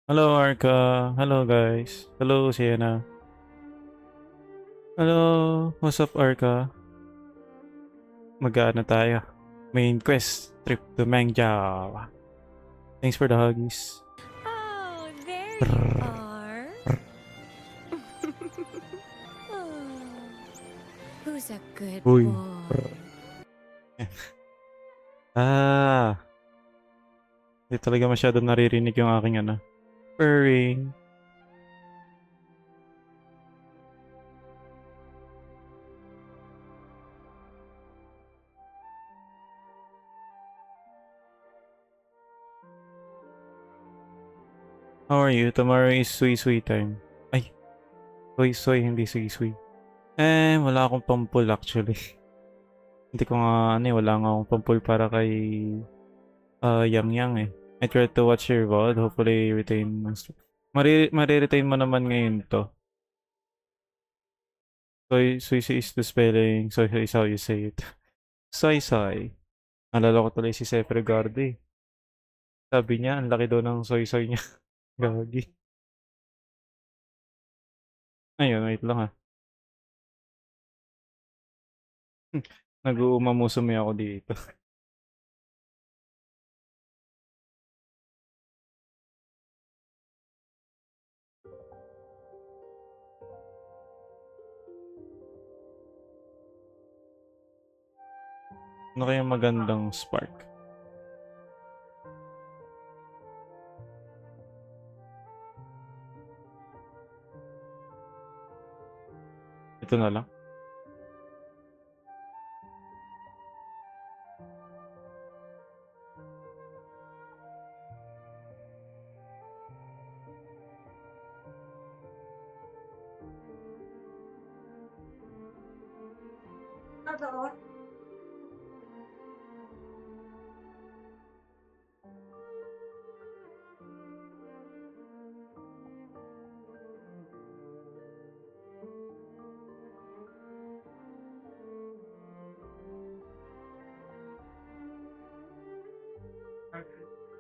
Hello, Arca. Hello, guys. Hello, Sienna. Hello, what's up, Arca? Mag-ano tayo? Main quest, trip to Mengzhou. Thanks for the huggies. Oh, there you Brrr, are. brrr. Oh, who's a good Uy. boy? Brrr. Ah, hindi talaga masyado naririnig yung aking purring. How are you? Tomorrow is sui-sui time. Ay, soy-soy, hindi sui-sui. Wala akong pampul actually. Hindi ko nga, wala nga akong pampul para kay Yangyang eh. I tried to watch your VOD, hopefully retain Mare-retain mo naman ngayon to. Soy is the spelling, soy is how you say it. Soy soy. Naalala ko tuloy si Seth Regarde. Sabi niya, ang laki daw ng soy soy niya. Gagi. Ayun, wait lang ha. Nag-uumamusumi ako dito. Ano kaya magandang spark? Ito na lang.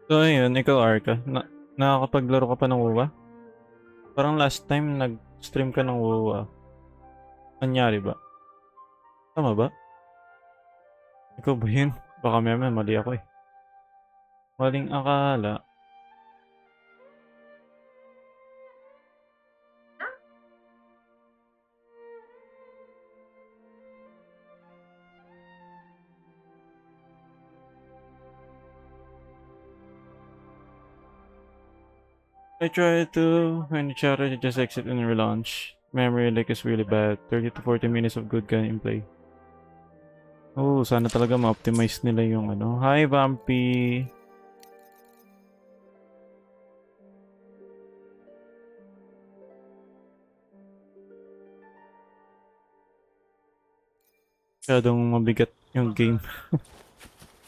So ayun, ikaw Arka. Nakakapaglaro ka pa ng WoW? Parang last time nag-stream ka ng WoW. Anyari ba? Tama ba? Ikaw ba yun? Baka may mali ako eh. Maling akala. I tried to, when you chatted, you just exit and relaunch. Memory leak is really bad. 30 to 40 minutes of good gameplay. Oh, sana talaga ma-optimize nila yung Hi, Vampy! Masyadong mabigat yung game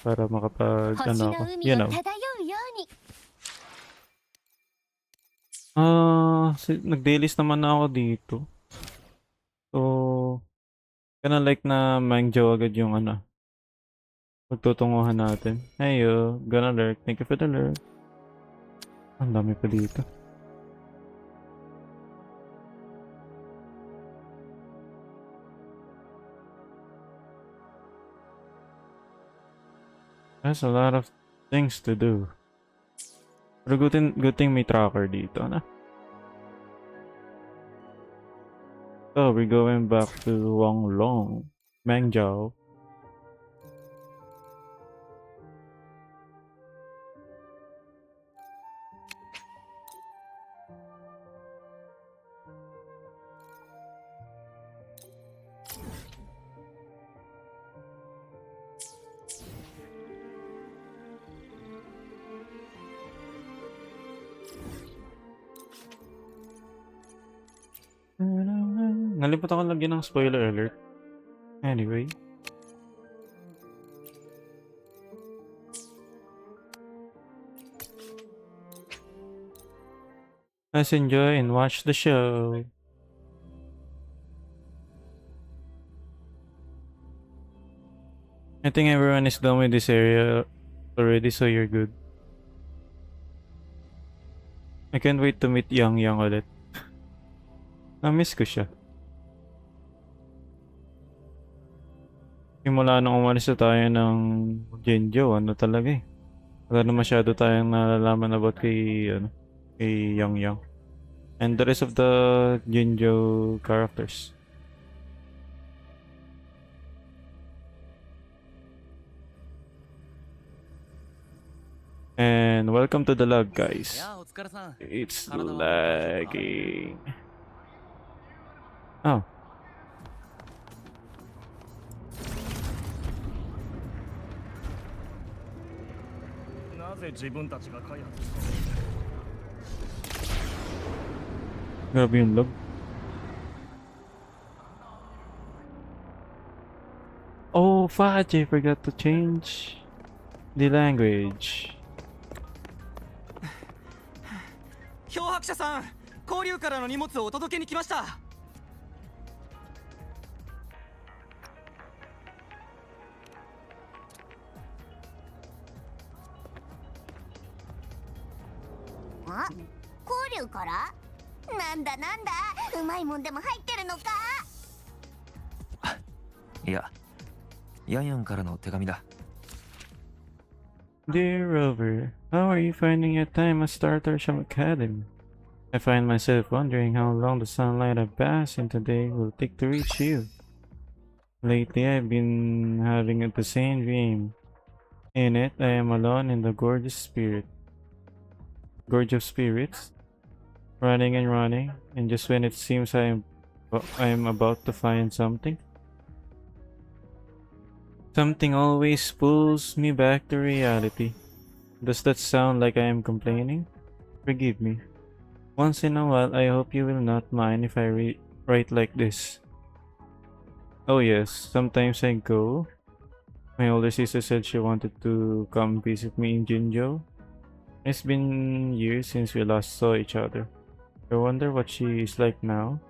para makapag, 星の ako. 海 You を know. 漂うように。Nag-dailies naman na ako dito. So, kinda like na Mengzhou agad yung pagtutunguhan natin. Heyo, gonna lurk. Thank you for the lurk. Ang dami pa dito. There's a lot of things to do. Pero good thing may tracker dito, So, we're going back to Wanglong. Mengzhou. Nalipat ako lagyan ng spoiler alert. Anyway. Let's enjoy and watch the show. I think everyone is done with this area already, so you're good. I can't wait to meet Yangyang ulit. Na-miss ko siya. Simula nung umalis na tayo ng Genjo, ano talaga eh. Wala na masyado tayong nalalaman about kay Yangyang. And the rest of the Genjo characters. And welcome to the lag, guys. It's lagging. Oh. Grabe yung lag. Oh, fudge! I forgot to change the language. 漂白者さん、交流からの荷物をお届けに来ました。あ、交流から？なんだなんだ、うまいもんでも入ってるのか？いや、ヤンヤンからの手紙だ。Dear Rover, how are you finding your time at Startersham Academy? I find myself wondering how long the sunlight I pass in today will take to reach you. Lately, I've been having the same dream. In it, I am alone in the gorge of spirits, running and running, and just when it seems I am about to find something, something always pulls me back to reality. Does that sound like I am complaining? Forgive me. Once in a while, I hope you will not mind if I write like this. Oh yes, sometimes I go. My older sister said she wanted to come visit me in Jinzhou. It's been years since we last saw each other. I wonder what she is like now.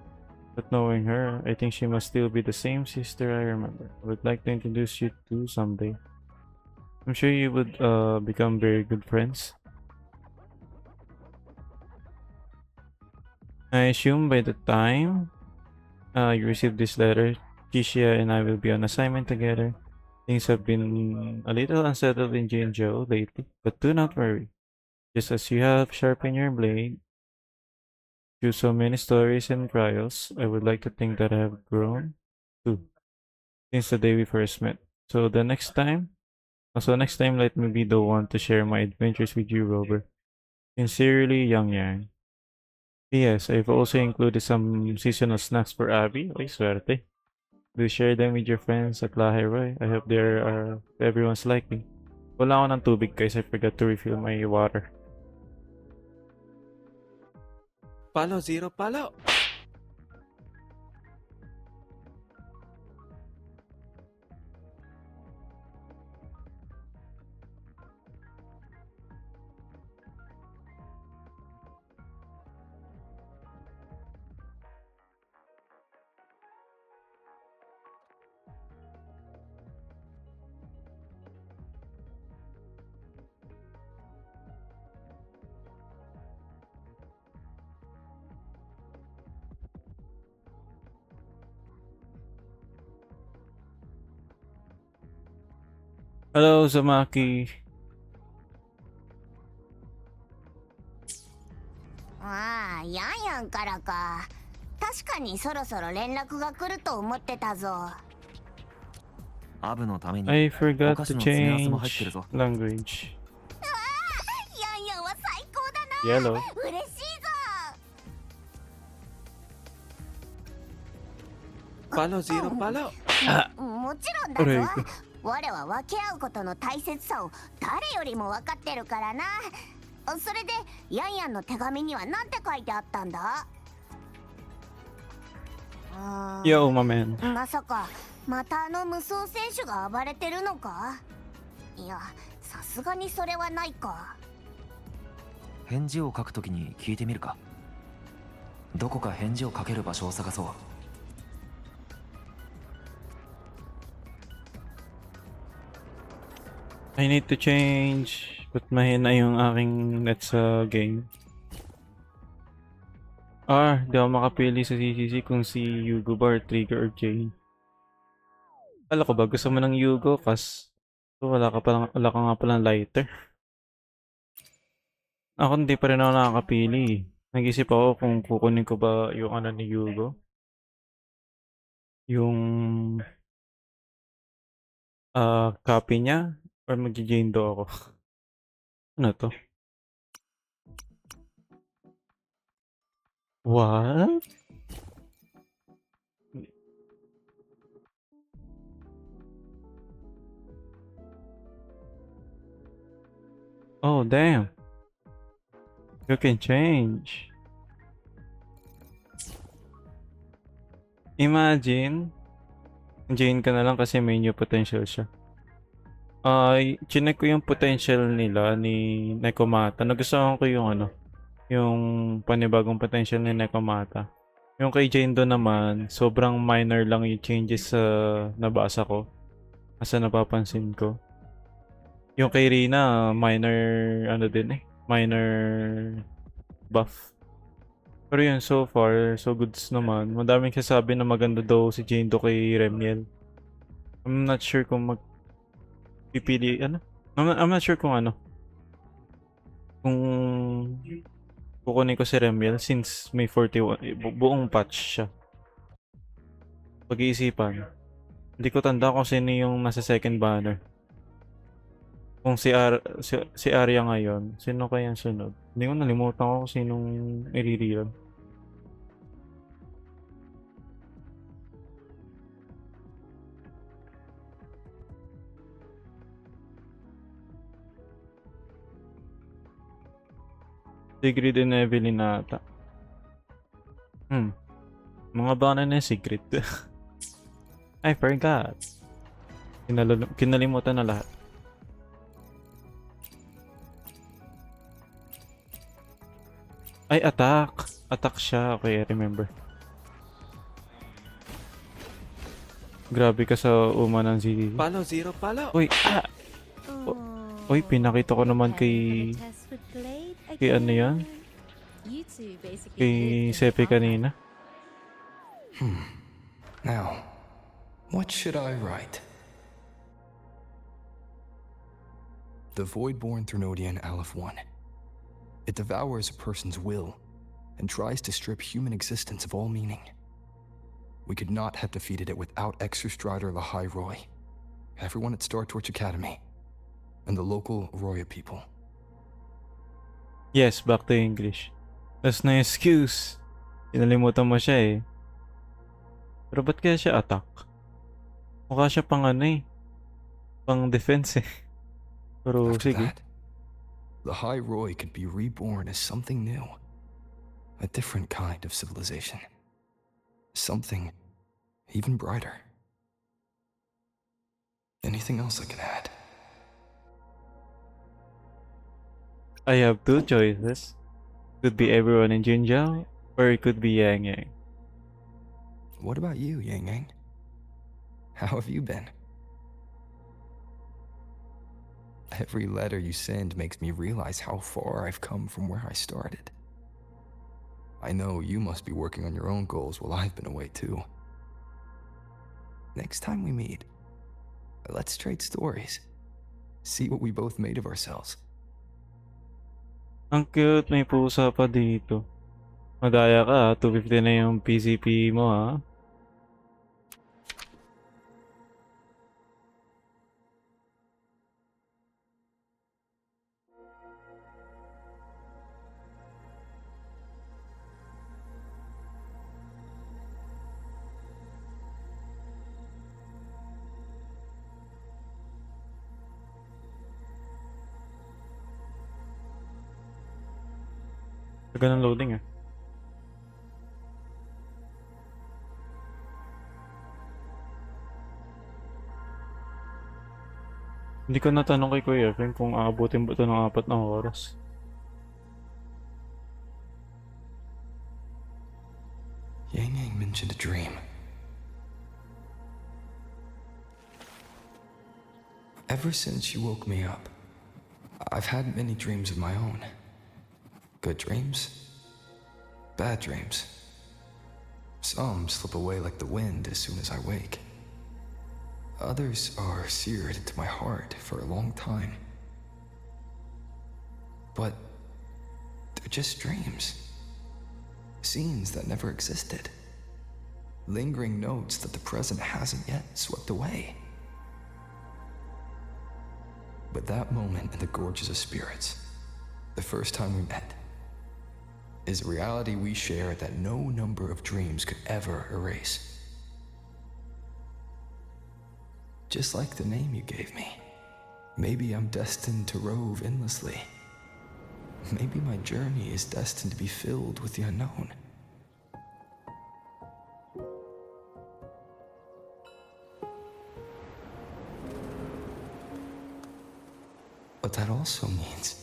But knowing her, I think she must still be the same sister I remember. I would like to introduce you to someday. I'm sure you would become very good friends. I assume by the time you receive this letter, Kishia and I will be on assignment together. Things have been a little unsettled in Jinzhou lately, but do not worry. Just as you have sharpened your blade through so many stories and trials, I would like to think that I have grown too since the day we first met. So next time, let me be the one to share my adventures with you, Rover. Sincerely, Yangyang. P.S. I've also included some seasonal snacks for Abby. Ay, swerte. Do share them with your friends at Lahi Roy. I hope they are everyone's liking. Wala ako ng tubig guys, I forgot to refill my water. Palo, zero palo. Hello, Zamaki. ああ、ヤンヤンからか。確かにそろそろ連絡が来ると思ってたぞ。アブのために I お forgot 菓子 to の詰め合わせも入ってる change ぞ。language. ヤンヤンは最高だな。 Yellow. 嬉しいぞ。パロ、ゼロパロ。もちろんだぞ。我は分け合うことの大切さを誰よりも分かってるからな。それでヤンヤンの手紙には何て書いてあったんだ？ Yo, my man. まさかまたあの無双選手が暴れてるのか？いや、さすがにそれはないか。返事を書くときに聞いてみるか。どこか返事を書ける場所を探そう。I need to change. But mahina yung aking net sa game. Di ako makapili sa CCC kung si Yugo ba or Trigger or Jane. Kala ko ba gusto mo ng Yugo kas wala ka nga palang lighter. Ako hindi pa rin ako nakakapili eh. Nag-isip ako kung kukunin ko ba yung ano ni Yugo. Yung copy niya or magja-Jane do ako. Ano to? What? Oh damn. You can change. Imagine, Jane ka na lang kasi may new potential siya. Chinek ko yung potential nila ni Nekomata. Nagustuhan ko yung ano, yung panibagong potential ni Nekomata. Yung kay Jane do naman, sobrang minor lang yung changes sa nabasa ko. Asa napapansin ko. Yung kay Rina, minor ano din eh, minor buff. Pero yun, so far, so goods naman. Madaming sasabi na maganda daw si Jane do kay Remiel. I'm not sure kung magpipili, ano? I'm not sure kung ano. Kung kukunin ko si Remiel since may 41, buong patch siya. Pag-iisipan. Hindi ko tanda kung sino yung nasa second banner. Kung si Arya ngayon, sino kaya yung sunod? Hindi ko nalimutan ko kung sinong iririran. Sigrid and Evelyn ata. Mga bana na yung Sigrid. I forgot. Kinalimutan na lahat. Ay, attack. Attack siya. Okay, I remember. Grabe ka sa uma ng si... Palo, zero palo. Uy, Uy, pinakita ko naman kay ano yan? Kay Sepe kanina. Now, what should I write? The Voidborn Thrunodian Aleph 1. It devours a person's will and tries to strip human existence of all meaning. We could not have defeated it without Exostrider Lahai Roy, everyone at Star Torch Academy, and the local Roya people. Yes, back to English. That's no excuse. Kinalimutan mo siya eh. Pero ba't kaya siya attack? Mukha siya pang ano eh. Pang defense eh. Pero After sige. that, the High Roy could be reborn as something new. A different kind of civilization. Something even brighter. Anything else I can add? I have two choices. Could be everyone in Jinjiao, or it could be Yangyang. What about you, Yangyang? How have you been? Every letter you send makes me realize how far I've come from where I started. I know you must be working on your own goals while I've been away too. Next time we meet, let's trade stories. See what we both made of ourselves. Ang cute, may pusa pa dito. Madaya ka, 250 na yung PCP mo ha. Tagal ng loading eh. Hindi ko natanong kay Kuya Efren kung aabutin ba ito ng 4 na oras. Yangyang mentioned a dream. Ever since you woke me up, I've had many dreams of my own. Good dreams, Bad dreams. Some slip away like the wind as soon as I wake. Others are seared into my heart for a long time. But they're just dreams. Scenes that never existed. Lingering notes that the present hasn't yet swept away. But that moment in the Gorges of Spirits, the first time we met, is a reality we share that no number of dreams could ever erase. Just like the name you gave me. Maybe I'm destined to rove endlessly. Maybe my journey is destined to be filled with the unknown. But that also means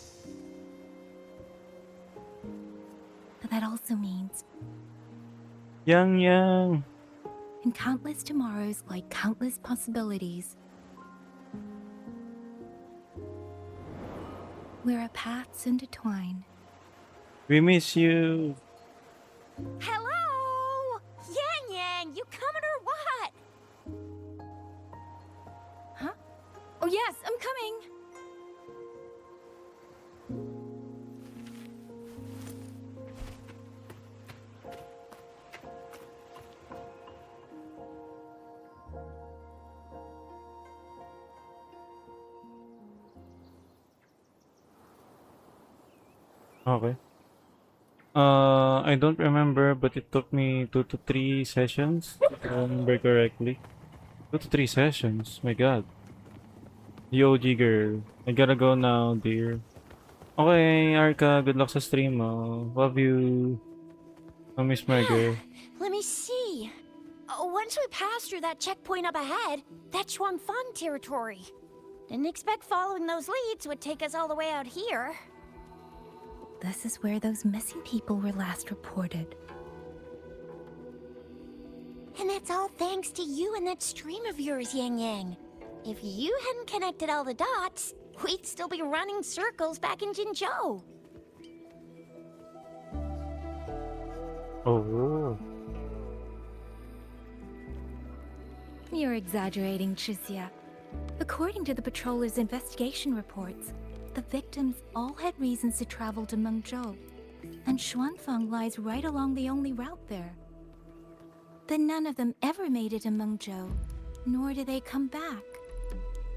Yangyang. and countless tomorrows like countless possibilities. Where our paths intertwine. We miss you. Hello? Yangyang, you coming or what? Huh? Oh yes, I'm coming! Okay. I don't remember, but it took me 2 to 3 sessions, if I remember correctly. 2 to 3 sessions, my god. The OG girl. I gotta go now, dear. Okay, Arca, good luck sa stream, oh. Love you. I miss my girl. Let me see. Once we pass through that checkpoint up ahead, that's Shuangfang territory. Didn't expect following those leads would take us all the way out here. This is where those missing people were last reported. And that's all thanks to you and that stream of yours, Yangyang. If you hadn't connected all the dots, we'd still be running circles back in Jinzhou. Oh. You're exaggerating, Chixia. According to the patroller's investigation reports, the victims all had reasons to travel to Mengzhou, and Xuanfang lies right along the only route there. But none of them ever made it to Mengzhou, nor did they come back.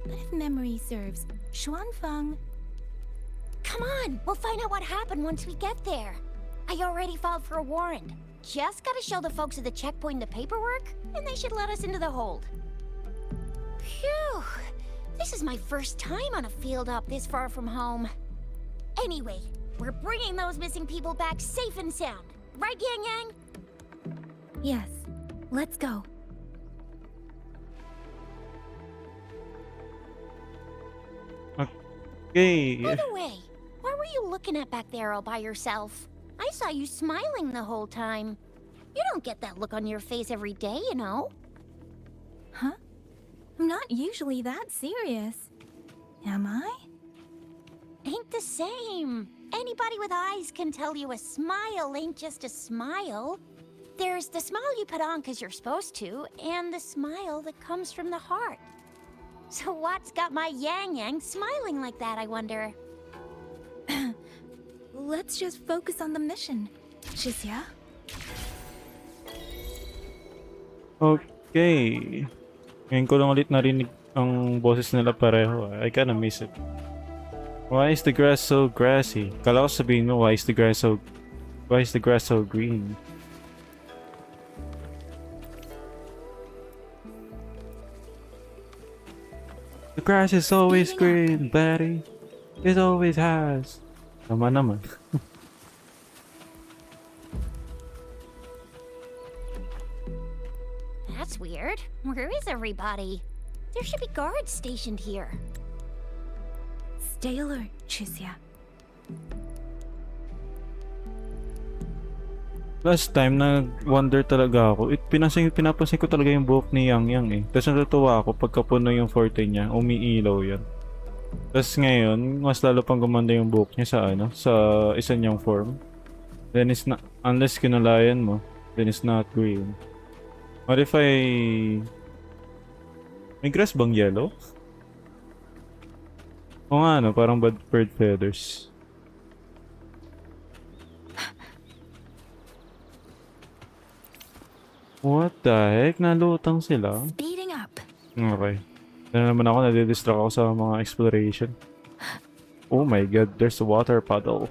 But if memory serves, Xuanfang... Come on, we'll find out what happened once we get there. I already filed for a warrant. Just gotta show the folks at the checkpoint the paperwork, and they should let us into the hold. Phew! This is my first time on a field op this far from home. Anyway, we're bringing those missing people back safe and sound. Right, Yangyang? Yes, let's go. Okay. By the way, what were you looking at back there all by yourself? I saw you smiling the whole time. You don't get that look on your face every day, you know? Huh? I'm not usually that serious. Am I? Ain't the same. Anybody with eyes can tell you a smile ain't just a smile. There's the smile you put on 'cause you're supposed to, and the smile that comes from the heart. So what's got my Yangyang smiling like that, I wonder? Let's just focus on the mission, Chixia. Okay. Ngayon ko lang ulit narinig ang boses nila pareho. I kinda miss it. Why is the grass so grassy? Kala ko sabihin mo, why is the grass so green? The grass is always green, buddy. It always has. Tama naman. That's weird. Where is everybody? There should be guards stationed here. Stay alert, Chixia. Last time, nag-wonder talaga ako. Pinapansin ko talaga yung buhok ni Yangyang eh. Tapos natutuwa ako pagka puno yung forte niya, umiilaw yan. Tapos ngayon, mas lalo pang gumanda yung buhok niya sa sa isa niyang form. Then Unless kinulayan mo, then it's not green. What if I... May grass bang yellow? O nga no, parang bird feathers. What the heck? Nalutang sila? Speeding up. Okay. Na naman ako, nadidistract ako sa mga exploration. Oh my god, there's a water puddle.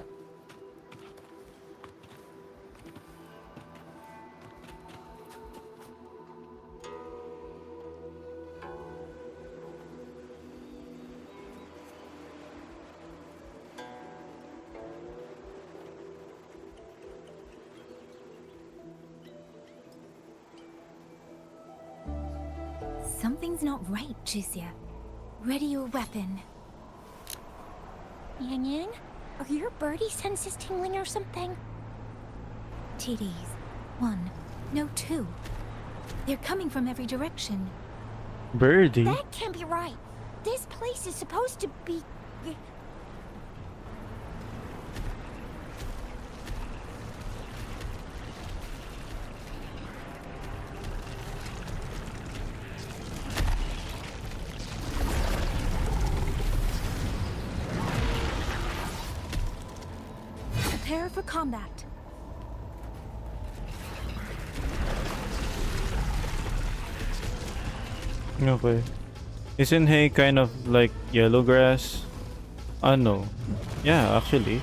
Something's not right, Jusia. Ready your weapon. Yangyang, are your birdie senses tingling or something? TDs. 1. No, 2. They're coming from every direction. Birdie? That can't be right. This place is supposed to be... Prepare for combat. Okay. Isn't hay kind of like yellow grass? Ano? Yeah, actually.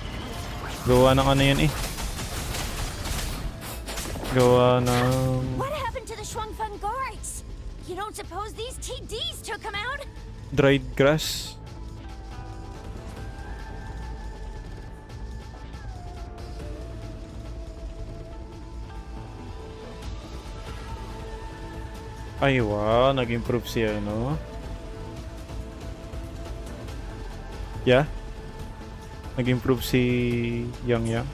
Gawa ng ano yan eh. Gawa ng... What happened to the Shuangfeng guards? You don't suppose these TDs took them out? dried grass. Ay wow, nag-improve siya, no? Yeah? Nag-improve si Yangyang.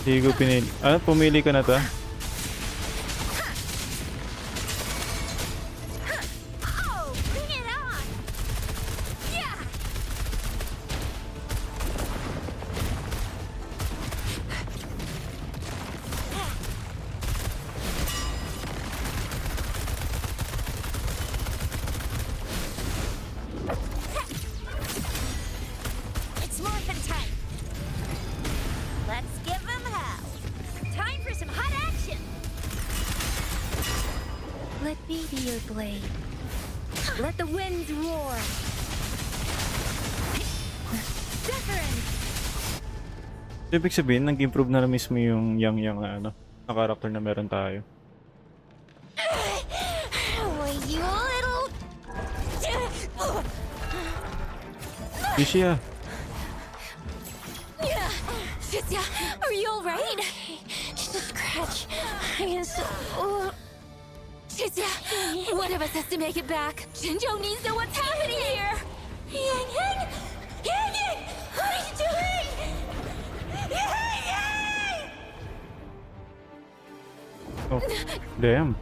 Hindi ko pinili. Ah, pumili ka na ta? Oh, bring it on! Yeah! It's morphin' time. Let's give them hell. Time for some hot action. Let me be your blade. Let the winds roar. Deference! Ibig sabihin, nag-improve na mismo yung Yangyang na ano, na character na meron tayo. Oh, you little... Di siya. Shizia, are you alright? Just a scratch. I guess... Shizia, one of us has to make it back. Jinzhou needs to know what's happening here. Yangyang! Yangyang! What are you doing? Yangyang! Oh, damn.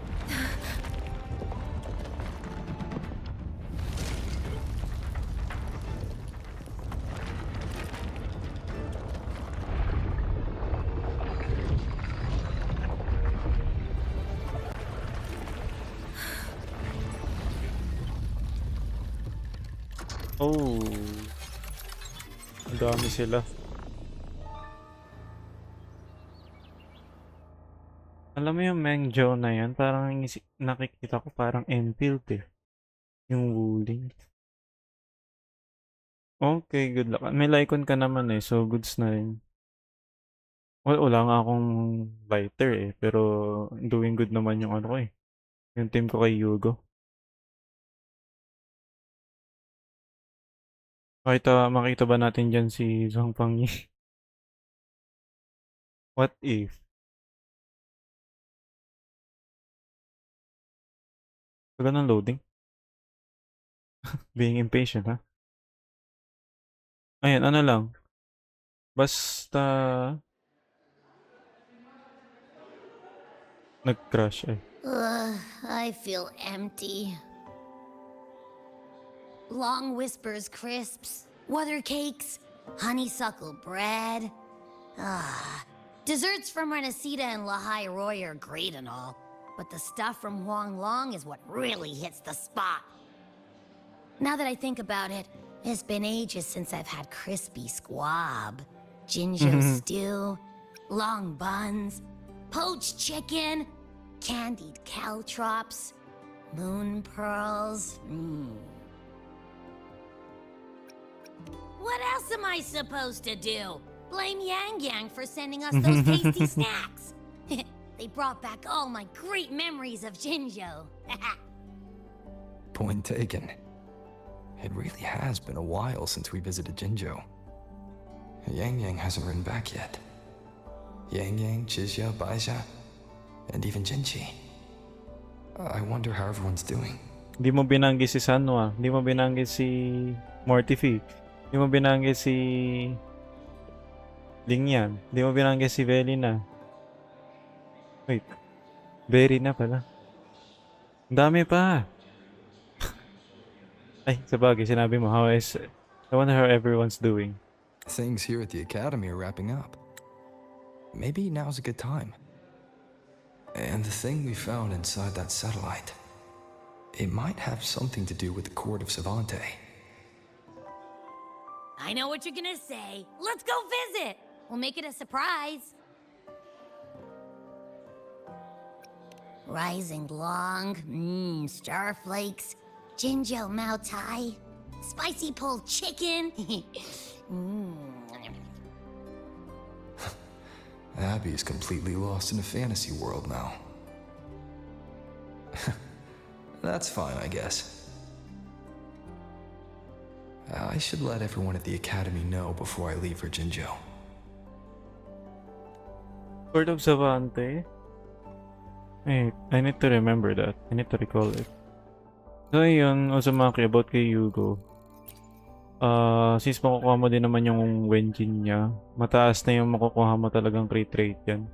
Oh. Ang dami sila. Alam mo yung Mengzhou na yan, parang nakikita ko parang Enfield eh. Yung Wuling. Okay, good luck. May Lycon ka naman eh, so goods na rin. Wala nga akong lighter eh, pero doing good naman yung ano ko eh. Yung team ko kay Yugo. Makita ba natin dyan si Zhang Pangyi? What if? Tagal ng loading. Being impatient, ha? Ayan, ano lang. Basta... Nag-crash eh. I feel empty. Long whispers crisps, weather cakes, honeysuckle bread. Desserts from Renacita and Lahai Roy are great and all, but the stuff from Huang Long is what really hits the spot. Now that I think about it, it's been ages since I've had crispy squab, Jinzhou stew, long buns, poached chicken, candied caltrops, moon pearls. What else am I supposed to do? Blame Yangyang for sending us those tasty snacks. They brought back all my great memories of Jinzhou. Point taken. It really has been a while since we visited Jinzhou. Yangyang hasn't written back yet. Yangyang, Jizya, Baixia, and even Jinchi. I wonder how everyone's doing. Hindi mo binanggit si Sanwa. Hindi mo binanggit si Mortifi. Hindi mo binanggit si Lingyan. Hindi mo binanggit si Velina. Wait. Verina pala. Ang dami pa. Ay, sabagay, sinabi mo. I wonder how everyone's doing. Things here at the academy are wrapping up. Maybe now's a good time. And the thing we found inside that satellite, it might have something to do with the court of Savante. I know what you're gonna say. Let's go visit. We'll make it a surprise. Rising Long, starflakes, Jinzhou Mao Tai, spicy pulled chicken. Abby is completely lost in a fantasy world now. That's fine, I guess. I should let everyone at the academy know before I leave for Jinzhou. Court of Savante? Wait, I need to remember that. I need to recall it. So yun, Uzumaki, about kay Yugo. Since makukuha mo din naman yung Wenjin niya, mataas na yung makukuha mo talagang crit rate yan.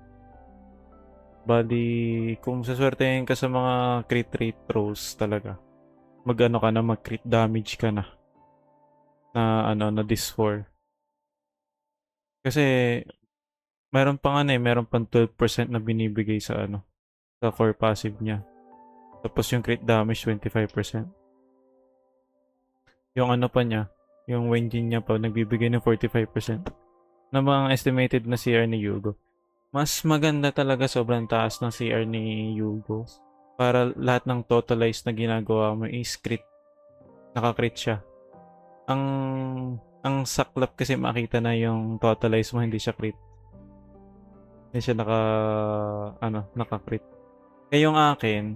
Bali, kung saswertehin ka sa mga crit rate rolls talaga, mag-ano ka na, mag-crit damage ka na. Na dis 4. Kasi, meron pang meron pang 12% na binibigay sa sa core passive niya. Tapos yung crit damage 25%. Yung pa niya, yung Wenjin niya pa nagbibigay ng 45% na mga estimated na CR ni Yugo. Mas maganda talaga, sobrang taas ng CR ni Yugo. Para lahat ng totalize na ginagawa mo is crit. Naka-crit siya. Ang saklap kasi makita na yung totalize mo hindi siya crit. Hindi siya naka-crit. Kaya yung akin,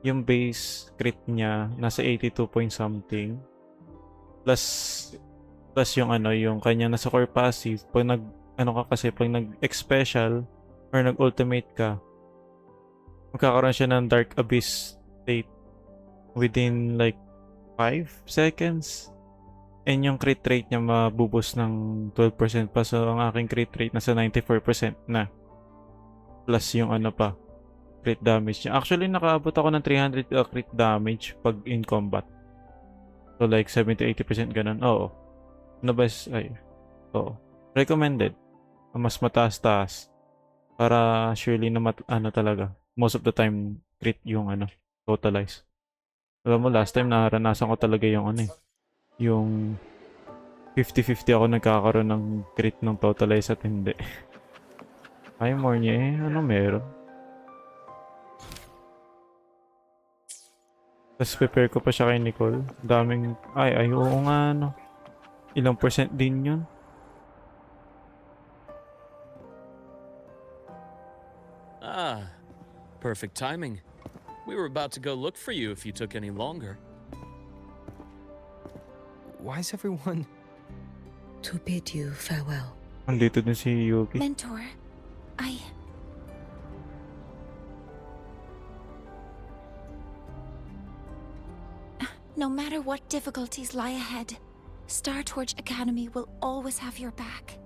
yung base crit niya nasa 82 point something. Plus yung yung kanya nasa core passive. Pag pag nag-special or nag-ultimate ka, magkakaroon siya ng Dark Abyss state within like 5 seconds. And yung crit rate niya mabuboost ng 12% pa. So ang aking crit rate nasa 94% na. Plus yung crit damage niya. Actually nakaabot ako ng 300 crit damage pag in combat. So like 70-80% ganun. Oo. Oo. Recommended. Mas mataas-taas. Para surely na talaga. Most of the time crit yung totalize. Alam mo, last time naranasan ko talaga yung yung 50-50 ako nagkakaroon ng crit ng totalize at hindi. Ay, more niya ano meron? Tapos prepare ko pa siya kay Nicole. Daming, oo nga Ilang percent din yun? Ah, perfect timing. We were about to go look for you if you took any longer. Why is everyone... To bid you farewell. Andito din si Yuki. Mentor, No matter what difficulties lie ahead, Star Torch Academy will always have your back.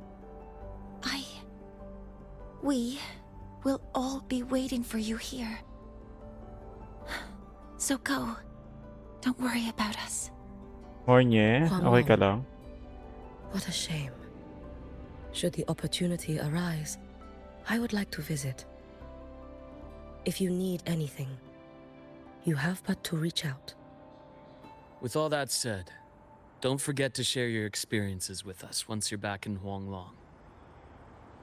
We will all be waiting for you here. So go. Don't worry about us. Mornie, okay ka lang? What a shame. Should the opportunity arise, I would like to visit. If you need anything, you have but to reach out. With all that said, don't forget to share your experiences with us once you're back in Huanglong.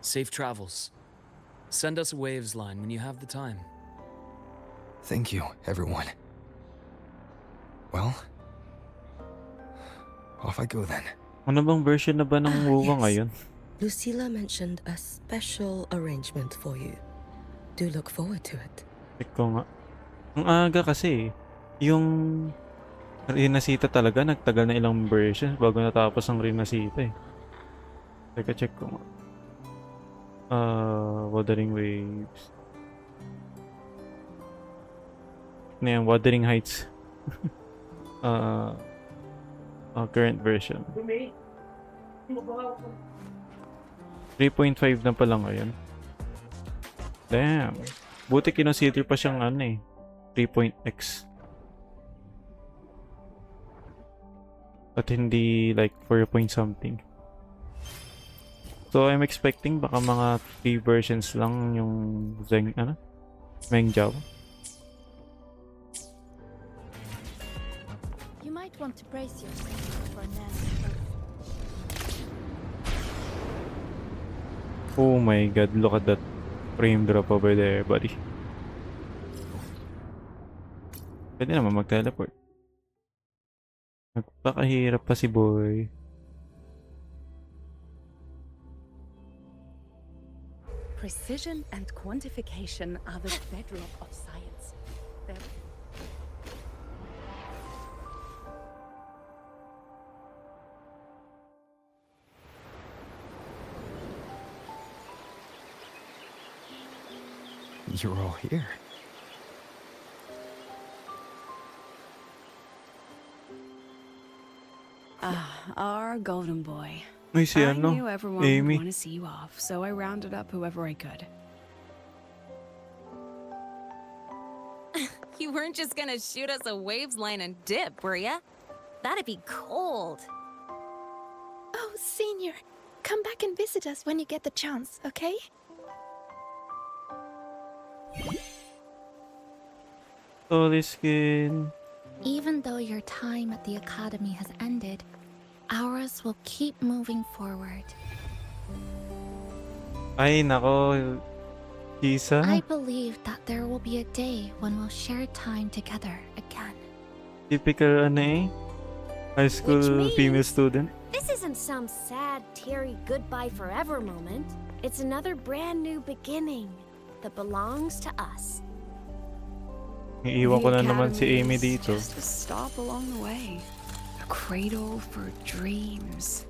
Safe travels. Send us a Waves line when you have the time. Thank you, everyone. Well, off I go then. Ano bang version na ba ng WoWa Yes. ngayon? Lucilla mentioned a special arrangement for you. Do look forward to it. Check ko nga. Ang aga kasi eh. Yung Rinasita talaga, nagtagal na ilang versions bago natapos ang Rinasita eh. Teka, check ko nga. Wuthering Waves. Na yan, Wuthering Heights. Current version. 3.5 na pala ngayon. Damn. Buti kinonsider pa siyang ano eh. 3.x. At hindi like 4 point something. So I'm expecting baka mga 3 versions lang yung Mengzhou. You might want to brace yourself for nasty. Oh my god, look at that frame drop over there, buddy. Pwede naman mag-teleport. Nagpakahirap pa si boy. Precision and quantification are the bedrock of science. You're all here. Our golden boy. Ay, si I ano? knew everyone Amy. would want to see you off, so I rounded up whoever I could. You weren't just gonna shoot us a waves line and dip, were ya? That'd be cold. Oh, Senior, come back and visit us when you get the chance, okay? Holy skin. Even though your time at the academy has ended, ours will keep moving forward. Ay, nako. Kisa. I believe that there will be a day when we'll share time together again. Typical ano eh. High school Which female means- student. This isn't some sad, teary goodbye forever moment. It's another brand new beginning that belongs to us. Iiwan ko na naman si academy Amy is dito. Just a stop along the way. A cradle for dreams.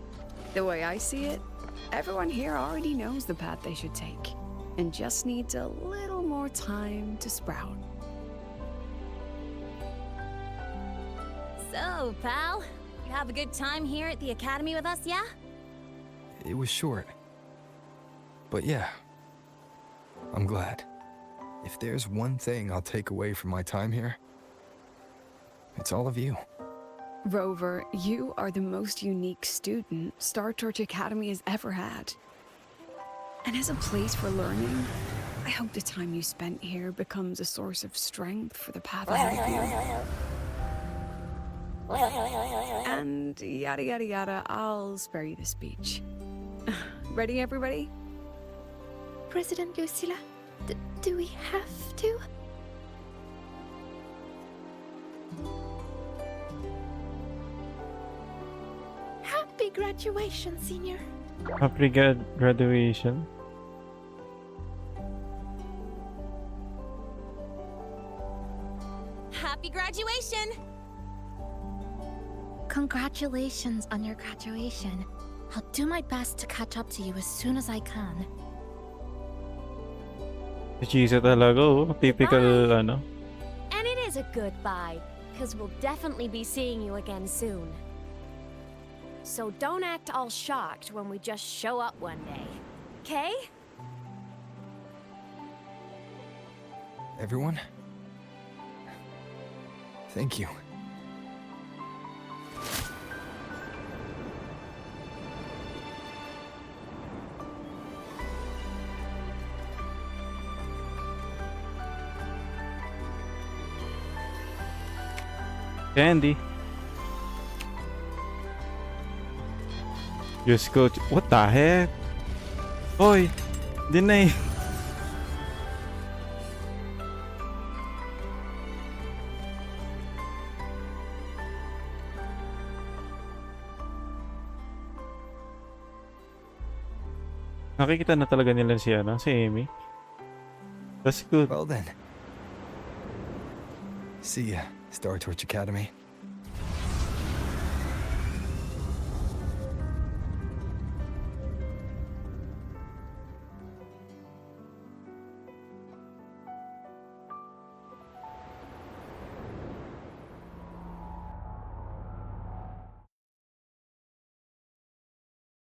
The way I see it, everyone here already knows the path they should take, and just needs a little more time to sprout. So, pal, you have a good time here at the academy with us, yeah? It was short. But yeah, I'm glad. If there's one thing I'll take away from my time here, it's all of you. Rover, you are the most unique student Star Torch Academy has ever had. And as a place for learning, I hope the time you spent here becomes a source of strength for the path ahead of you. And yada yada yada, I'll spare you the speech. Ready, everybody? President Lucilla, do we have to? Happy graduation, Senior. Happy graduation. Happy graduation! Congratulations on your graduation. I'll do my best to catch up to you as soon as I can. Si Chisa talaga oh. Typical ano. And it is a goodbye, because we'll definitely be seeing you again soon. So don't act all shocked when we just show up one day, okay? Everyone? Thank you. Candy. Just go. What the heck? Hoy! Dinay! Nakikita na talaga nila si Amy. That's good. Well then. See ya, Star Torch Academy.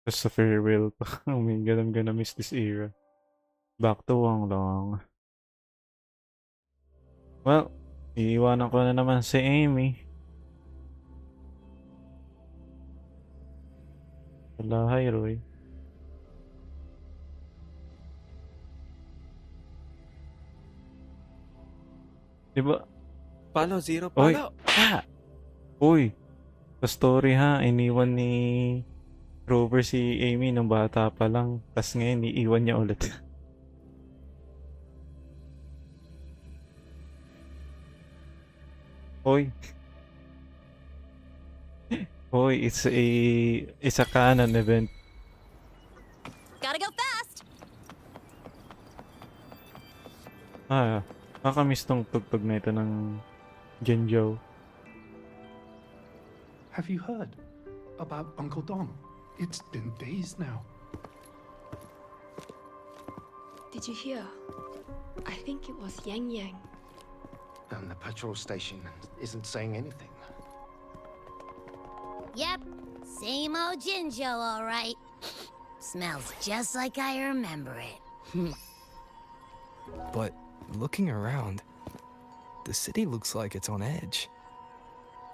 Just a farewell. Oh my god, I'm gonna miss this era. Back to Wang Long. Well, iiwanan ko na naman si Amy. Wala, hi Roy. Diba? Palo, zero Oy! palo. Ah! Uy! Sa story ha, iniwan ni Rover si Amy nung bata pa lang. Tas ngayon, iiwan niya ulit. Hoy. Hoy, it's a canon event. Gotta go fast. Ah, nakakamiss tong tugtog na ito ng Genjo. Have you heard about Uncle Dom? It's been days now. Did you hear? I think it was Yangyang. And the patrol station isn't saying anything. Yep, same old Jinjo, all right. Smells just like I remember it. But looking around, the city looks like it's on edge.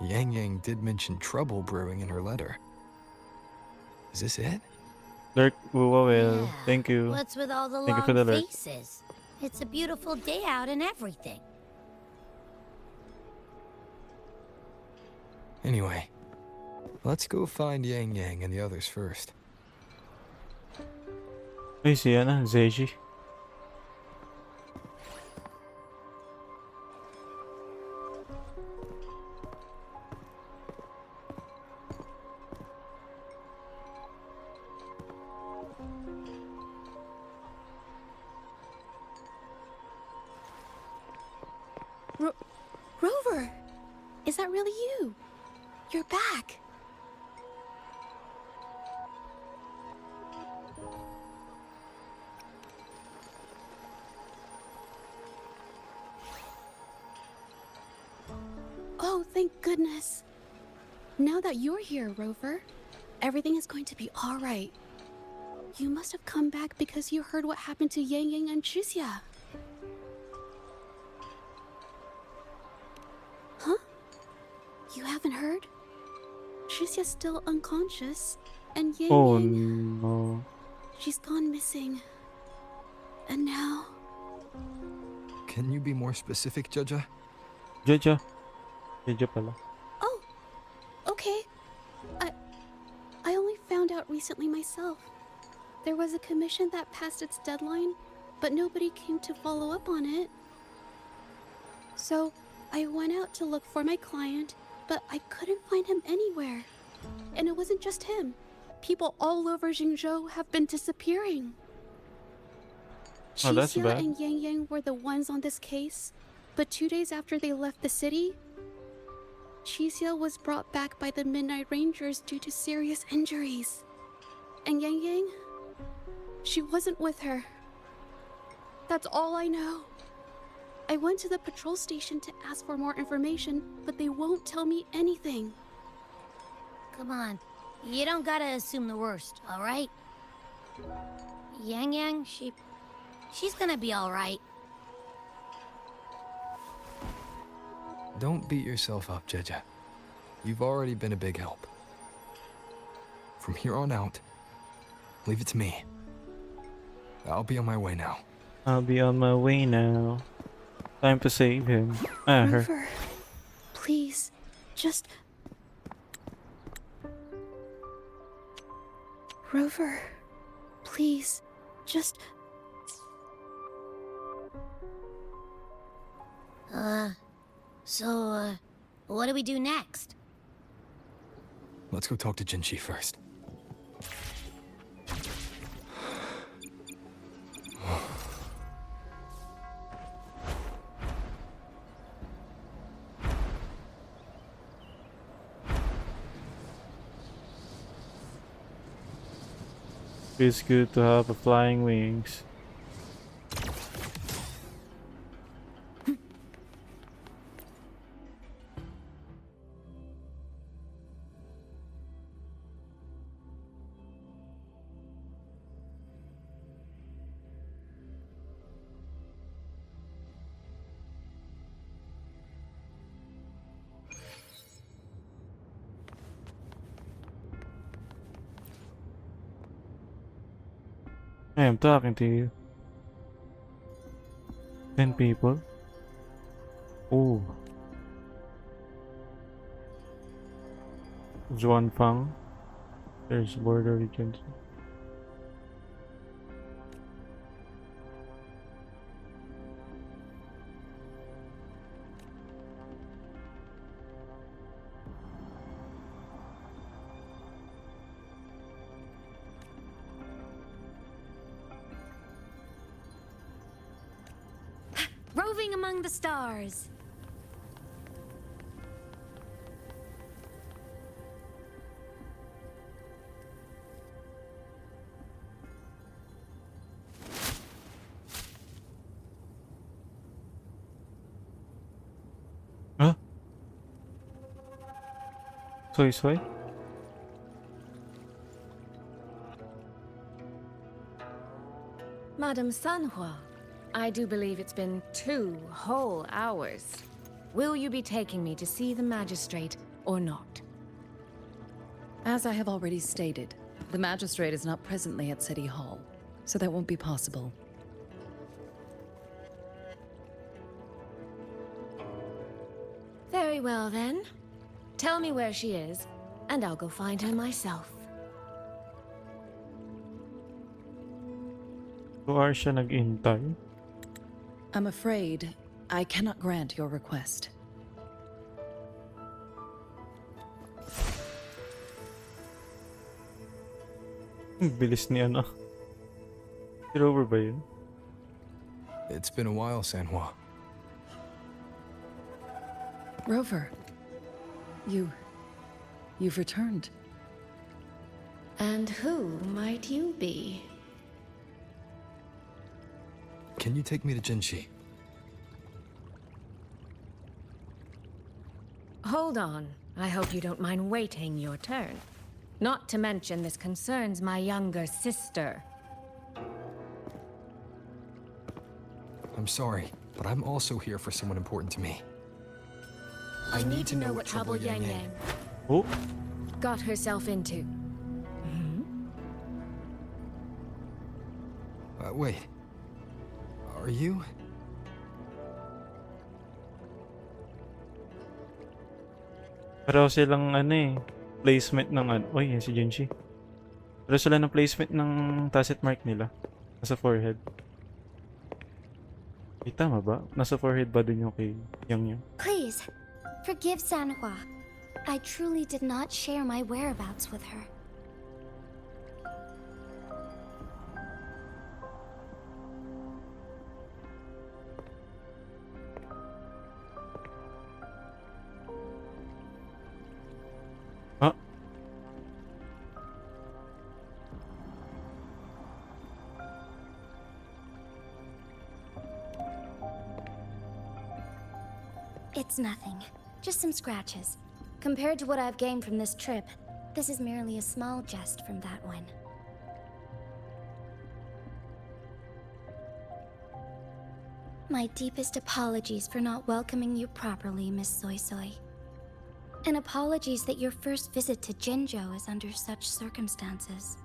Yangyang did mention trouble brewing in her letter. Is this it? Lurk, well, thank you. What's with all the Thank you for long the lurk. faces? It's a beautiful day out and everything. Anyway, let's go find Yangyang and the others first. Ay, si Zeji. Rover! Is that really you? You're back! Oh, thank goodness. Now that you're here, Rover, everything is going to be all right. You must have come back because you heard what happened to Yangyang and Chixia. Huh? You haven't heard? Chixia's still unconscious, and Yangyang... Oh no. She's gone missing. And now... Can you be more specific, Jaja? Jojo. Jojo pala. Oh, okay. I only found out recently myself. There was a commission that passed its deadline, but nobody came to follow up on it. So, I went out to look for my client, but I couldn't find him anywhere. And it wasn't just him. People all over Mengzhou have been disappearing. Oh, that's Chixia bad. and Yangyang were the ones on this case, but 2 days after they left the city, Chixia was brought back by the Midnight Rangers due to serious injuries. And Yangyang, she wasn't with her. That's all I know. I went to the patrol station to ask for more information, but they won't tell me anything. Come on, you don't gotta assume the worst, all right? Yangyang, she's gonna be all right. Don't beat yourself up, Jaja. You've already been a big help. From here on out, leave it to me. I'll be on my way now. I'll be on my way now. Time to save him. Ah, her. Rover, please, just... Rover, please, just... So, what do we do next? Let's go talk to Jinchi first. Feels good to have a flying wings. Hey, I'm talking to you. 10 people. Oh. Zhuanfang. There's border regions. Roving among the stars. Huh? Soy? Madame Sanhua, I do believe it's been 2 whole hours. Will you be taking me to see the magistrate or not? As I have already stated, the magistrate is not presently at City Hall, so that won't be possible. Very well then. Tell me where she is, and I'll go find her myself. Tuwar siya nag-intay. I'm afraid I cannot grant your request. Bilis ni ano. Si Rover ba yun? It's been a while, Sanhua. Rover, you've returned. And who might you be? Can you take me to Jinchi? Hold on. I hope you don't mind waiting your turn. Not to mention this concerns my younger sister. I'm sorry, but I'm also here for someone important to me. I need to know what trouble Yangyang Oh, got herself into. Wait. Are you? pareho silang ano eh. Placement ng ano. Oy, yan si Jinchi. Pareho sila ng placement ng tacit mark nila. Nasa forehead. Tama ba? Nasa forehead ba din yung kay Yangyang? Please, forgive Sanhua. I truly did not share my whereabouts with her. Ah? It's nothing. Just some scratches. Compared to what I've gained from this trip, this is merely a small jest from that one. My deepest apologies for not welcoming you properly, Miss Soy Soy. And apologies that your first visit to Jinzhou is under such circumstances.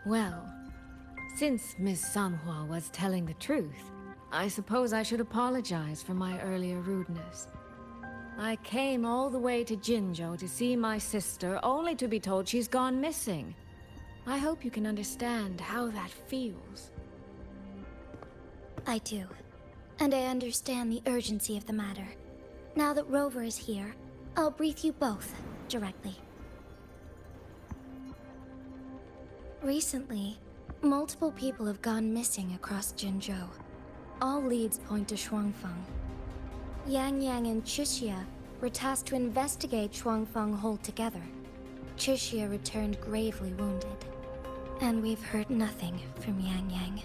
Well, since Miss Sanhua was telling the truth, I suppose I should apologize for my earlier rudeness. I came all the way to Jinzhou to see my sister, only to be told she's gone missing. I hope you can understand how that feels. I do. And I understand the urgency of the matter. Now that Rover is here, I'll brief you both directly. Recently, multiple people have gone missing across Jinzhou. All leads point to Shuangfeng. Yangyang and Chixia were tasked to investigate Shuangfeng Hold together. Chixia returned gravely wounded. And we've heard nothing from Yangyang.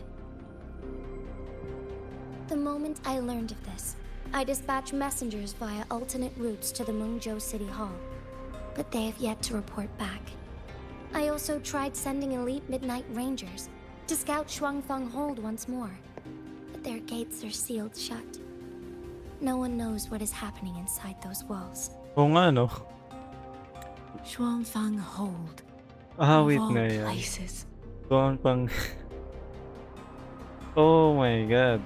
The moment I learned of this, I dispatched messengers via alternate routes to the Mengzhou City Hall, but they have yet to report back. I also tried sending elite Midnight Rangers to scout Shuangfeng Hold once more, but their gates are sealed shut. No one knows what is happening inside those walls. Oo nga, no? Shuangfeng Hold. Ahawit Of all na yan. places. Doon pang... Oh my god.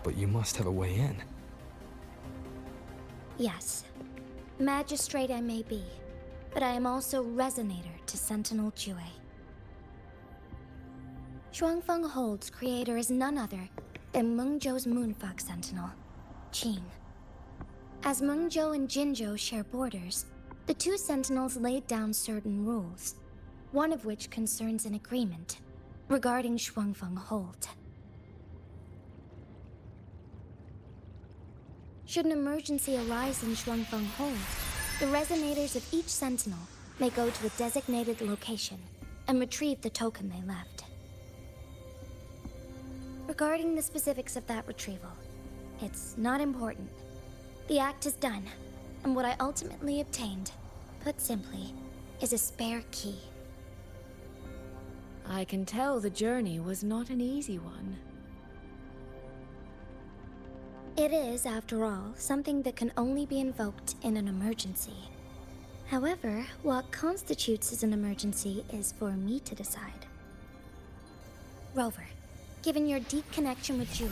But you must have a way in. Yes. Magistrate I may be, but I am also Resonator to Sentinel Jue. Shuangfeng Hold's creator is none other than Mengzhou's Moonfuck Sentinel, Qing. As Mengzhou and Jinzhou share borders, the two Sentinels laid down certain rules, one of which concerns an agreement regarding Shuangfeng Hold. Should an emergency arise in Shuangfeng Hold, the resonators of each Sentinel may go to a designated location and retrieve the token they left. Regarding the specifics of that retrieval, it's not important. The act is done, and what I ultimately obtained, put simply, is a spare key. I can tell the journey was not an easy one. It is, after all, something that can only be invoked in an emergency. However, what constitutes as an emergency is for me to decide. Rover, given your deep connection with Jue,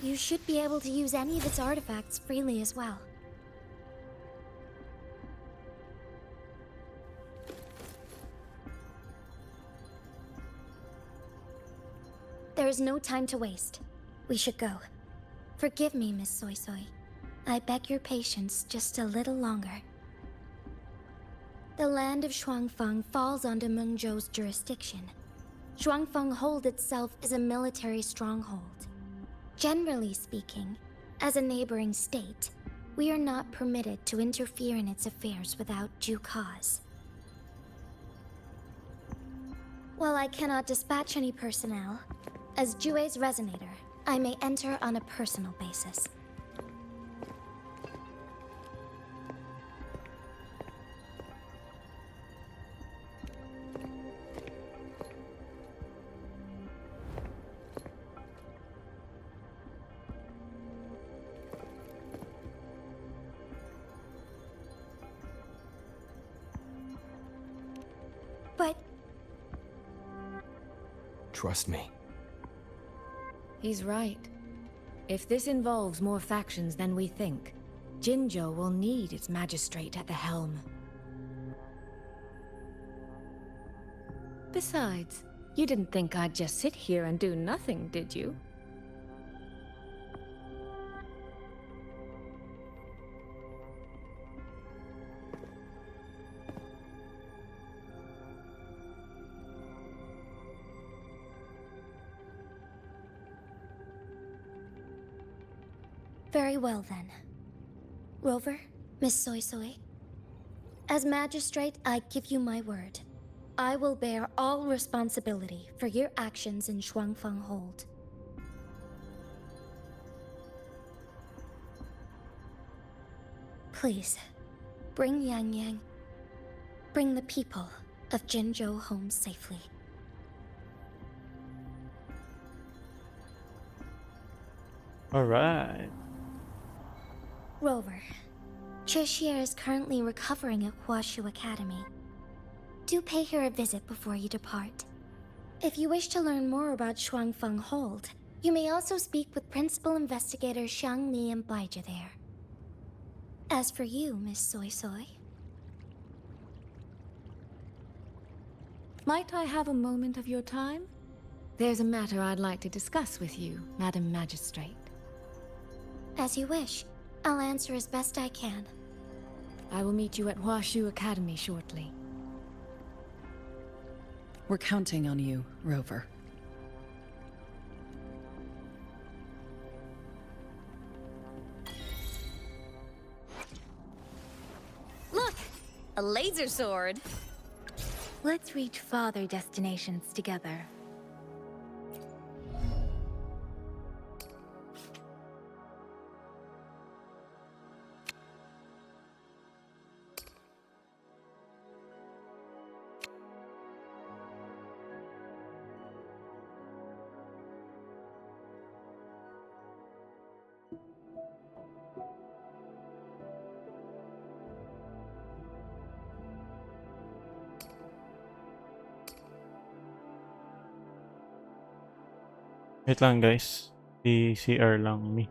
you should be able to use any of its artifacts freely as well. There is no time to waste. We should go. Forgive me, Miss Soy Soy. I beg your patience just a little longer. The land of Shuangfeng falls under Mengzhou's jurisdiction. Shuangfeng Hold itself is a military stronghold. Generally speaking, as a neighboring state, we are not permitted to interfere in its affairs without due cause. While I cannot dispatch any personnel, as Jue's Resonator, I may enter on a personal basis. But... Trust me. He's right. If this involves more factions than we think, Jinzhou will need its magistrate at the helm. Besides, you didn't think I'd just sit here and do nothing, did you? Very well then. Rover, Miss Soy Soy. As magistrate, I give you my word. I will bear all responsibility for your actions in Shuangfeng Hold. Please, bring Yangyang. Bring the people of Jinzhou home safely. Alright. Rover, Chixia is currently recovering at Huashu Academy. Do pay her a visit before you depart. If you wish to learn more about Shuangfeng Hold, you may also speak with Principal Investigators Xiang Li and Baizhi there. As for you, Miss Soy Soy... Might I have a moment of your time? There's a matter I'd like to discuss with you, Madam Magistrate. As you wish. I'll answer as best I can. I will meet you at Huashu Academy shortly. We're counting on you, Rover. Look! A laser sword! Let's reach farther destinations together. Wait lang guys. CR lang me.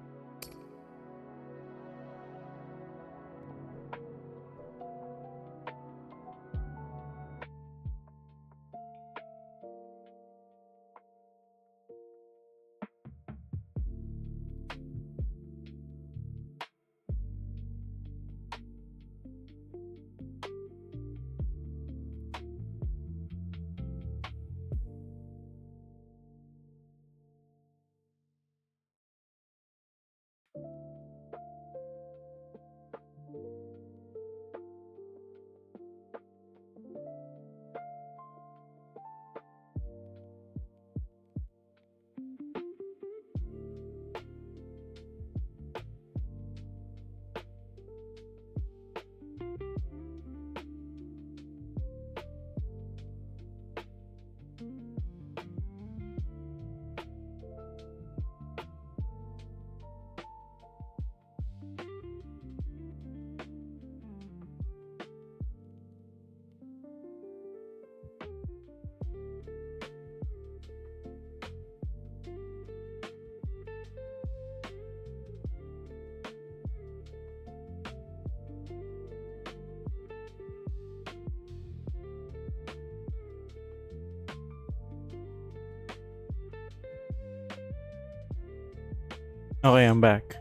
Okay, I'm back.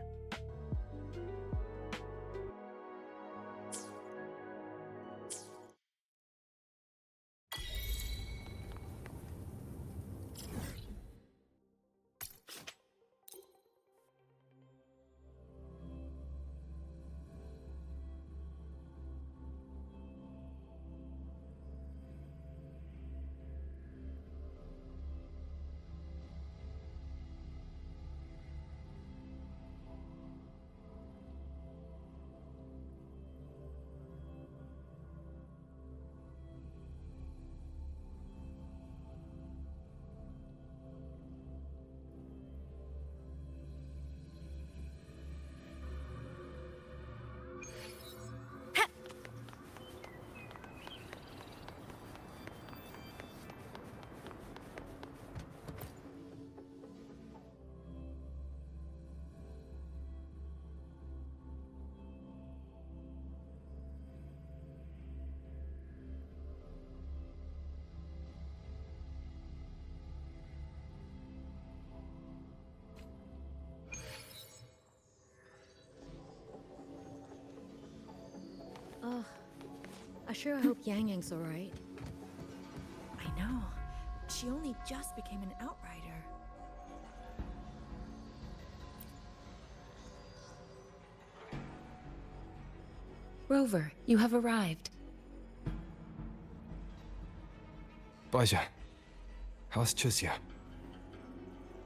Ugh. I sure hope Yangyang's alright. I know. She only just became an outrider. Rover, you have arrived. Baizhi, how's Chixia?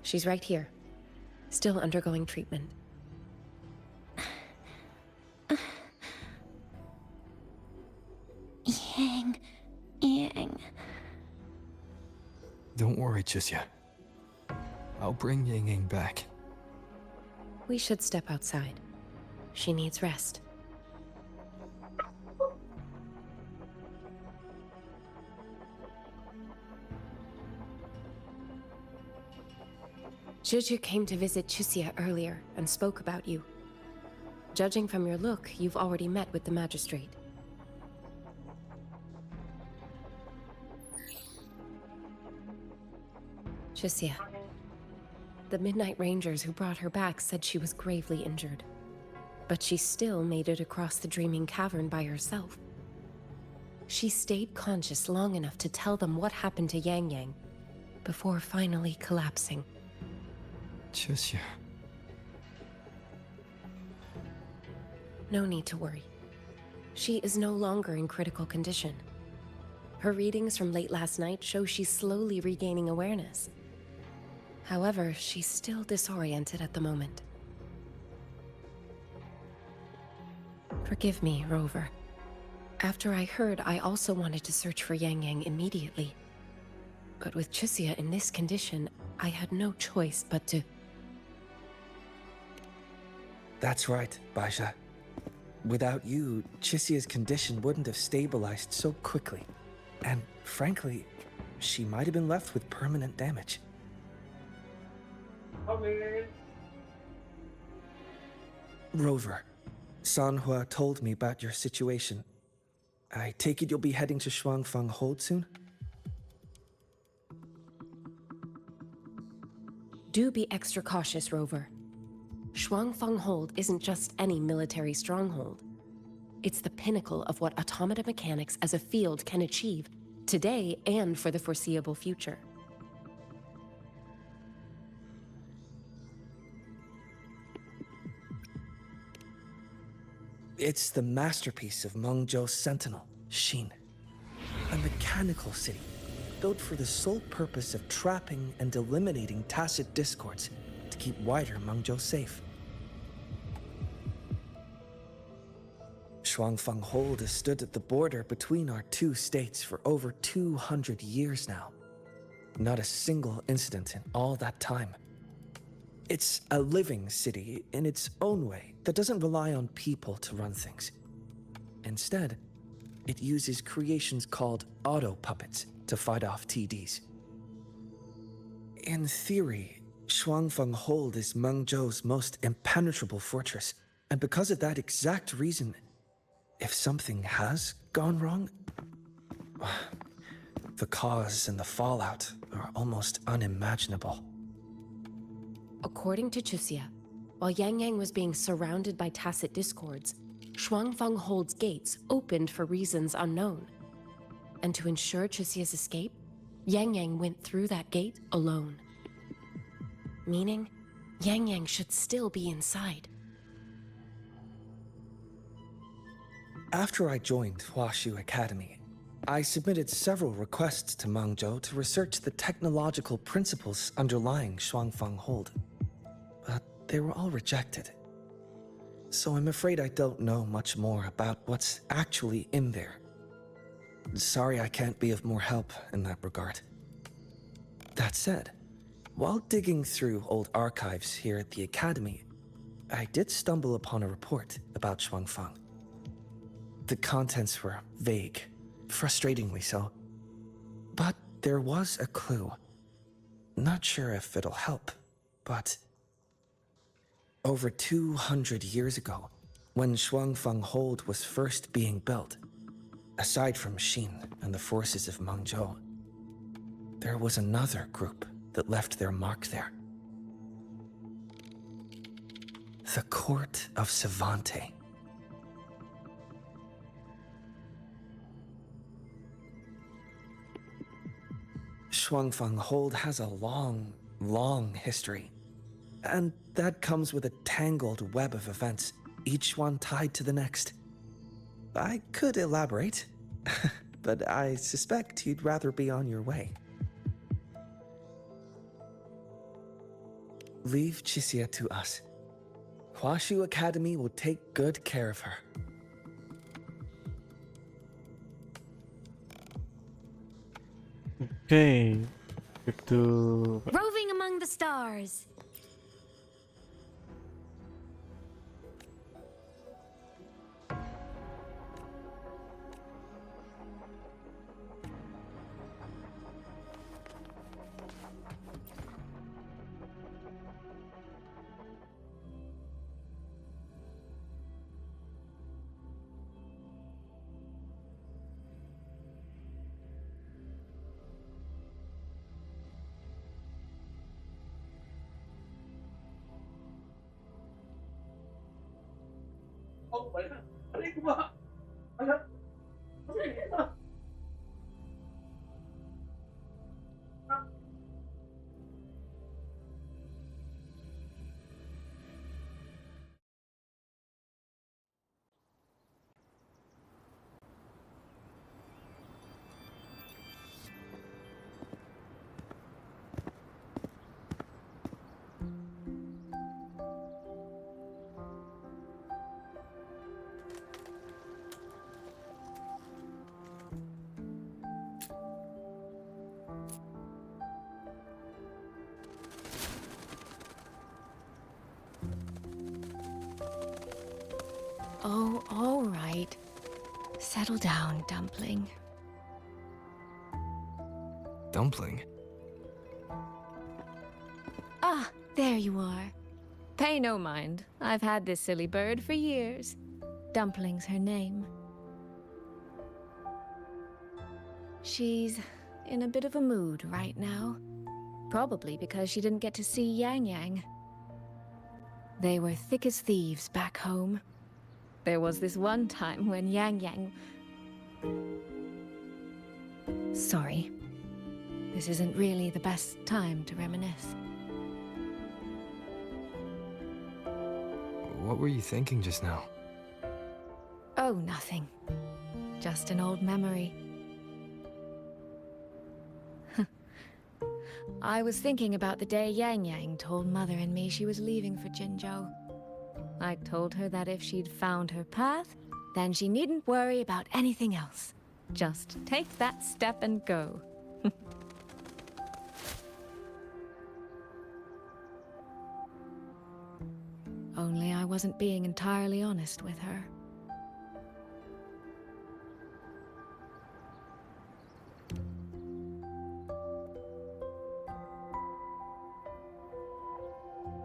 She's right here. Still undergoing treatment. Yang. Don't worry, Chixia. I'll bring Yangyang back. We should step outside. She needs rest. Zhizhi came to visit Chuxia earlier and spoke about you. Judging from your look, you've already met with the magistrate. Chuxia. The Midnight Rangers who brought her back said she was gravely injured. But she still made it across the Dreaming Cavern by herself. She stayed conscious long enough to tell them what happened to Yangyang, before finally collapsing. Chuxia. No need to worry. She is no longer in critical condition. Her readings from late last night show she's slowly regaining awareness. However, she's still disoriented at the moment. Forgive me, Rover. After I heard, I also wanted to search for Yangyang immediately. But with Chuxia in this condition, I had no choice but to... That's right, Baisha. Without you, Chuxia's condition wouldn't have stabilized so quickly. And frankly, she might have been left with permanent damage. Rover, Sanhua told me about your situation. I take it you'll be heading to Shuangfang Hold soon? Do be extra cautious, Rover. Shuangfang Hold isn't just any military stronghold. It's the pinnacle of what automata mechanics as a field can achieve, today and for the foreseeable future. It's the masterpiece of Mengzhou's sentinel, Xin. A mechanical city, built for the sole purpose of trapping and eliminating tacit discords to keep wider Mengzhou safe. Shuangfang Hold has stood at the border between our two states for over 200 years now. Not a single incident in all that time. It's a living city in its own way that doesn't rely on people to run things. Instead, it uses creations called auto-puppets to fight off TDs. In theory, Shuangfang Hold is Mengzhou's most impenetrable fortress, and because of that exact reason, if something has gone wrong, the cause and the fallout are almost unimaginable. According to Chuxia, while Yangyang was being surrounded by tacit discords, Shuangfang Hold's gates opened for reasons unknown. And to ensure Chuxia's escape, Yangyang went through that gate alone. Meaning, Yangyang should still be inside. After I joined Huashu Academy, I submitted several requests to Mengzhou to research the technological principles underlying Shuangfang Hold. But they were all rejected. So I'm afraid I don't know much more about what's actually in there. Sorry I can't be of more help in that regard. That said, while digging through old archives here at the Academy, I did stumble upon a report about Shuangfang. The contents were vague, frustratingly so. But there was a clue. Not sure if it'll help, but... Over 200 years ago, when Shuangfang Hold was first being built, aside from Xin and the forces of Mengzhou, there was another group that left their mark there. The Court of Savante. Shuangfang Hold has a long, long history. And that comes with a tangled web of events, each one tied to the next. I could elaborate, but I suspect you'd rather be on your way. Leave Chuxia to us. Huashu Academy will take good care of her. Okay. Back to... Roving among the stars. Oh, all right. Settle down, Dumpling. Dumpling? Ah, there you are. Pay no mind. I've had this silly bird for years. Dumpling's her name. She's in a bit of a mood right now. Probably because she didn't get to see Yangyang. They were thick as thieves back home. There was this one time when Yangyang... Sorry. This isn't really the best time to reminisce. What were you thinking just now? Oh, nothing. Just an old memory. I was thinking about the day Yangyang told Mother and me she was leaving for Jinzhou. I told her that if she'd found her path, then she needn't worry about anything else. Just take that step and go. Only I wasn't being entirely honest with her.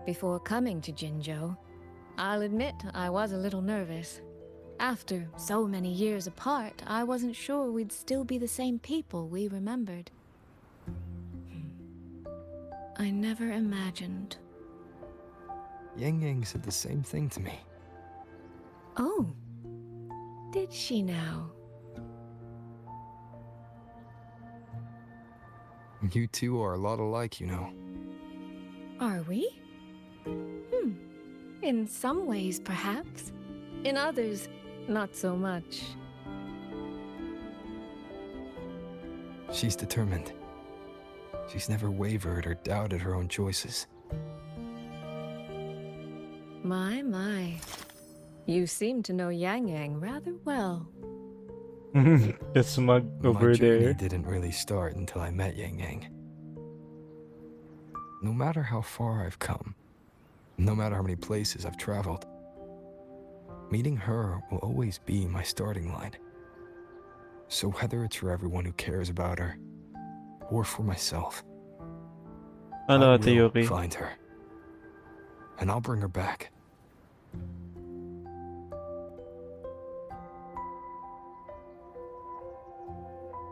Before coming to Jinzhou, I'll admit I was a little nervous. After so many years apart, I wasn't sure we'd still be the same people we remembered. I never imagined. Yangyang said the same thing to me. Oh, did she now? You two are a lot alike, you know. Are we? In some ways, perhaps. In others, not so much. She's determined. She's never wavered or doubted her own choices. My. You seem to know Yangyang rather well. The smug over My journey there. didn't really start until I met Yangyang. No matter how far I've come, no matter how many places I've traveled, meeting her will always be my starting line. So whether it's for everyone who cares about her, or for myself, Hello, I Ate will Yuki. find her. And I'll bring her back.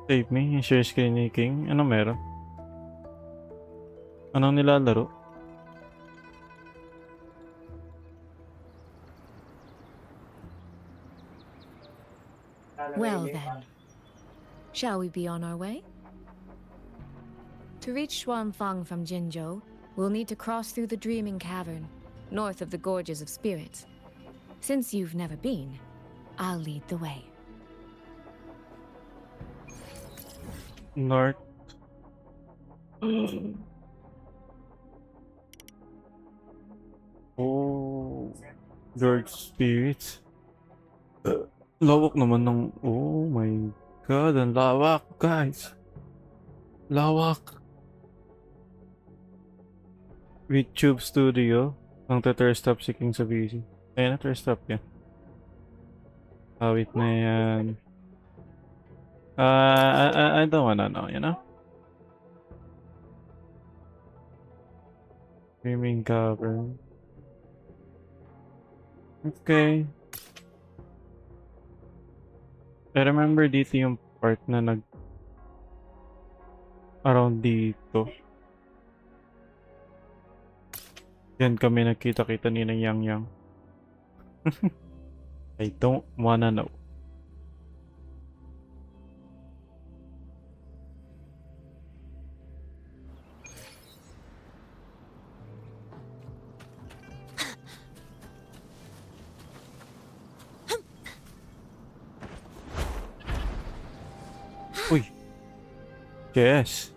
Save me, yung share screen ni King. Ano meron? Anong nilalaro? Well then, shall we be on our way? To reach Xuanfang from Jinzhou, we'll need to cross through the Dreaming Cavern, north of the Gorges of Spirits. Since you've never been, I'll lead the way. North. Oh. Lord Spirits. Lawak naman ng... Oh my god, ang lawak, guys. Lawak. With Tube Studio, ang thirst stop si King sa busy. Ayan na, thirst stop yan. Awit na yan. I don't wanna know, you know? Streaming cover. Okay. I remember dito yung part na around dito. Yan kami nakita-kita ni na Yangyang. I don't wanna know. Uy. Yes.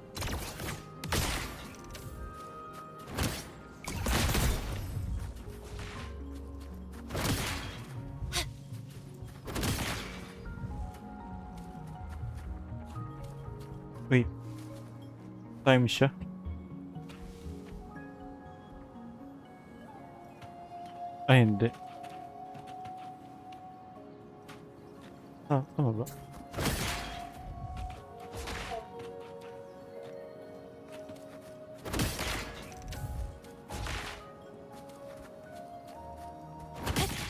Wait. Time siya. Ay, hindi. Tama ba?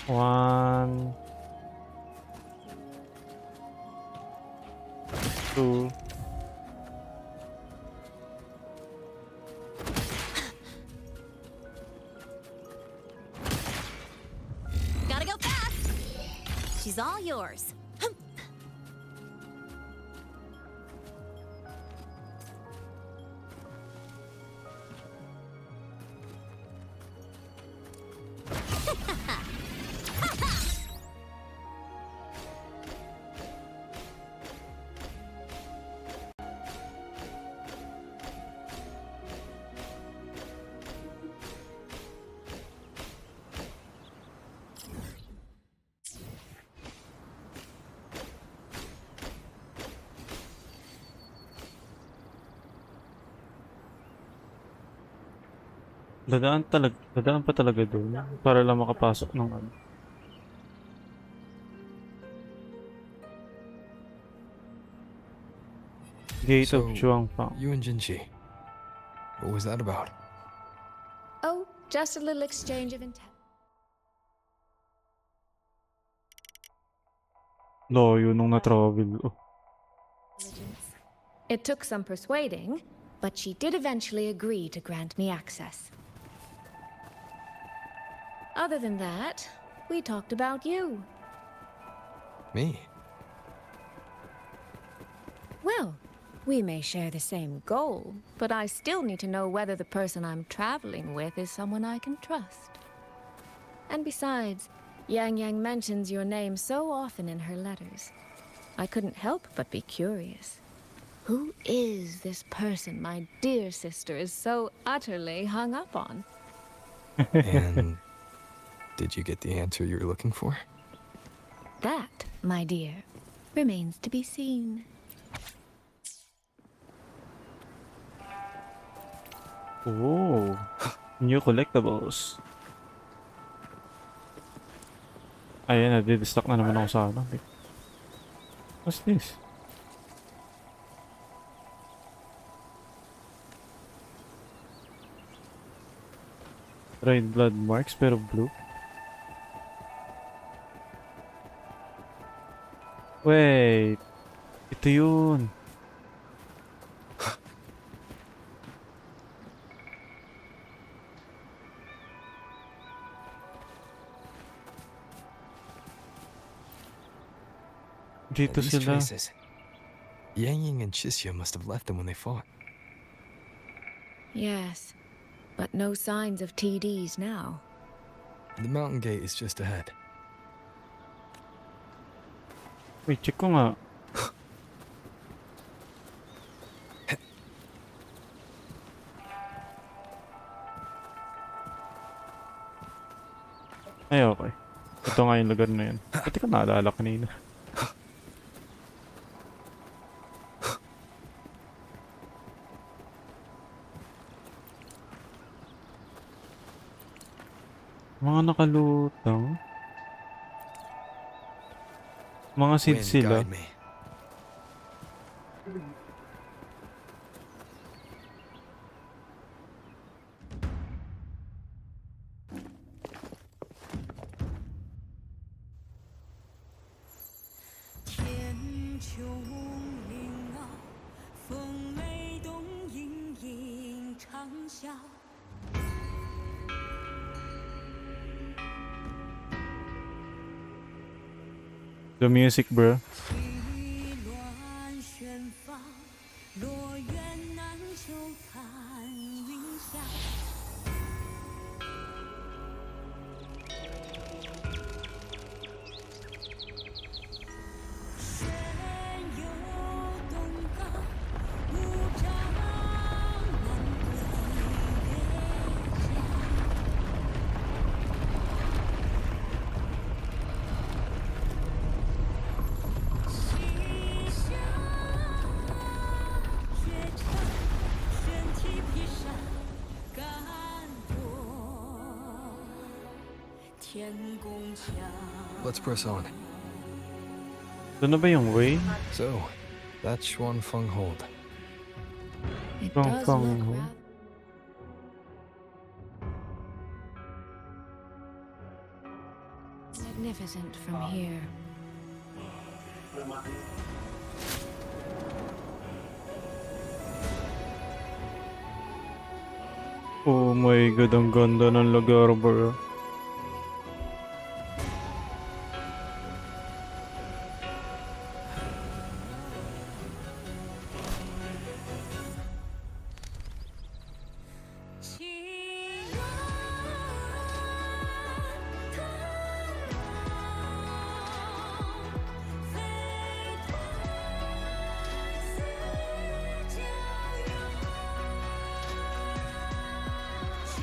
One. Two. Gotta go fast. She's all yours. Dadaan pa talaga doon para lang makapasok ng ano. Gate of Chuangfang. You and Jinji, what was that about? Oh, just a little exchange of intent. Loyo nung na-travel. Oh. It took some persuading, but she did eventually agree to grant me access. Other than that, we talked about you. Me? Well, we may share the same goal, but I still need to know whether the person I'm traveling with is someone I can trust. And besides, Yangyang mentions your name so often in her letters. I couldn't help but be curious. Who is this person my dear sister is so utterly hung up on? And did you get the answer you were looking for? That, my dear, remains to be seen. Oh, new collectibles. Ayan, nadidistract na naman ako sa ano. What's this? Red blood marks pero blue. Wait. Ito yun. Dito These sila. traces. Yangyang and Chisya must have left them when they fought. Yes, but no signs of TDs now. The mountain gate is just ahead. Wait, check ko nga. Ay, okay. Ito nga yung lugar na yun. Pati ko naalala kanina. Mga nakalutang. Mga seed Wind, sila. guide me. The music, bro. Let's press on. Doon na ba yung way? So, that's Xuanfeng Hold. It Fang does Fang look Hold. rather magnificent from here. Oh my god, ang ganda ng lugar, bro.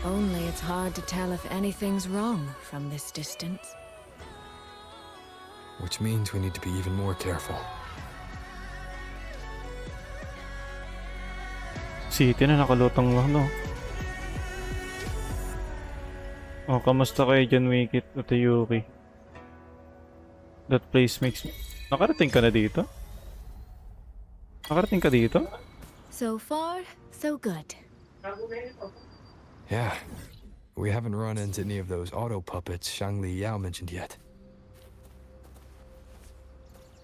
Only it's hard to tell if anything's wrong from this distance. Which means we need to be even more careful. City na nakalutang lang, no? Oh, kamusta kayo dyan, Wikit at Yuki? That place makes me... Nakarating ka na dito? Nakarating ka dito? So far, so good. Yeah. We haven't run into any of those auto puppets Shangli Yao mentioned yet.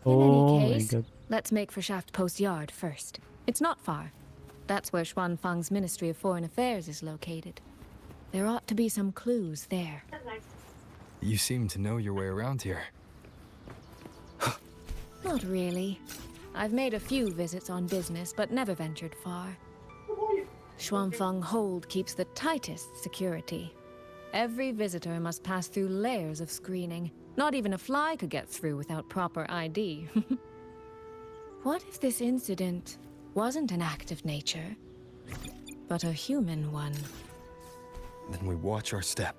In Oh any my case, god. let's make for Shaft Post Yard first. It's not far. That's where Xuanfang's Ministry of Foreign Affairs is located. There ought to be some clues there. You seem to know your way around here. Not really. I've made a few visits on business, but never ventured far. Xuanfeng Hold keeps the tightest security. Every visitor must pass through layers of screening. Not even a fly could get through without proper ID. What if this incident wasn't an act of nature, but a human one? Then we watch our step.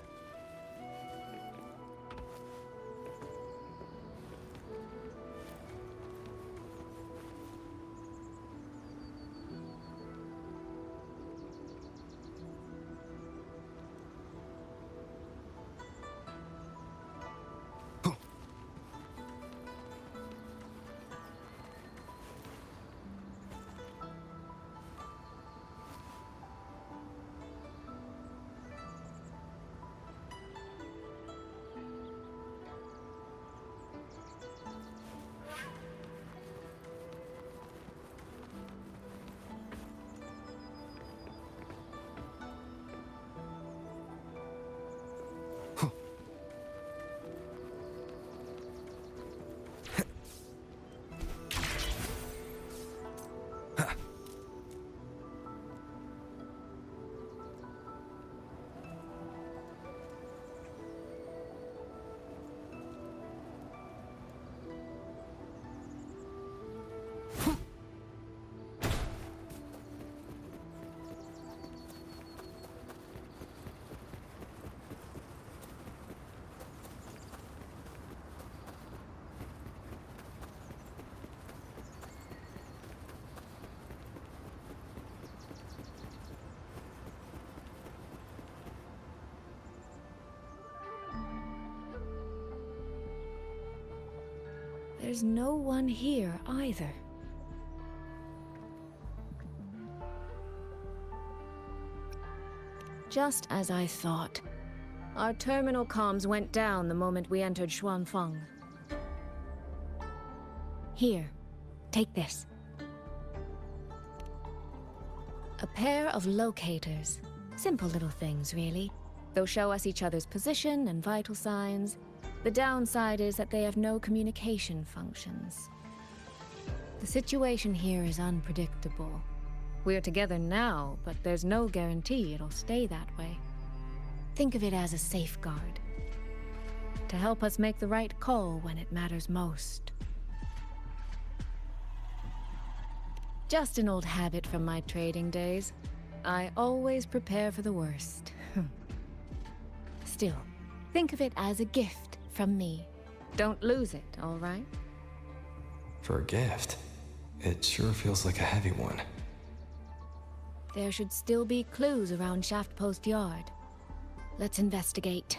There's no one here either. Just as I thought. Our terminal comms went down the moment we entered Xuanfeng. Here, take this. A pair of locators. Simple little things, really. They'll show us each other's position and vital signs. The downside is that they have no communication functions. The situation here is unpredictable. We're together now, but there's no guarantee it'll stay that way. Think of it as a safeguard, to help us make the right call when it matters most. Just an old habit from my trading days. I always prepare for the worst. Still, think of it as a gift from me. Don't lose it, all right? For a gift, it sure feels like a heavy one. There should still be clues around Shaft Post Yard. Let's investigate.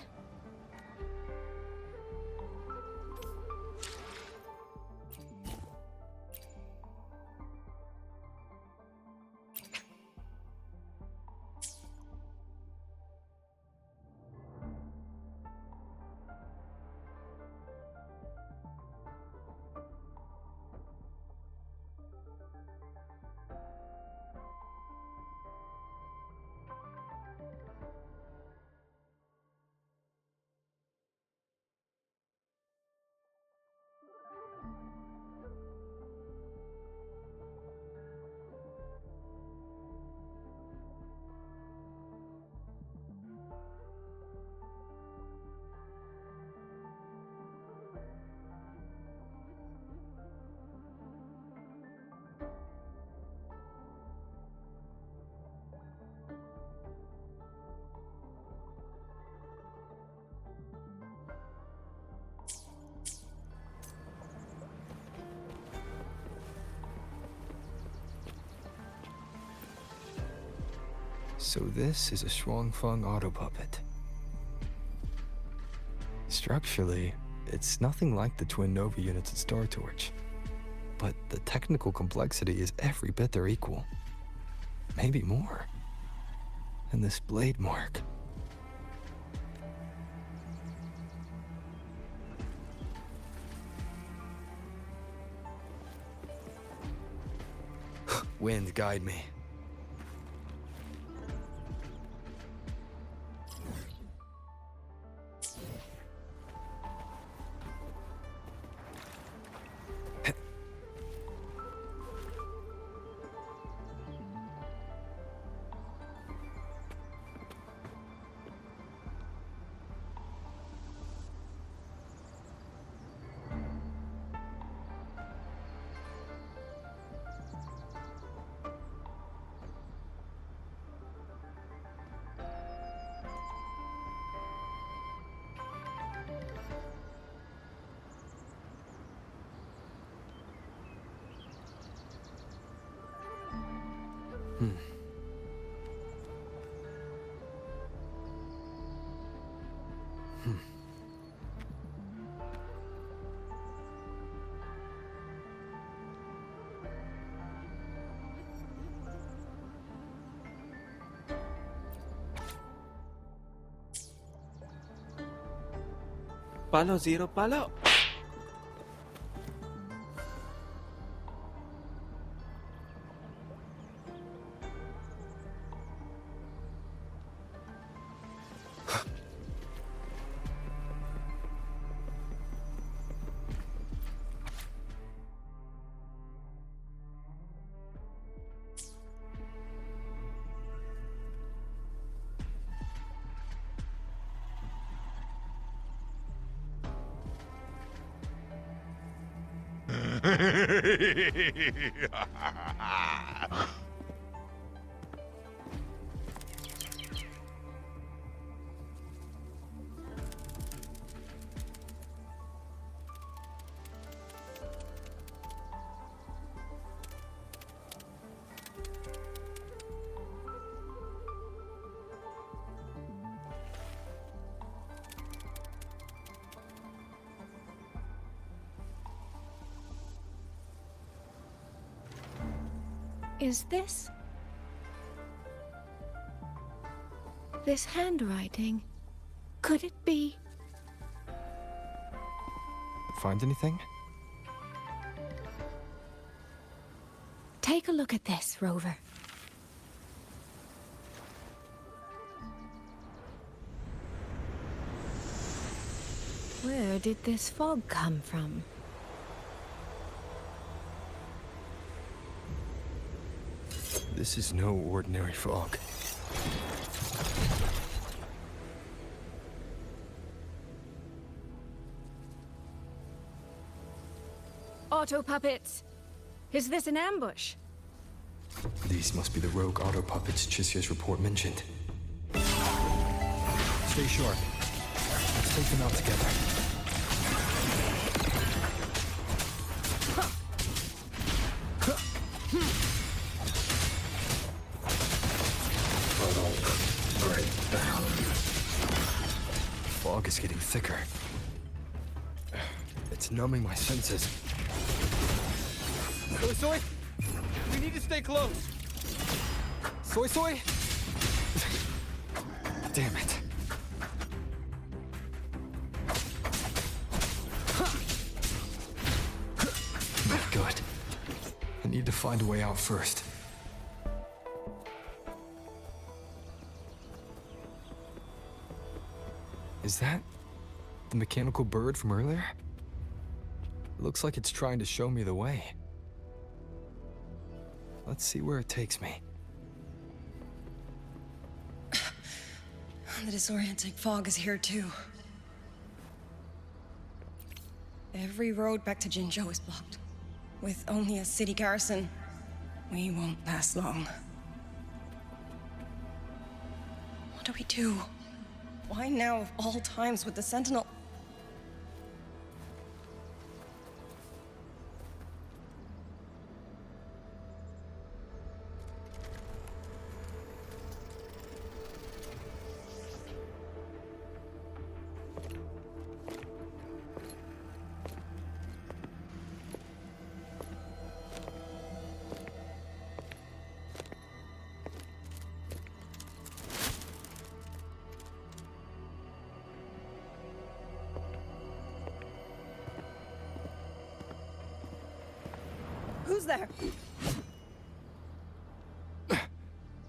So this is a Shuangfeng auto puppet. Structurally, it's nothing like the twin Nova units at Star Torch. But the technical complexity is every bit their equal. Maybe more. And this blade mark. Wind, guide me. Palo, zero palo. Is this handwriting? Could it be? Find anything? Take a look at this, Rover. Where did this fog come from? This is no ordinary fog. Auto puppets! Is this an ambush? These must be the rogue auto puppets Chisia's report mentioned. Stay sharp. Let's take them out together. Fog is getting thicker. It's numbing my senses. Soy Soy! We need to stay close! Soy Soy! Damn it. Not good. I need to find a way out first. Is that the mechanical bird from earlier? Looks like it's trying to show me the way. Let's see where it takes me. The disorienting fog is here too. Every road back to Jinzhou is blocked. With only a city garrison, we won't last long. What do we do? Why now of all times with the Sentinel? Who's there?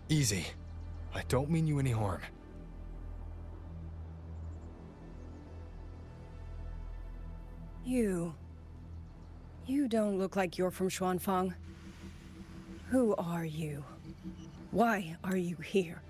Easy. I don't mean you any harm. You don't look like you're from Xuanfang. Who are you? Why are you here?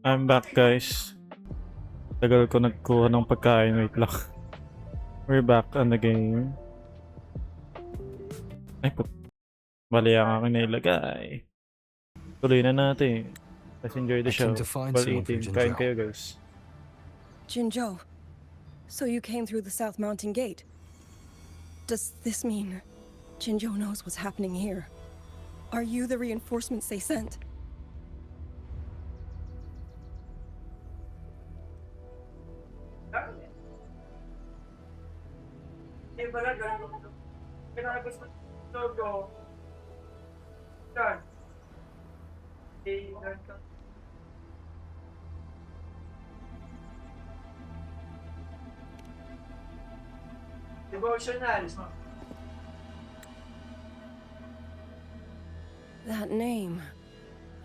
I'm back, guys. Tagal ko nagkuha ng pagkain. Wait lang. We're back on the game. Ay, mali ang aking nailagay. Tuloy na natin. Let's enjoy the I came show. to find While someone from eating. Kain Jinzhou. kayo, guys. Jinzhou, so you came through the South Mountain Gate. Does this mean Jinzhou knows what's happening here? Are you the reinforcements they sent? That name.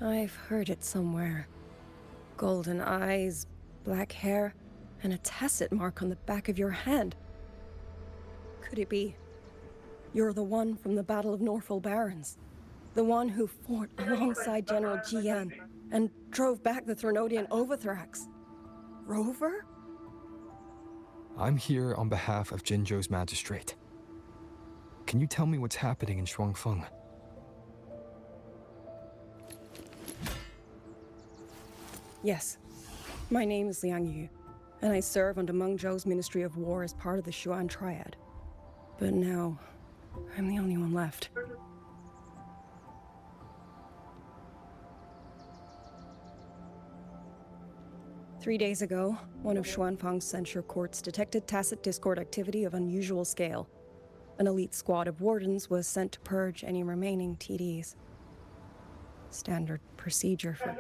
I've heard it somewhere. Golden eyes, black hair, and a tacit mark on the back of your hand. Could it be? You're the one from the Battle of Norfolk Barrens. The one who fought alongside General Jian and drove back the Threnodian Overthrax. Rover? I'm here on behalf of Jinzhou's magistrate. Can you tell me what's happening in Shuangfeng? Yes. My name is Liang, and I serve under Mengzhou's Ministry of War as part of the Xuan Triad. But now, I'm the only one left. Three days ago, one of Xuanfang's censure courts detected tacit discord activity of unusual scale. An elite squad of wardens was sent to purge any remaining TDs. Standard procedure for...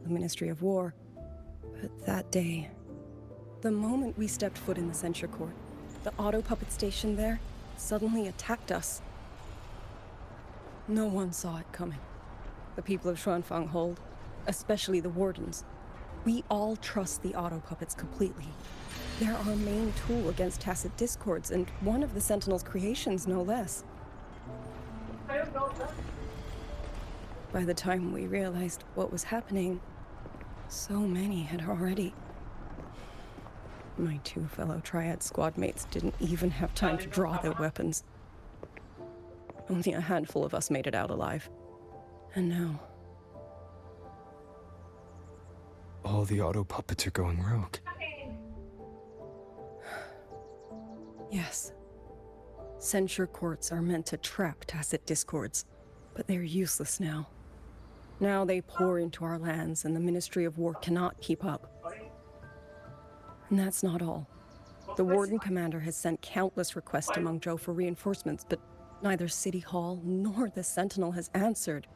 the Ministry of War. But that day, the moment we stepped foot in the censure court, the auto puppet station there suddenly attacked us. No one saw it coming. The people of Xuanfang Hold, especially the wardens. We all trust the auto puppets completely. They're our main tool against tacit discords, and one of the Sentinel's creations, no less. By the time we realized what was happening, so many had already... My two fellow Triad squad mates didn't even have time to draw their weapons. Only a handful of us made it out alive. And now... All the auto puppets are going rogue. Yes. Censure courts are meant to trap tacit discords, but they're useless now. Now they pour into our lands, and the Ministry of War cannot keep up. And that's not all. The Warden Commander has sent countless requests to Mengzhou for reinforcements, but neither City Hall nor the Sentinel has answered.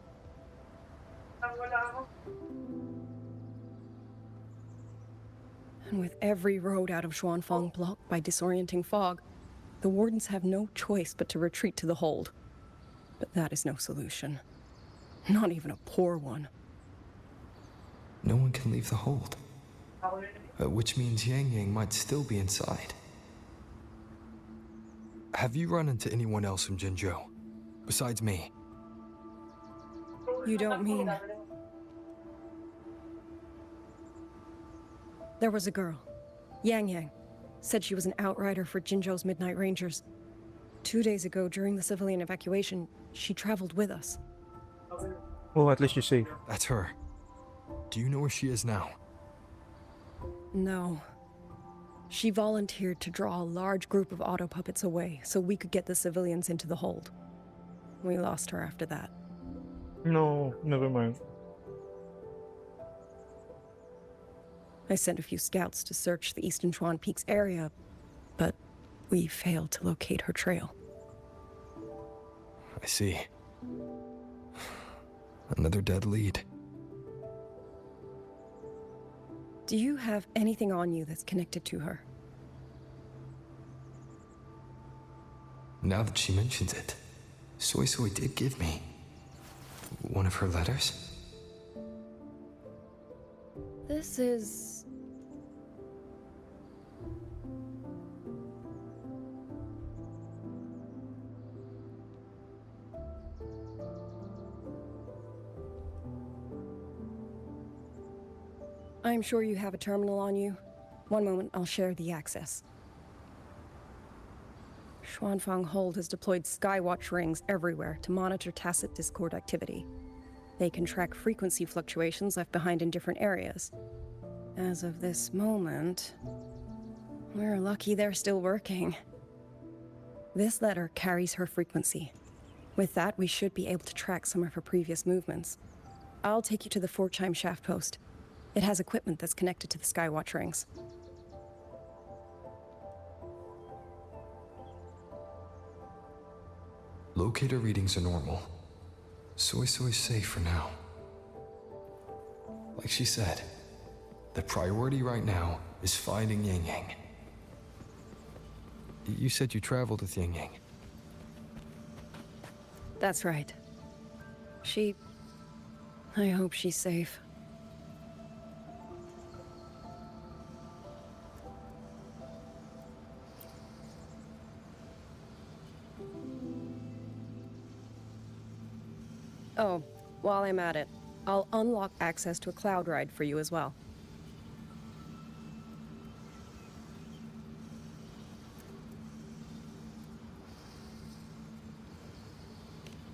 And with every road out of Xuanfang blocked by disorienting fog, the Wardens have no choice but to retreat to the Hold. But that is no solution. Not even a poor one. No one can leave the hold. Which means Yangyang might still be inside. Have you run into anyone else from Jinzhou? Besides me? You don't mean... There was a girl, Yangyang. Said she was an outrider for Jinzhou's Midnight Rangers. 2 days ago, during the civilian evacuation, she traveled with us. Oh, at least you're safe. That's her. Do you know where she is now? No. She volunteered to draw a large group of auto puppets away so we could get the civilians into the hold. We lost her after that. No, never mind. I sent a few scouts to search the Eastern Chuan Peaks area, but we failed to locate her trail. I see. Another dead lead. Do you have anything on you that's connected to her? Now that she mentions it, Soy Soy did give me one of her letters. This is... I'm sure you have a terminal on you. One moment, I'll share the access. Xuanfang Hold has deployed Skywatch rings everywhere to monitor tacit Discord activity. They can track frequency fluctuations left behind in different areas. As of this moment, we're lucky they're still working. This letter carries her frequency. With that, we should be able to track some of her previous movements. I'll take you to the 4-chime shaft post. It has equipment that's connected to the Skywatch rings. Locator readings are normal. Soy Soy's safe for now. Like she said, the priority right now is finding Yangyang. You said you traveled with Yangyang. That's right. I hope she's safe. Oh, while I'm at it, I'll unlock access to a cloud ride for you as well.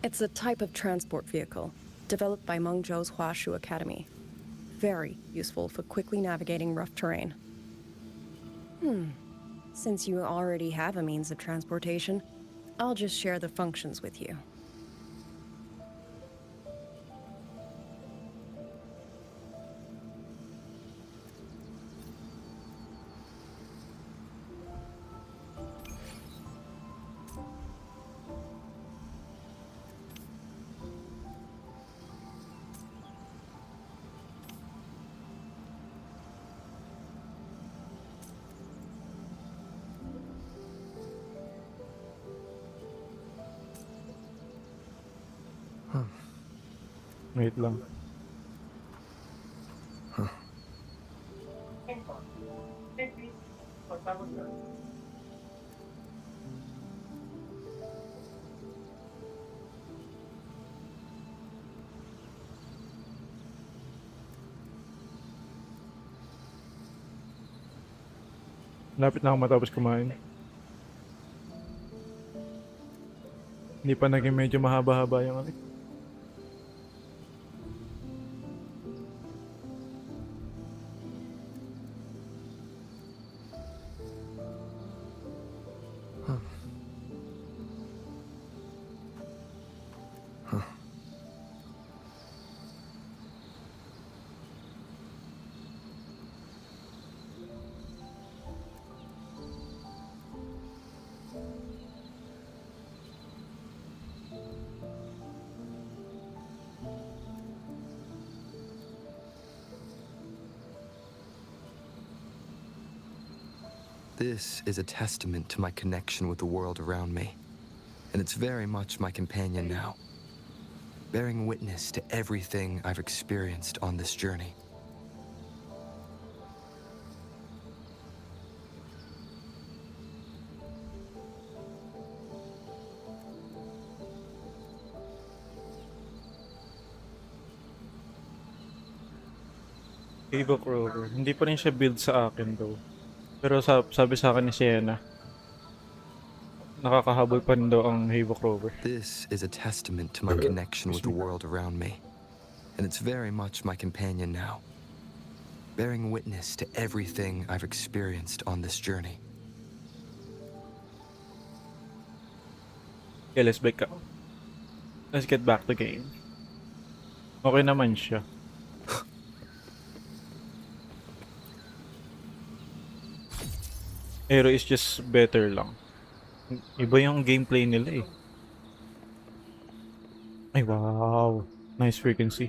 It's a type of transport vehicle, developed by Mengzhou's Huashu Academy. Very useful for quickly navigating rough terrain. Since you already have a means of transportation, I'll just share the functions with you. Wait lang. Lapit na ako matapos kumain. Hindi pa naging medyo mahaba-haba yung ano. This is a testament to my connection with the world around me, and it's very much my companion now, bearing witness to everything I've experienced on this journey. Evo Rover. Hindi pa rin siya build sa akin though. Pero sabi sa akin ni Sienna, nakakahabol pa rin daw ang Havoc Rover. This is a testament to my connection with the world around me, and it's very much my companion now, bearing witness to everything I've experienced on this journey. Okay, let's back up. Let's get back to game. Okay naman siya. Aero is just better lang. Iba yung gameplay nila eh. Ay wow. Nice frequency.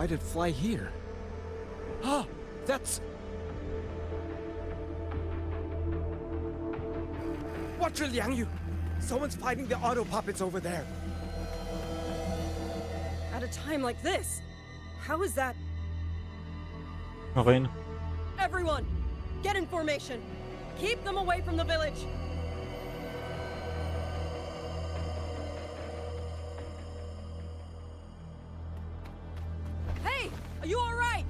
Why'd it fly here? Ah, that's... Watch your Liangyu! Someone's fighting the auto puppets over there. At a time like this, how is that? Okay na. Everyone, get in formation. Keep them away from the village. Hey, are you all right?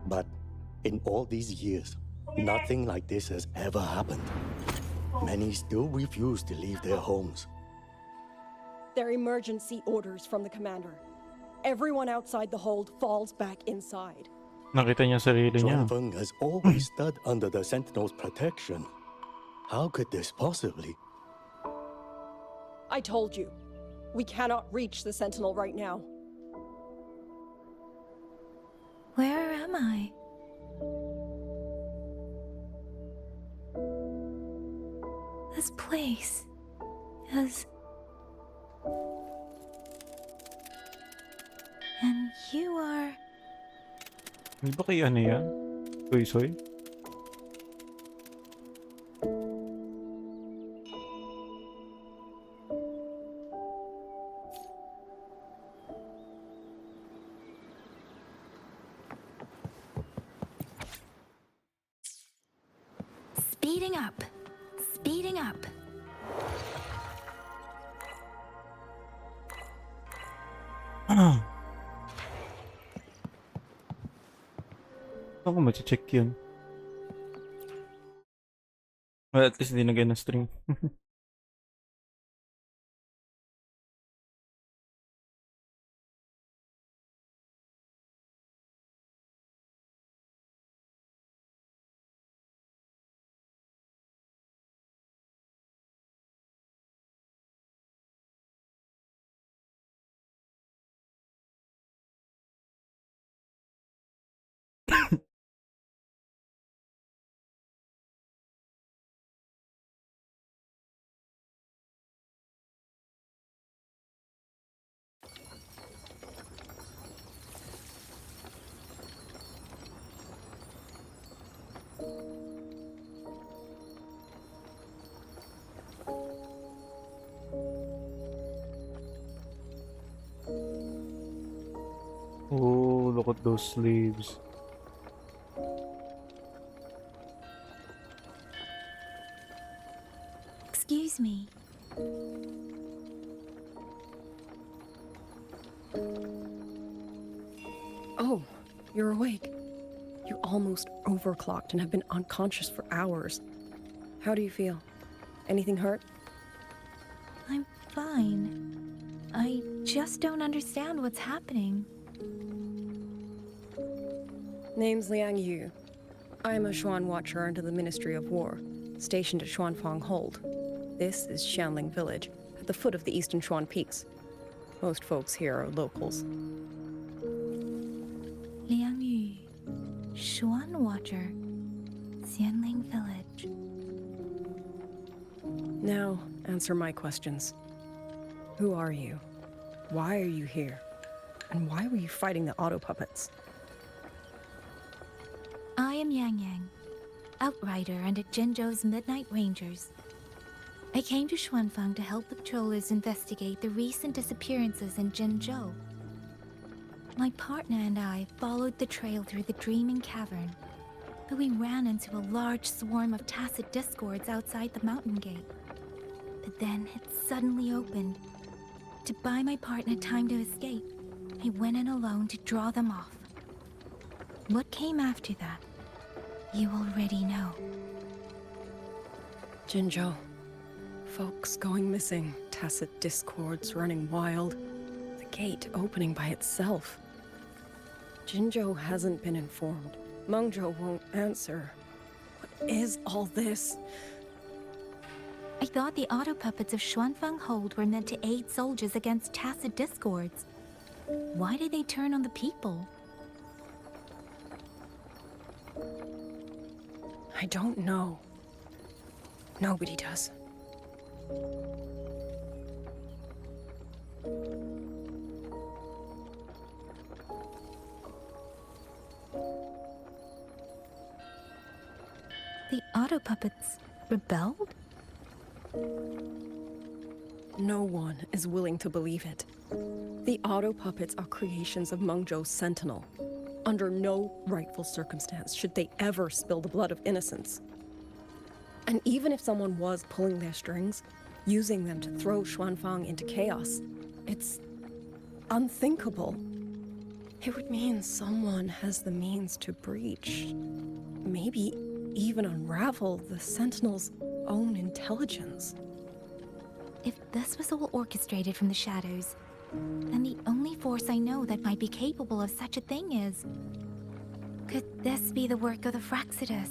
But in all these years, nothing like this has ever happened. Many still refuse to leave their homes. They're emergency orders from the commander. Everyone outside the hold falls back inside. Nakita niya sarili niya. Xuanfeng has always stood under the Sentinel's protection. How could this possibly? I told you, we cannot reach the Sentinel right now. Where am I? This place is... And you are... Hindi ba kay ano yan? Soy? Speeding up. Speeding up. Ako mag-check yun. Well, at least di nagay na stream. Oh, look at those sleeves. Excuse me. Oh, you're awake. You almost overclocked and have been unconscious for hours. How do you feel? Anything hurt? I'm fine. I just don't understand what's happening. Name's Liang Yu. I'm a Xuan Watcher under the Ministry of War, stationed at Xuanfang Hold. This is Xianling Village, at the foot of the Eastern Xuan Peaks. Most folks here are locals. Liang Yu, Xuan Watcher, Xianling Village. Now, answer my questions. Who are you? Why are you here? And why were you fighting the auto puppets? I am Yangyang, Outrider under Jinzhou's Midnight Rangers. I came to Xuanfang to help the patrollers investigate the recent disappearances in Jinzhou. My partner and I followed the trail through the Dreaming Cavern, but we ran into a large swarm of tacit discords outside the mountain gate. But then it suddenly opened. To buy my partner time to escape, I went in alone to draw them off. What came after that, you already know. Jinzhou. Folks going missing, tacit discords running wild, the gate opening by itself. Jinzhou hasn't been informed. Mengzhou won't answer. What is all this? I thought the auto puppets of Xuanfang Hold were meant to aid soldiers against tacit discords. Why did they turn on the people? I don't know. Nobody does. The auto puppets rebelled? No one is willing to believe it. The auto puppets are creations of Mengzhou's Sentinel. Under no rightful circumstance should they ever spill the blood of innocents. And even if someone was pulling their strings, using them to throw Xuanfang into chaos, it's unthinkable. It would mean someone has the means to breach, maybe even unravel the Sentinel's own intelligence. If this was all orchestrated from the shadows, then the only force I know that might be capable of such a thing is... Could this be the work of the Fraxidus?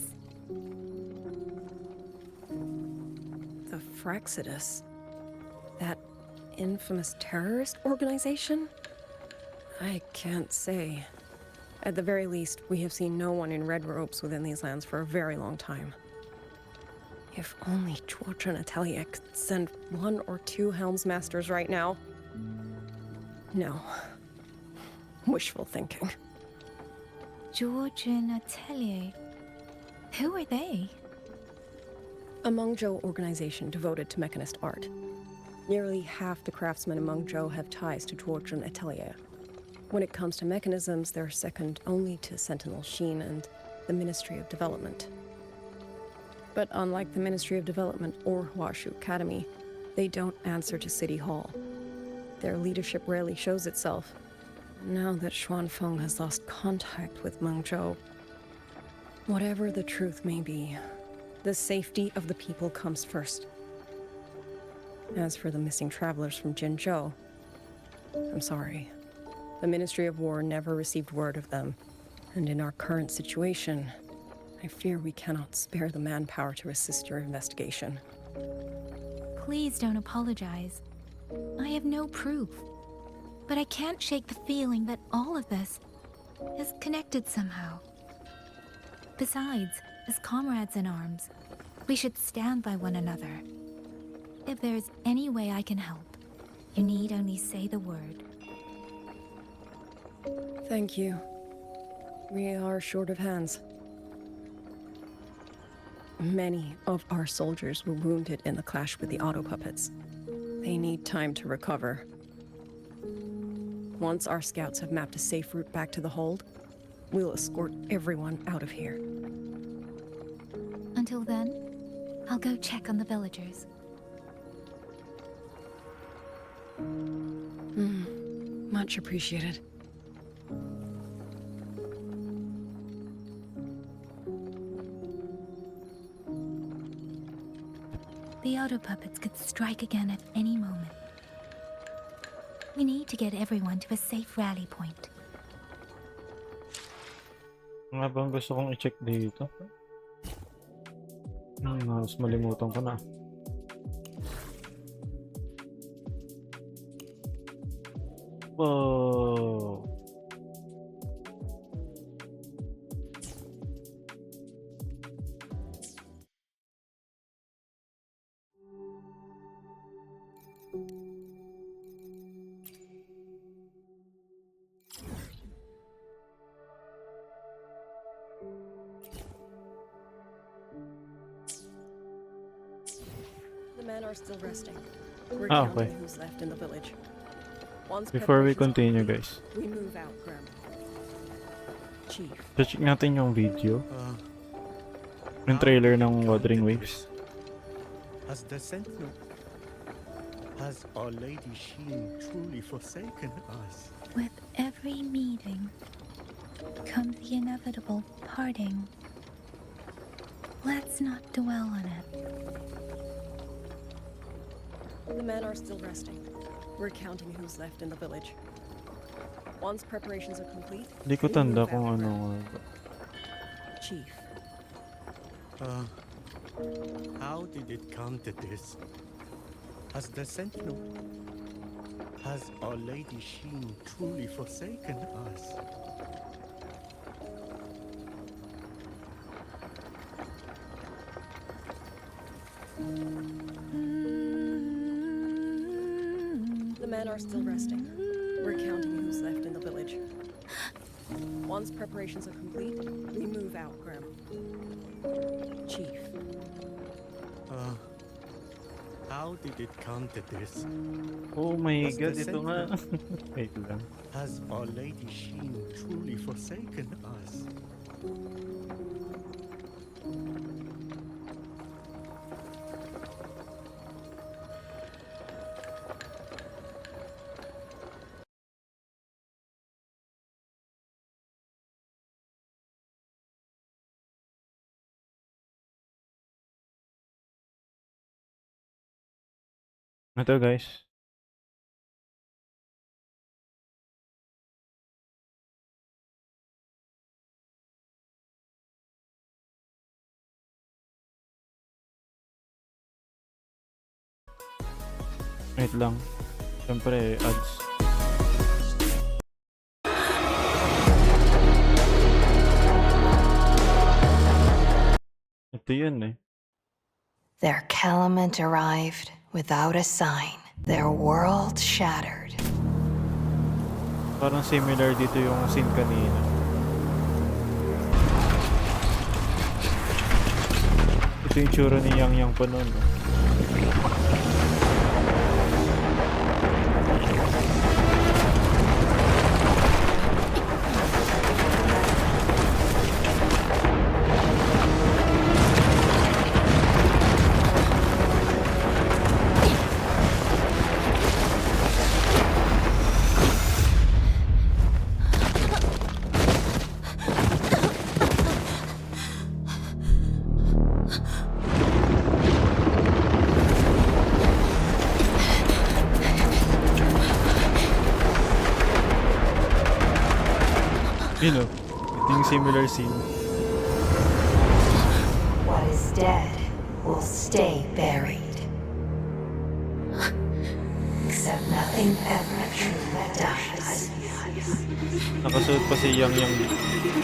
The Fraxidus? That infamous terrorist organization? I can't say. At the very least, we have seen no one in red robes within these lands for a very long time. If only George and Atelier could send 1 or 2 Helmsmasters right now. No. Wishful thinking. George and Atelier? Who are they? A Mengzhou organization devoted to mechanist art. Nearly half the craftsmen in Mengzhou have ties to George and Atelier. When it comes to mechanisms, they're second only to Sentinel Sheen and the Ministry of Development. But unlike the Ministry of Development or Huashu Academy, they don't answer to City Hall. Their leadership rarely shows itself. Now that Xuanfeng has lost contact with Mengzhou, whatever the truth may be, the safety of the people comes first. As for the missing travelers from Jinzhou, I'm sorry. The Ministry of War never received word of them, and in our current situation, I fear we cannot spare the manpower to assist your investigation. Please don't apologize. I have no proof. But I can't shake the feeling that all of this is connected somehow. Besides, as comrades in arms, we should stand by one another. If there's any way I can help, you need only say the word. Thank you. We are short of hands. Many of our soldiers were wounded in the clash with the auto puppets. They need time to recover. Once our scouts have mapped a safe route back to the hold, we'll escort everyone out of here. Until then, I'll go check on the villagers. Much appreciated. The auto puppets could strike again at any moment. We need to get everyone to a safe rally point. Nga bang gusto kong i-check dito? Halos malimutan ko na. Whoa. The men are still resting. We're Ah, counting okay. who's left in the village. Once Before we preparations are continue, complete, guys, we move out, Grandma. Chief. check natin yung video. Yung trailer ng Wuthering Waves. Has the sentinel, has Our Lady Sheen truly forsaken us? With every meeting comes the inevitable parting. Let's not dwell on it. The men are still resting. We're counting who's left in the village. Once preparations are complete, Hindi ko we tanda move kung out, ano. Chief. How did it come to this? Has the sentinel, has Our Lady Sheen truly forsaken us? The men are still resting. We're counting who's left in the village. Once preparations are complete, we move out, Grandma. Chief. How did it come to this? Oh my Has god, the ito nga. sentinel, Wait lang. has Our Lady Sheen truly forsaken us? Ito guys. Wait lang. Siyempre, ads. Ito yun eh. Their calumet arrived without a sign, their world shattered. Parang similar dito yung scene kanina. Ito yung tsura ni Yangyang pa nun. You know, ito yung similar scene. What is dead will stay buried. Except nothing ever truly dies. Nakasuot pa si Yangyang.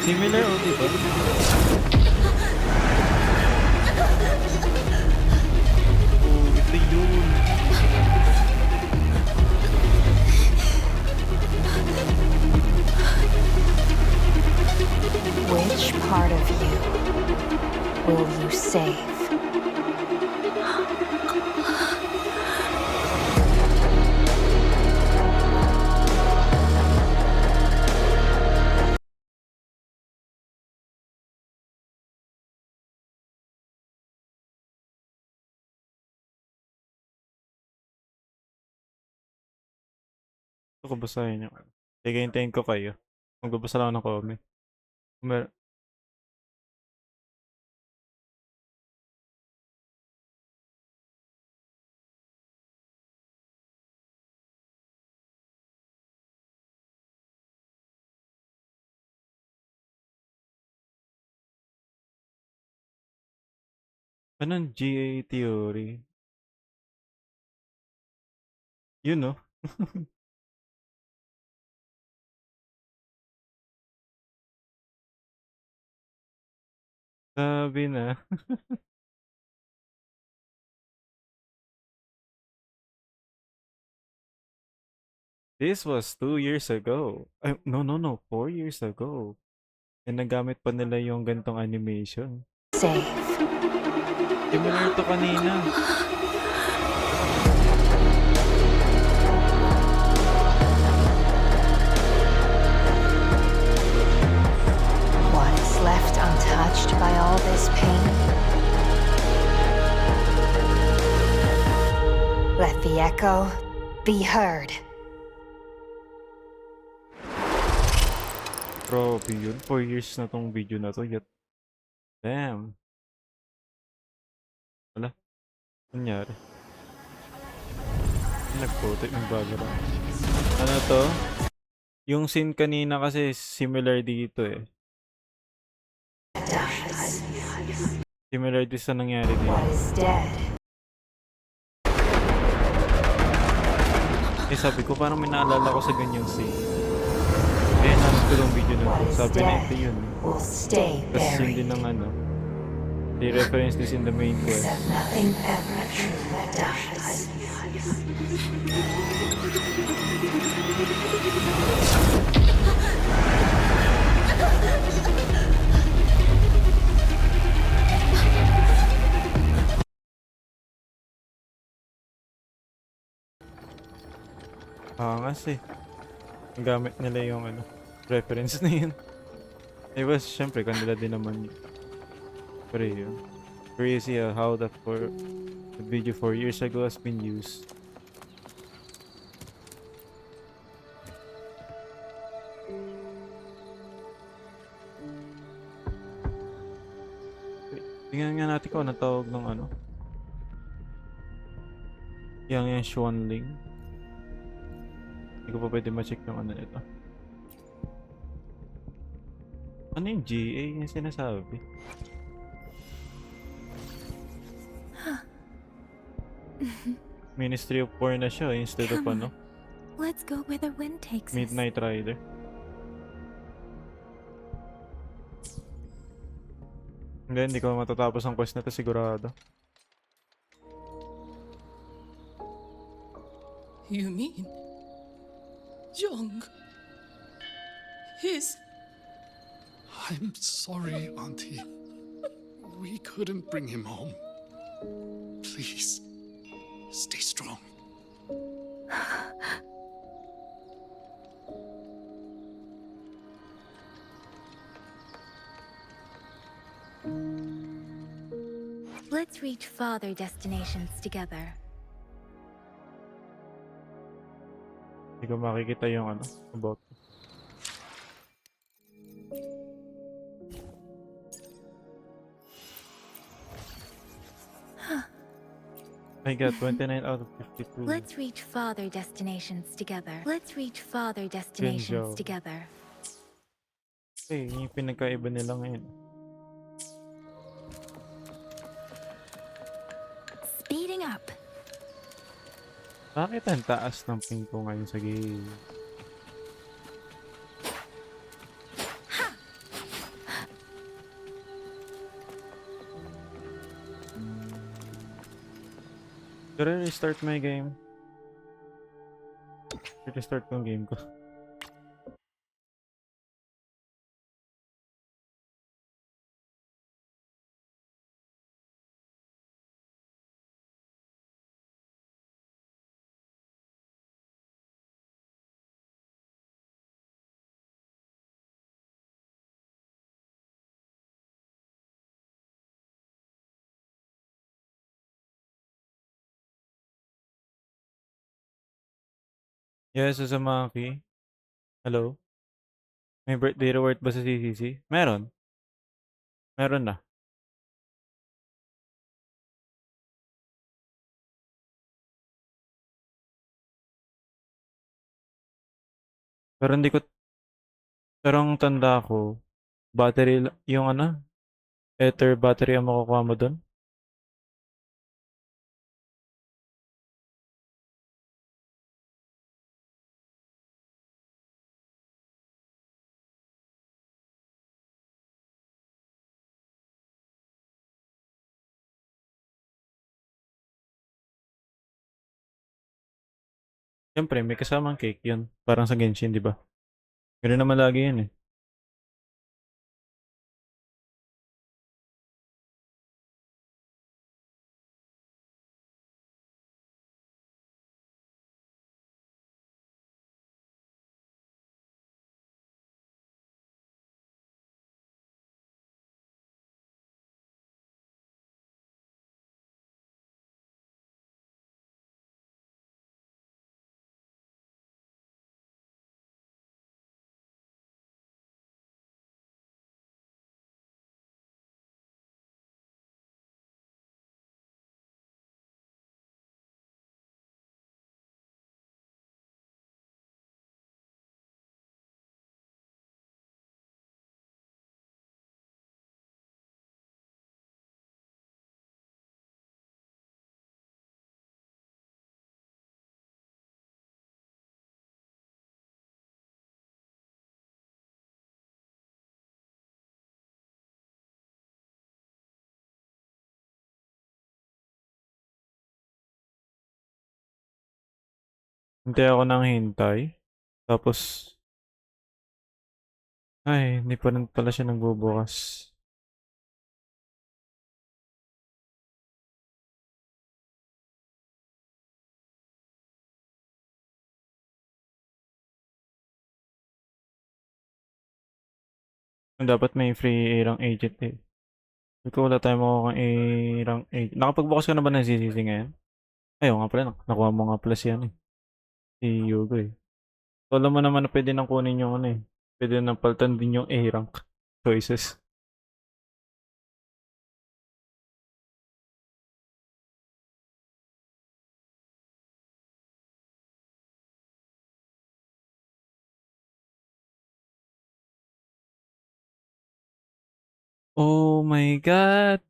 Similar o diba? Oh, ito yun. Which part of you will you save? Ito ko basahin nyo. Sige, hintayin ko kayo. Magbabasa lang ako ng comment. Anong GA theory? Yun no? Sabi na. This was 2 years ago. Ay, no. 4 years ago. And nagamit pa nila yung gantong animation. Save. Similar to kanina. echo, be heard. Grabe yun. 4 years na tong video na to. Yet, damn. Wala. Nangyari. Nag-photo yung background. Ano to? Yung scene kanina kasi similar dito eh. Similar din sa nangyari dito. Eh sabi ko parang may naalala ko sa ganyang scene. Eh namin ko yung video na to. Sabi na ito yun. Tapos yun din ng ano. They reference this in the main quest. Nothing ever truly dies. Angas eh. Ang gamit nila yung ano, reference na yun. Eh was, syempre kanila din naman yun. Pero yun. Crazy how that for the video 4 years ago has been used. Tingnan nga natin kung ano tawag ng ano. Yang Xuanling. Hindi ko pa pwede ma-check yung ano nito. Ano yung GA yung sinasabi? Ministry of War na siya instead of ano. Let's go where the wind takes us. Midnight Rider. Hindi ko matatapos ang quest na to sigurado. You mean Jung is... I'm sorry, Auntie. We couldn't bring him home. Please, stay strong. Let's reach farther destinations together. Hindi ko makikita yung ano, about. I got 29 out of 52. Let's reach farther destinations together. Let's reach farther destinations Mengzhou. together. Eh, yung pinagkaiba nila ngayon. Speeding up. Bakit ang taas ng ping ko ngayon sa game? Should I restart my game? Restart yung game ko. Yes, Uzumaki. Hello? May birthday reward ba sa CCC? Meron. Meron na. Pero hindi ko... Pero ang tanda ko, battery, yung ano, ether battery ang makukuha mo dun. Siyempre, may kasamang cake yun. Parang sa Genshin, di ba? Ganoon naman lagi yun eh. hintay ako ng hintay. Tapos, ay, hindi pa rin pala siya nagbubukas. Dapat may free A-rank agent eh. Sabi ko wala tayong makukuha A-rank agent. Nakapagbukas ka na ba ng CCC ngayon? Ayaw nga pala, nakuha mo nga pala si ano eh. Si Yugo eh. So, alam mo naman na pwede nang kunin yung ano eh. Pwede nang palitan din yung A-rank choices. Oh my God!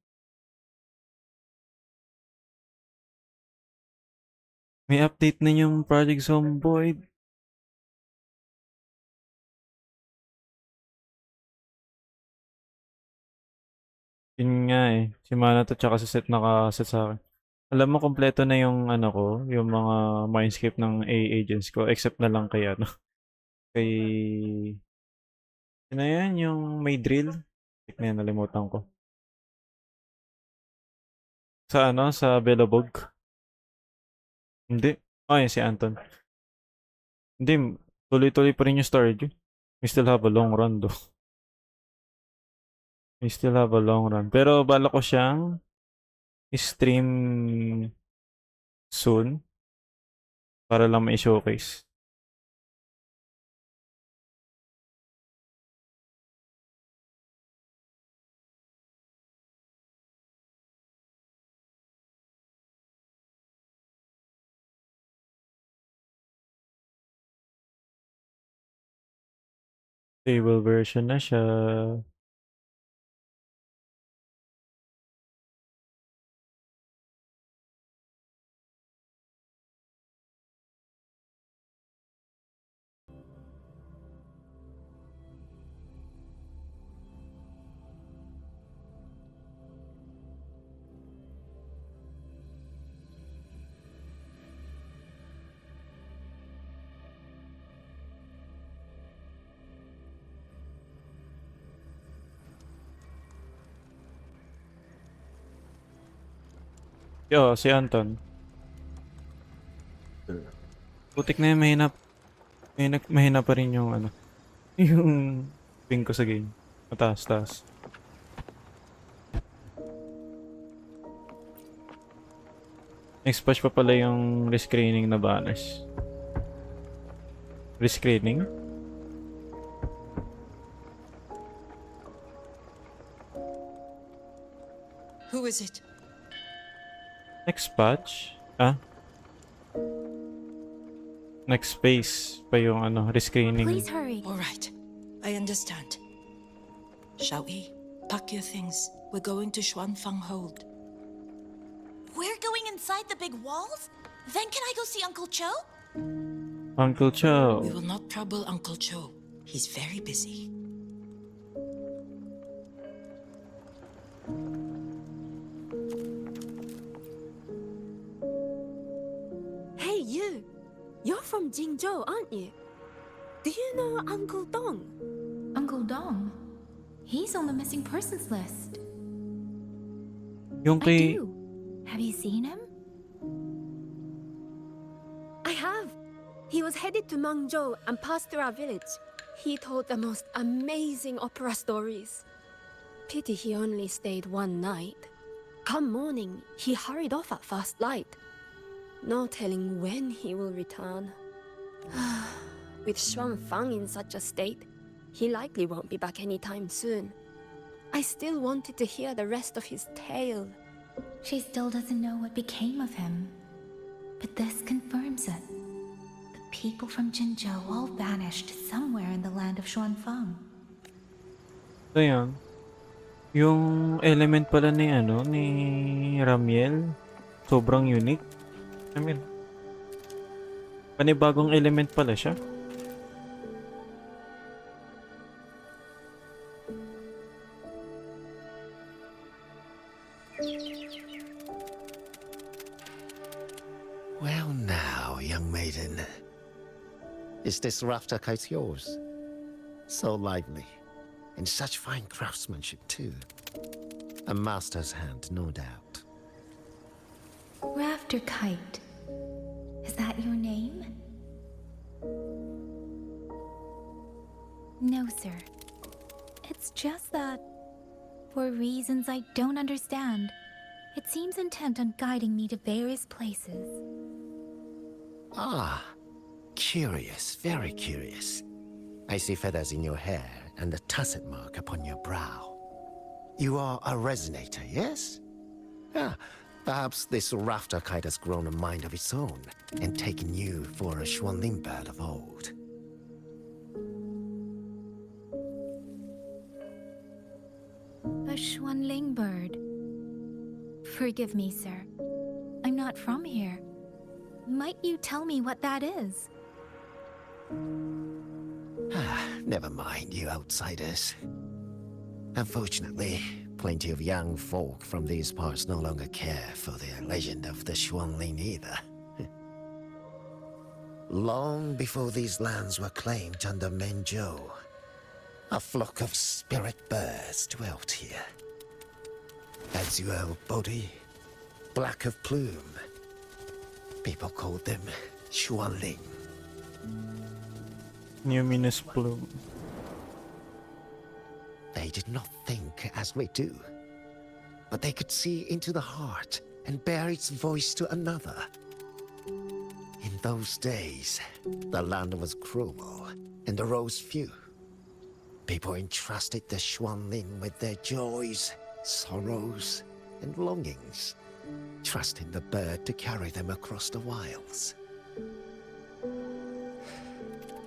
May update na yung Project Zomboid. Yun nga eh. Si Manato tsaka si Seth nakaset sa akin. Alam mo, kompleto na yung ano ko, yung mga mindscape ng A agents ko, except na lang kay ano, kay... Ano yan, yung may drill? Tek na yan, nalimutan ko. Sa ano, sa Belobog? Hindi. Oh, yun si Anton. Hindi, tuloy-tuloy pa rin yung story. We still have a long run though. We still have a long run. Pero bala ko siyang stream soon para lang ma-showcase. Stable version na siya. Yo, si Anton. Putik na yun, mahina pa rin yung ano, yung ping ko sa game. Mataas, taas. Next patch pa pala yung rescreening na banners. Rescreening? Who is it? Next patch? Ah? Next phase pa yung ano, rescreening. Please hurry. All right. I understand. Shall we? Pack your things. We're going to Xuanfang Hold. We're going inside the big walls? Then can I go see Uncle Cho? Uncle Cho. We will not trouble Uncle Cho. He's very busy. Hey, you! You're from Jingzhou, aren't you? Do you know Uncle Dong? Uncle Dong? He's on the missing persons list. Yung I kay... do. Have you seen him? I have. He was headed to Mengzhou and passed through our village. He told the most amazing opera stories. Pity he only stayed one night. Come morning, he hurried off at first light. No telling when he will return. With Xuanfang in such a state, he likely won't be back anytime soon. I still wanted to hear the rest of his tale. She still doesn't know what became of him. But this confirms it. The people from Jinzhou all vanished somewhere in the land of Xuanfang. So yun. Yung element pala ni ano, ni Ramiel, sobrang unique. I mean, panibagong element pala siya. Well now, young young maiden. Is this rafter kite yours? So lively, and such fine craftsmanship too. A master's hand, no doubt. Rafter Kite. Is that your name? No, sir. It's just that, for reasons I don't understand, it seems intent on guiding me to various places. Ah, curious, very curious. I see feathers in your hair and a tusset mark upon your brow. You are a resonator, yes? Ah, perhaps this rafter kite has grown a mind of its own and taken you for a Xuanling bird of old. A Xuanling bird. Forgive me, sir. I'm not from here. Might you tell me what that is? Never mind, you outsiders. Unfortunately, plenty of young folk from these parts no longer care for the legend of the Xuanling either. Long before these lands were claimed under Mengzhou, a flock of spirit birds dwelt here. Azure body, black of plume. People called them Xuanling. Numinous plume. They did not think as we do, but they could see into the heart and bear its voice to another. In those days, the land was cruel and the roads few. People entrusted the Xuanling with their joys, sorrows, and longings, trusting the bird to carry them across the wilds.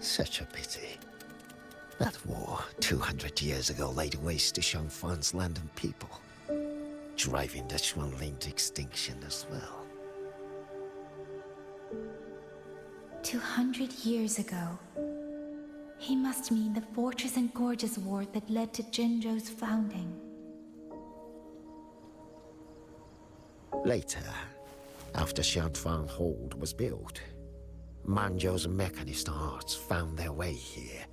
Such a pity. That war 200 years ago laid waste to Shangfan's land and people, driving the Xuanling to extinction as well. 200 years ago. He must mean the Fortress and Gorges War that led to Jinzhou's founding. Later, after Shangfang Hold was built, Mengzhou's mechanist arts found their way here.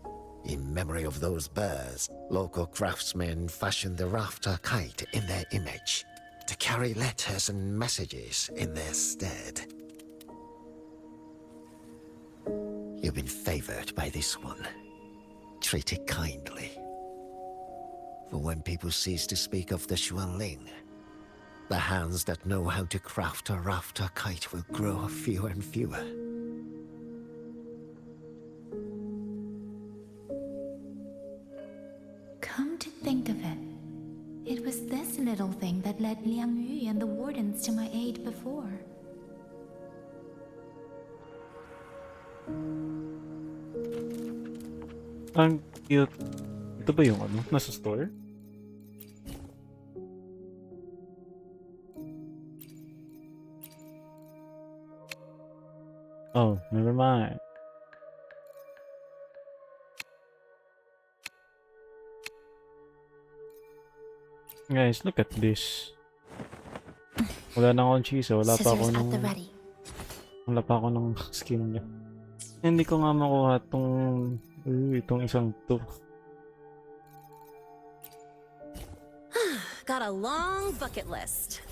In memory of those birds, local craftsmen fashioned the rafter kite in their image to carry letters and messages in their stead. You've been favored by this one. Treat it kindly. For when people cease to speak of the Xuanling, the hands that know how to craft a rafter kite will grow fewer and fewer. Come to think of it, it was this little thing that led Liang Yu and the wardens to my aid before. Ang cute. Ito ba yung ano? Nasa store? Oh, never mind. Guys, look at this. Wala na akong cheese, wala pa ako nung... Wala pa ako nung skin niya. Hindi ko nga makuha itong isang to. Got a long bucket list.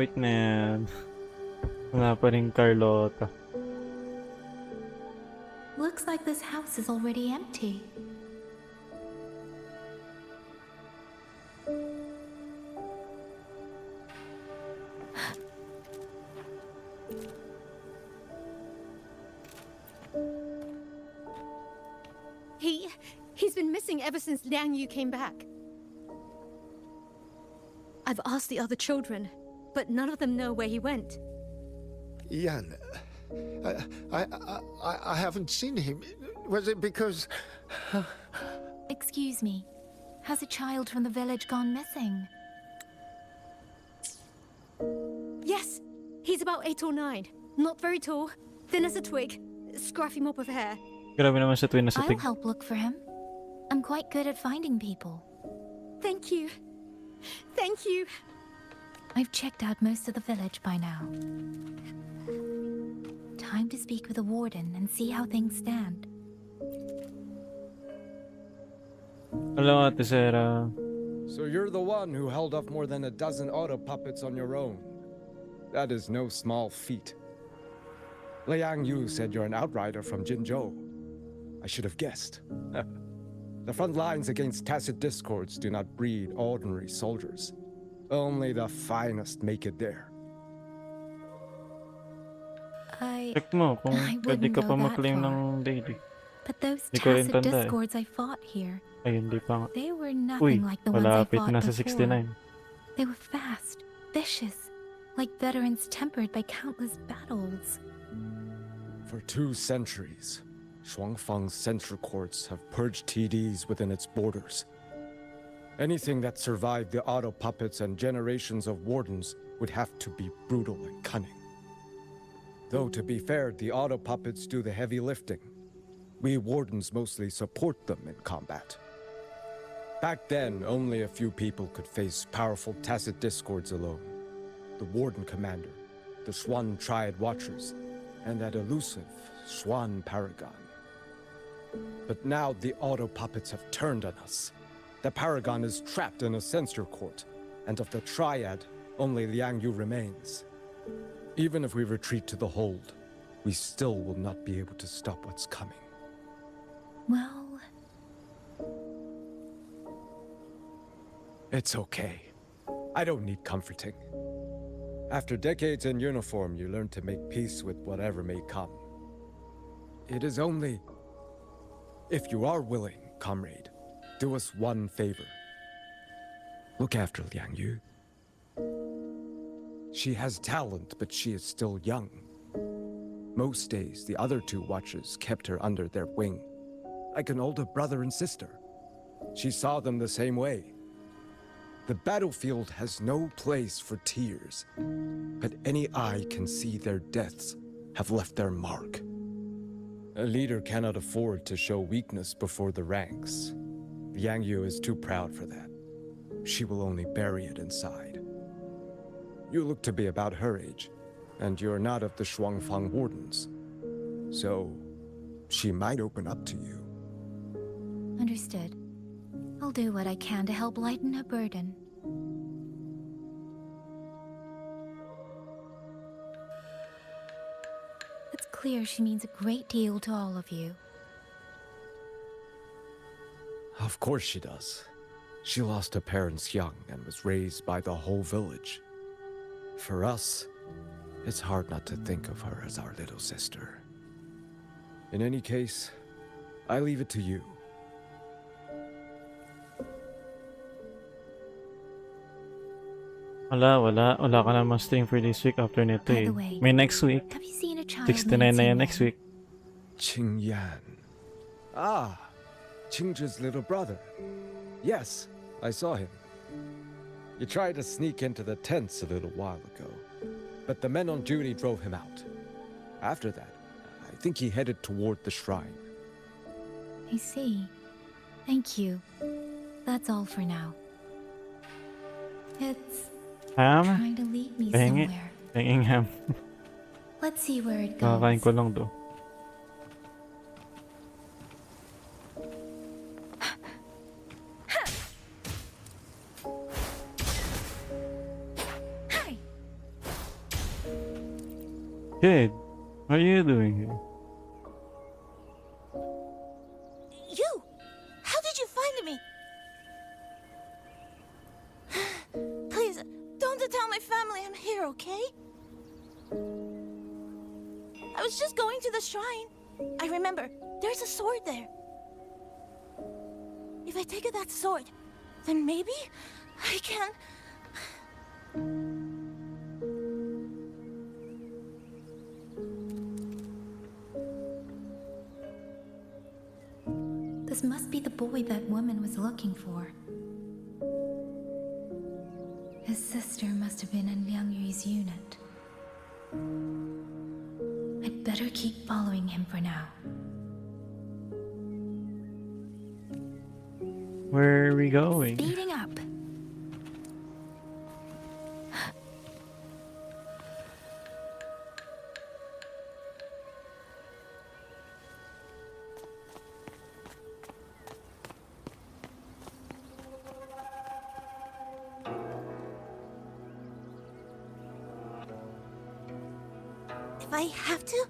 Wait na yan. Wala pa rin Carlota. Looks like this house is already empty. He's been missing ever since Liang Yu came back. I've asked the other children, but none of them know where he went. Yan, I haven't seen him. Was it because... Excuse me. Has a child from the village gone missing? Yes, he's about 8 or 9. Not very tall, thin as a twig, scruffy mop of hair. Grabe naman sa tuwing nasa I'll help look for him. I'm quite good at finding people. Thank you. Thank you. I've checked out most of the village by now. Time to speak with the warden and see how things stand. Hello, Ate Sarah. So you're the one who held off more than a dozen auto puppets on your own. That is no small feat. Liang Yu said you're an outrider from Jinzhou. I should have guessed. The front lines against tacit discords do not breed ordinary soldiers. Only the finest make it there. Check mo kung I pwede wouldn't ka go pa that mag-claim far. ng daily. But those Di ko rin tacit tanda eh. discords I fought here, Ay, hindi pa nga. they were Uy, nothing like the ones I malapit fought na sa before. 69. They were fast, vicious, like veterans tempered by countless battles. For 2 centuries, Shuangfang's censure courts have purged TDs within its borders. Anything that survived the auto puppets and generations of wardens would have to be brutal and cunning. Though, to be fair, the auto puppets do the heavy lifting. We wardens mostly support them in combat. Back then, only a few people could face powerful tacit discords alone. The warden commander, the Swan Triad Watchers, and that elusive Swan Paragon. But now the auto puppets have turned on us. The Paragon is trapped in a censor court, and of the Triad, only Liang Yu remains. Even if we retreat to the hold, we still will not be able to stop what's coming. Well, it's okay. I don't need comforting. After decades in uniform, you learn to make peace with whatever may come. It is only... If you are willing, comrade, do us one favor. Look after Liang Yu. She has talent, but she is still young. Most days, the other 2 watchers kept her under their wing, like an older brother and sister. She saw them the same way. The battlefield has no place for tears, but any eye can see their deaths have left their mark. A leader cannot afford to show weakness before the ranks. Yang Yu is too proud for that. She will only bury it inside. You look to be about her age, and you're not of the Shuangfang Wardens. So, she might open up to you. understood. I'll do what I can to help lighten her burden. It's clear she means a great deal to all of you. Of course she does. She lost her parents young and was raised by the whole village. For us, it's hard not to think of her as our little sister. In any case, I leave it to you. Wala ka naman stream for this week after nito By eh. the way, May next week. have you seen a child 69 named na yan Yangyang? next week. Qingyan. Ah, Qingzhi's little brother. Yes, I saw him. He tried to sneak into the tents a little while ago, but the men on duty drove him out. After that, I think he headed toward the shrine. I see. Thank you. That's all for now. It's trying to lead me somewhere. Pahinging ham. Let's see where it goes. Kakakain ko lang do. Kid, what are you doing here? You! How did you find me? Please, don't tell my family I'm here, okay? I was just going to the shrine. I remember, there's a sword there. If I take that sword, then maybe I can... This must be the boy that woman was looking for. His sister must have been in Liang Yu's unit. I'd Better keep following him for now. Where are we going? Speeding up. If I have to,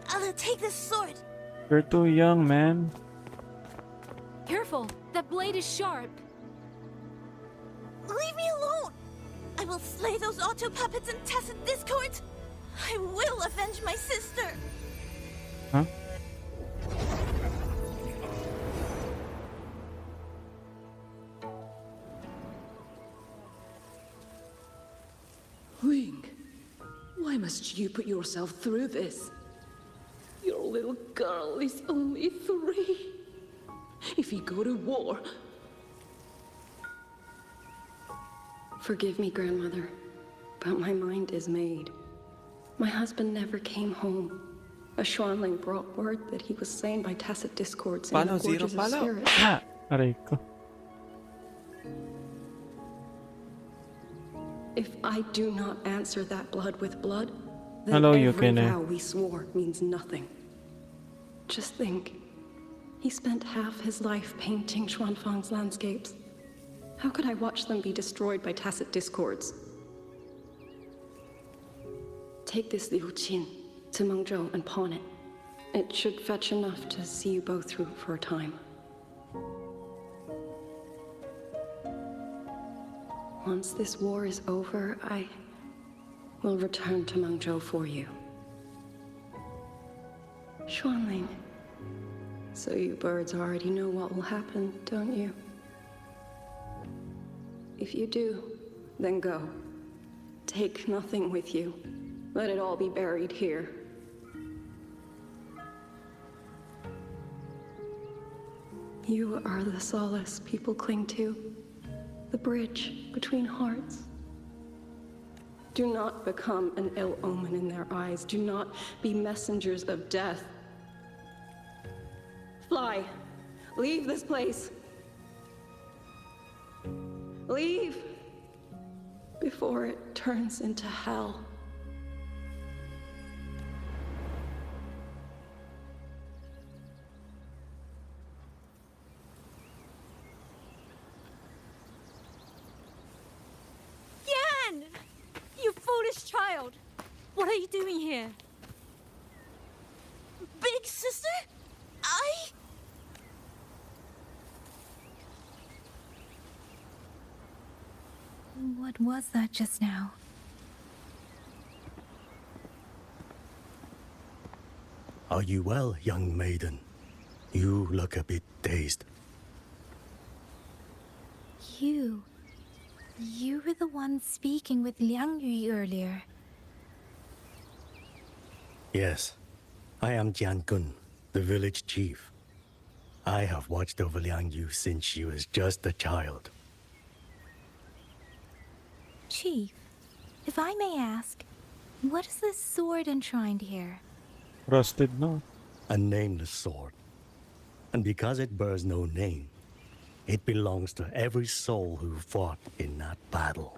I'll take this sword. You're too young, man. Careful! That blade is sharp! Leave me alone! I will slay those auto puppets and tacit discords. I will avenge my sister. Huh? Wing, why must you put yourself through this? Your little girl is only 3. If you go to war... Forgive me, Grandmother, but my mind is made. My husband never came home. A Xuanling brought word that he was slain by tacit discords in the gorges of spirit. Ah, aray ko. If I do not answer that blood with blood, then Hello, every Yukine. vow we swore means nothing. Just think, he spent half his life painting Xuanfang's landscapes. How could I watch them be destroyed by tacit discords? Take this Liu Qin to Mengzhou and pawn it. It should fetch enough to see you both through for a time. Once this war is over, I will return to Mengzhou for you. Xuanling, so you birds already know what will happen, don't you? If you do, then go. Take nothing with you. Let it all be buried here. You are the solace people cling to, the bridge between hearts. Do not become an ill omen in their eyes. Do not be messengers of death. Fly. Leave this place. Leave before it turns into hell. Yan! You foolish child! What are you doing here? Big sister? What was that just now? Are you well, young maiden? You look a bit dazed. You were the one speaking with Liang Yu earlier. Yes, I am Jian, the village chief. I have watched over Liang Yu since she was just a child. Chief, if I may ask, what is this sword enshrined here? Rusted, no? A nameless sword. And because it bears no name, it belongs to every soul who fought in that battle.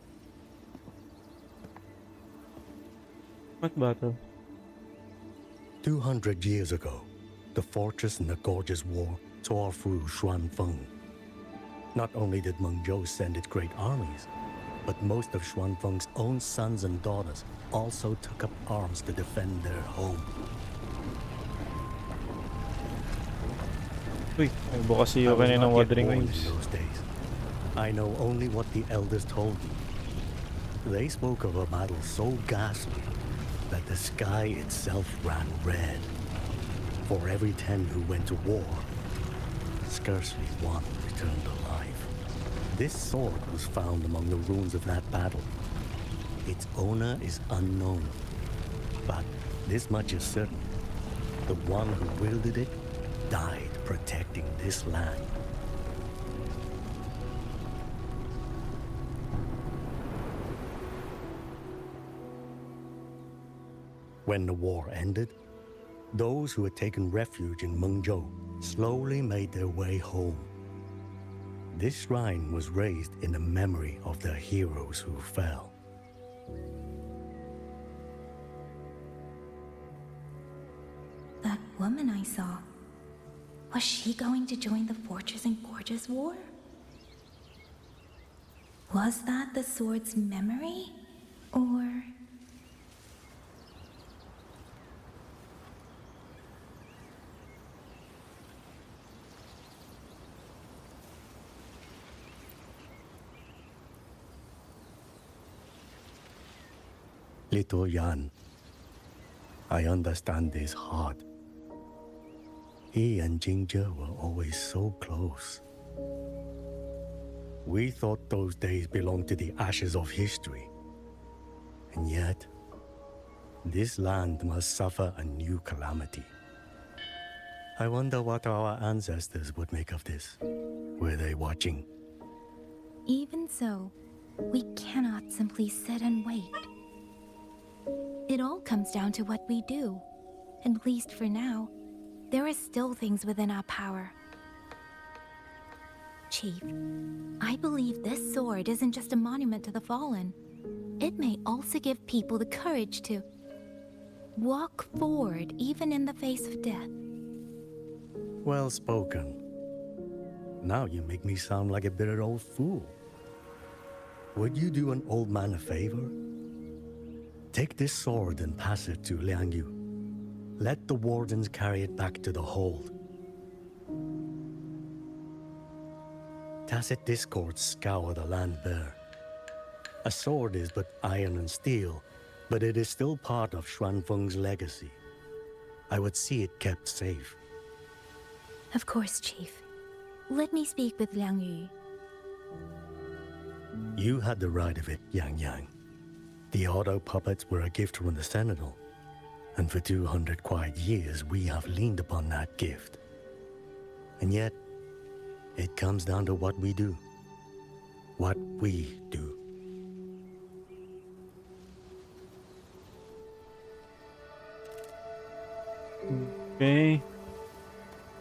What battle? 200 years ago, the fortress in the Gorgeous War tore through Xuanfeng. Not only did Mengzhou send its great armies, but most of Xuanfeng's own sons and daughters also took up arms to defend their home. Uy, nagbukas si Yukine ng Wuthering Waves. Those days, I know only what the elders told me. They spoke of a battle so ghastly that the sky itself ran red. For every 10 who went to war, scarcely one returned alive. This sword was found among the ruins of that battle. Its owner is unknown, but this much is certain. The one who wielded it died protecting this land. When the war ended, those who had taken refuge in Mengzhou slowly made their way home. This shrine was raised in the memory of the heroes who fell. That woman I saw, was she going to join the Fortress and Gorges War? Was that the sword's memory? Or... Little Yan, I understand his heart. He and Jingzhe were always so close. We thought those days belonged to the ashes of history. And yet, this land must suffer a new calamity. I wonder what our ancestors would make of this. Were they watching? Even so, we cannot simply sit and wait. It all comes down to what we do. At least for now, there are still things within our power. Chief, I believe this sword isn't just a monument to the fallen. It may also give people the courage to walk forward even in the face of death. Well spoken. Now you make me sound like a bitter old fool. Would you do an old man a favor? Take this sword and pass it to Liang Yu. Let the wardens carry it back to the hold. Tacit discords scour the land bare. A sword is but iron and steel, but it is still part of Xuanfeng's legacy. I would see it kept safe. Of course, Chief. Let me speak with Liang Yu. You had the right of it, Yangyang. The auto puppets were a gift from the Sentinel, and for 200 quiet years we have leaned upon that gift. And yet, it comes down to what we do. What we do. Okay.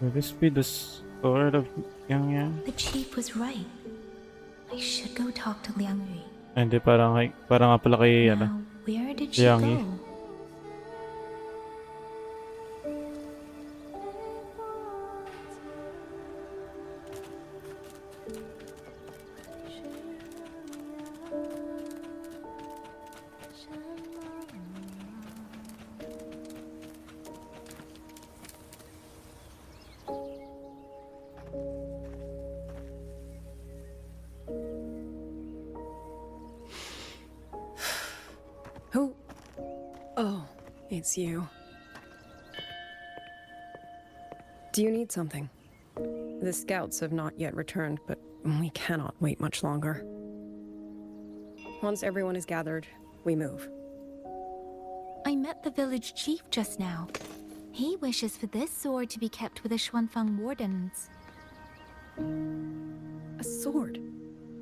Will this be the sword of Yangyang? The chief was right. I should go talk to Liang Yu. Hindi, parang nga pala kay Now, where did she Liang Yi. go? Who? Oh, it's you. Do you need something? The scouts have not yet returned, but we cannot wait much longer. Once everyone is gathered, we move. I met the village chief just now. He wishes for this sword to be kept with the Xuanfeng wardens. A sword?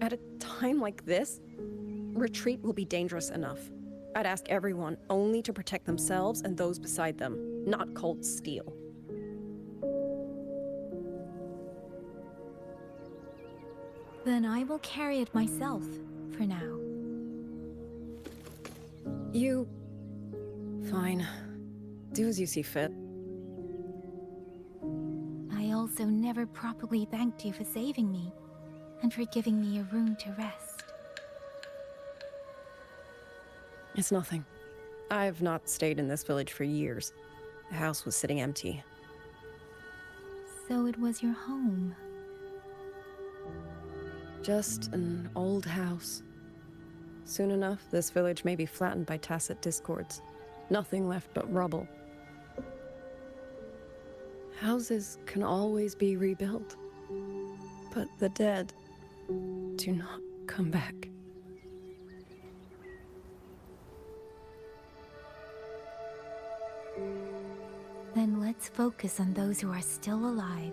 At a time like this? Retreat will be dangerous enough. I'd ask everyone only to protect themselves and those beside them, not cold steel. Then I will carry it myself, for now. You... Fine. Do as you see fit. I also never properly thanked you for saving me, and for giving me a room to rest. It's nothing. I've not stayed in this village for years. The house was sitting empty. So it was your home. Just an old house. Soon enough, this village may be flattened by tacit discords. Nothing left but rubble. Houses can always be rebuilt. But the dead do not come back. Then let's focus on those who are still alive.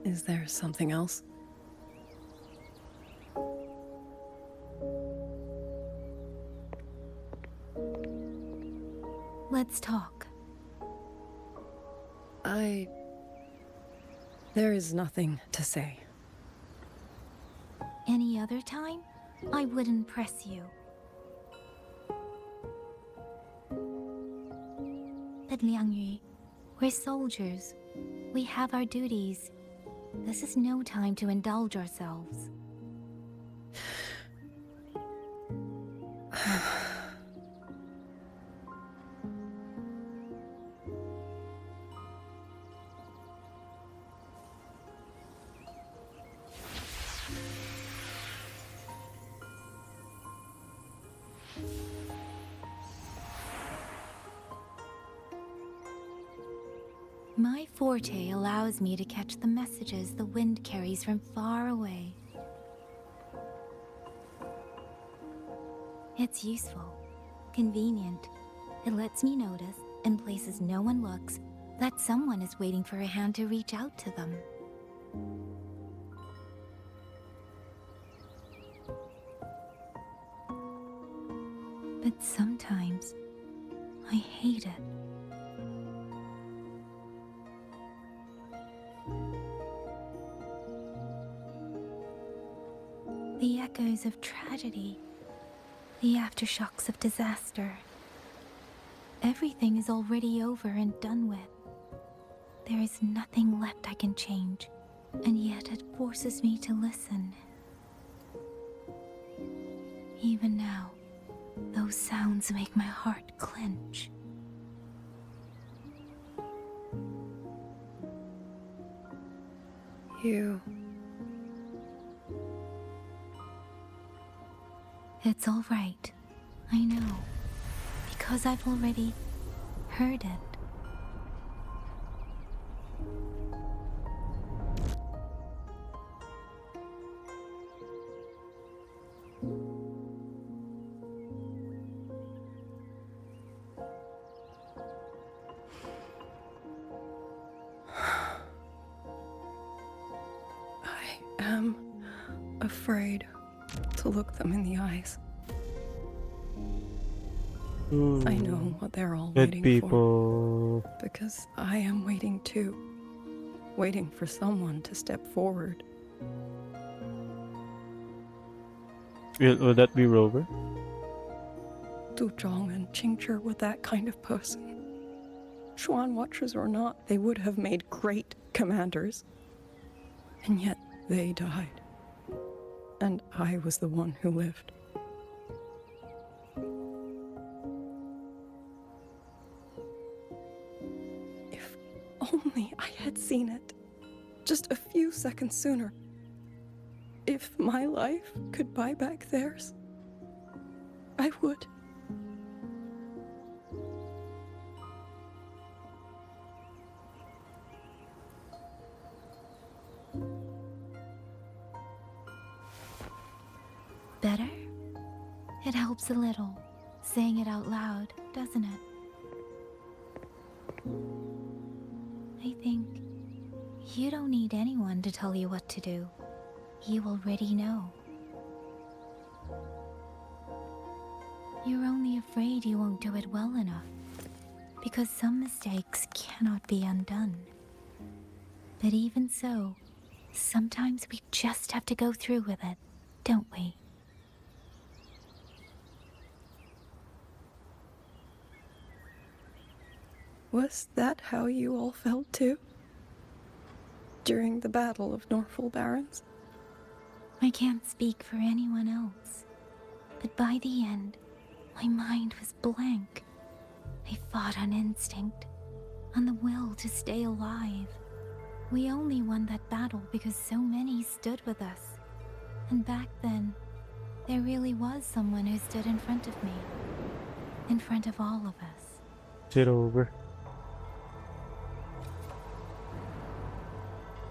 Is there something else? Let's talk. There is nothing to say. Any other time, I wouldn't press you. But Liangyu, we're soldiers. We have our duties. This is no time to indulge ourselves. My forte allows me to catch the messages the wind carries from far away. It's useful, convenient. It lets me notice, in places no one looks, that someone is waiting for a hand to reach out to them. But sometimes, I hate it. The echoes of tragedy, the aftershocks of disaster. Everything is already over and done with. There is nothing left I can change, and yet it forces me to listen. Even now, those sounds make my heart clench. It's all right. I know. Because I've already heard it. I am afraid to look them in the eyes. Ooh, I know what they're all good waiting people. for. Because I am waiting too. Waiting for someone to step forward. Will that be Rover? Du Zhong and Qingzhi were that kind of person. Xuan Watchers or not, they would have made great commanders. And yet they died. And I was the one who lived. If only I had seen it. Just a few seconds sooner. If my life could buy back theirs, I would. Better? It helps a little, saying it out loud, doesn't it? I think you don't need anyone to tell you what to do. You already know. You're only afraid you won't do it well enough, because some mistakes cannot be undone. But even so, sometimes we just have to go through with it, don't we? Was that how you all felt too? During the Battle of Norfolk Barrens? I can't speak for anyone else, but by the end, my mind was blank. I fought on instinct, on the will to stay alive. We only won that battle because so many stood with us. And back then, there really was someone who stood in front of me. In front of all of us. Sit over.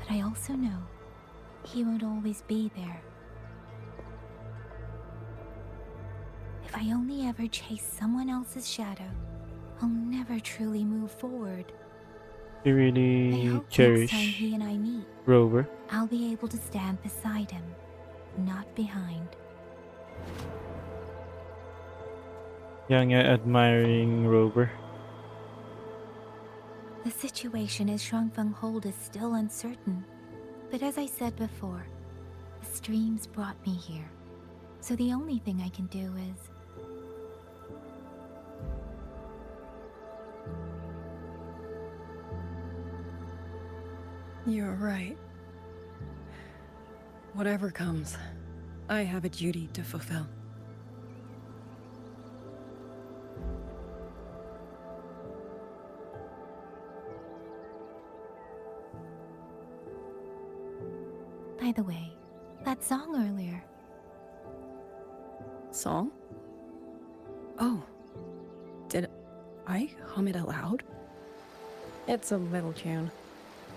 But I also know he won't always be there. If I only ever chase someone else's shadow, I'll never truly move forward. He I really hope next time cherish he and I meet, Rover. I'll be able to stand beside him, not behind. Yangyang admiring Rover. The situation at Shuangfeng Hold is still uncertain, but as I said before, the streams brought me here, so the only thing I can do is... You're right. Whatever comes, I have a duty to fulfill. By the way, that song earlier. Song? Oh. Did I hum it aloud? It's a little tune.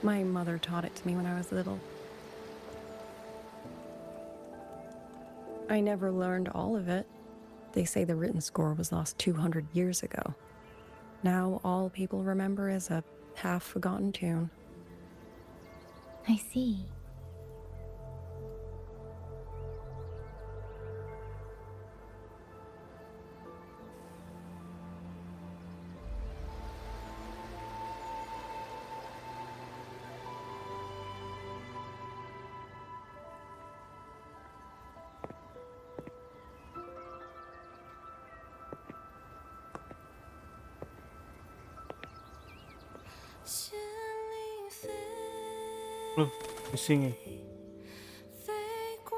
My mother taught it to me when I was little. I never learned all of it. They say the written score was lost 200 years ago. Now all people remember is a half-forgotten tune. I see. Oh, he's singing.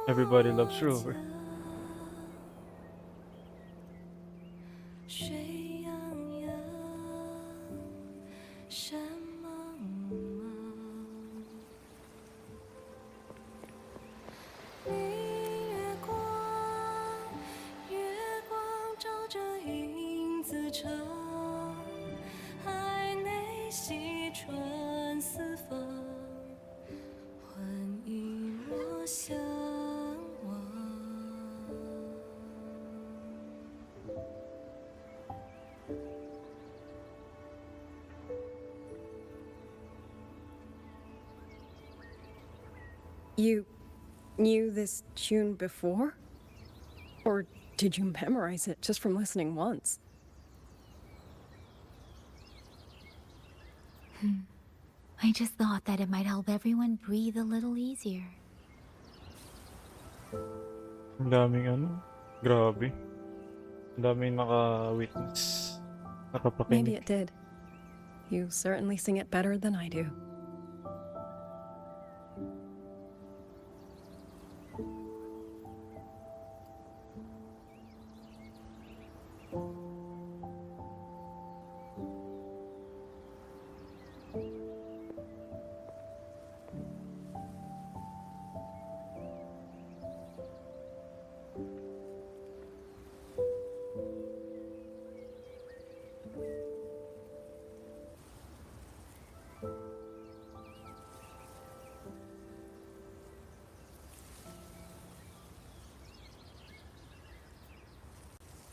Everybody loves Rover. You knew this tune before? Or did you memorize it just from listening once? I just thought that it might help everyone breathe a little easier. Ang daming ano. Grabe. Ang daming naka-witness. Nakapakinig. Maybe it did. You certainly sing it better than I do.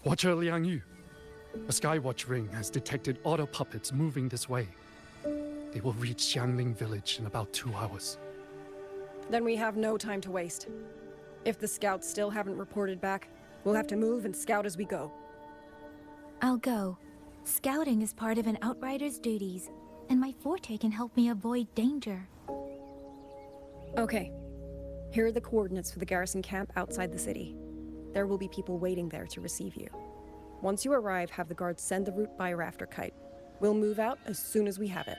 Watcher Liangyu, a Skywatch ring has detected auto puppets moving this way. They will reach Xiangling village in about 2 hours. Then we have no time to waste. If the scouts still haven't reported back, we'll have to move and scout as we go. I'll go. Scouting is part of an outrider's duties, and my forte can help me avoid danger. Okay. Here are the coordinates for the garrison camp outside the city. There will be people waiting there to receive you. Once you arrive, have the guards send the route by raft or kite. We'll move out as soon as we have it.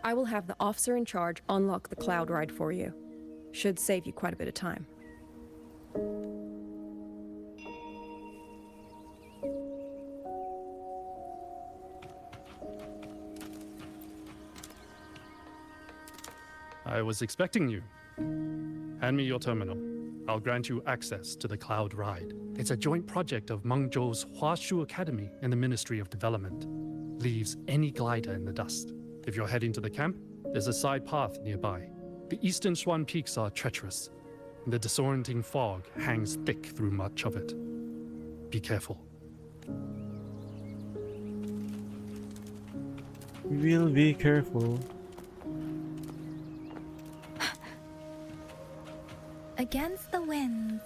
I will have the officer in charge unlock the cloud ride for you. Should save you quite a bit of time. I was expecting you. Hand me your terminal. I'll grant you access to the Cloud Ride. It's a joint project of Mengzhou's Huashu Academy and the Ministry of Development. Leaves any glider in the dust. If you're heading to the camp, there's a side path nearby. The eastern Swan Peaks are treacherous, and the disorienting fog hangs thick through much of it. Be careful. We'll be careful. Against the winds.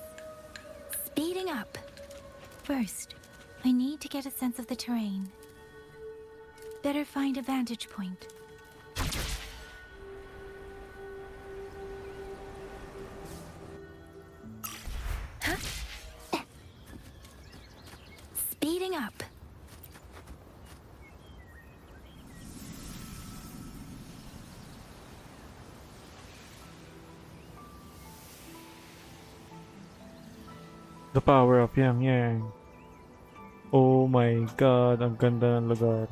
Speeding up. First, I need to get a sense of the terrain. Better find a vantage point. Huh? Speeding up. The power of Yangyang. Oh my god, ang ganda ng lugar.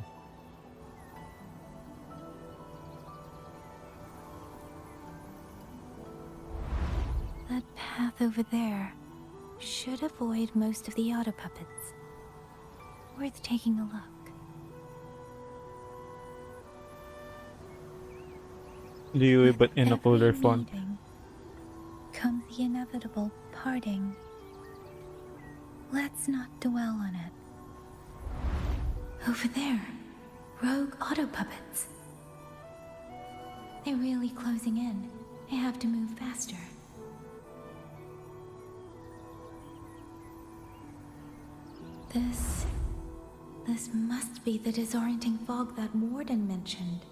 That path over there should avoid most of the auto puppets. Worth taking a look. Liu, but in a Every cooler font. meeting comes the inevitable parting. Let's not dwell on it. Over there, rogue auto puppets. They're really closing in. I have to move faster. This must be the disorienting fog that Morden mentioned.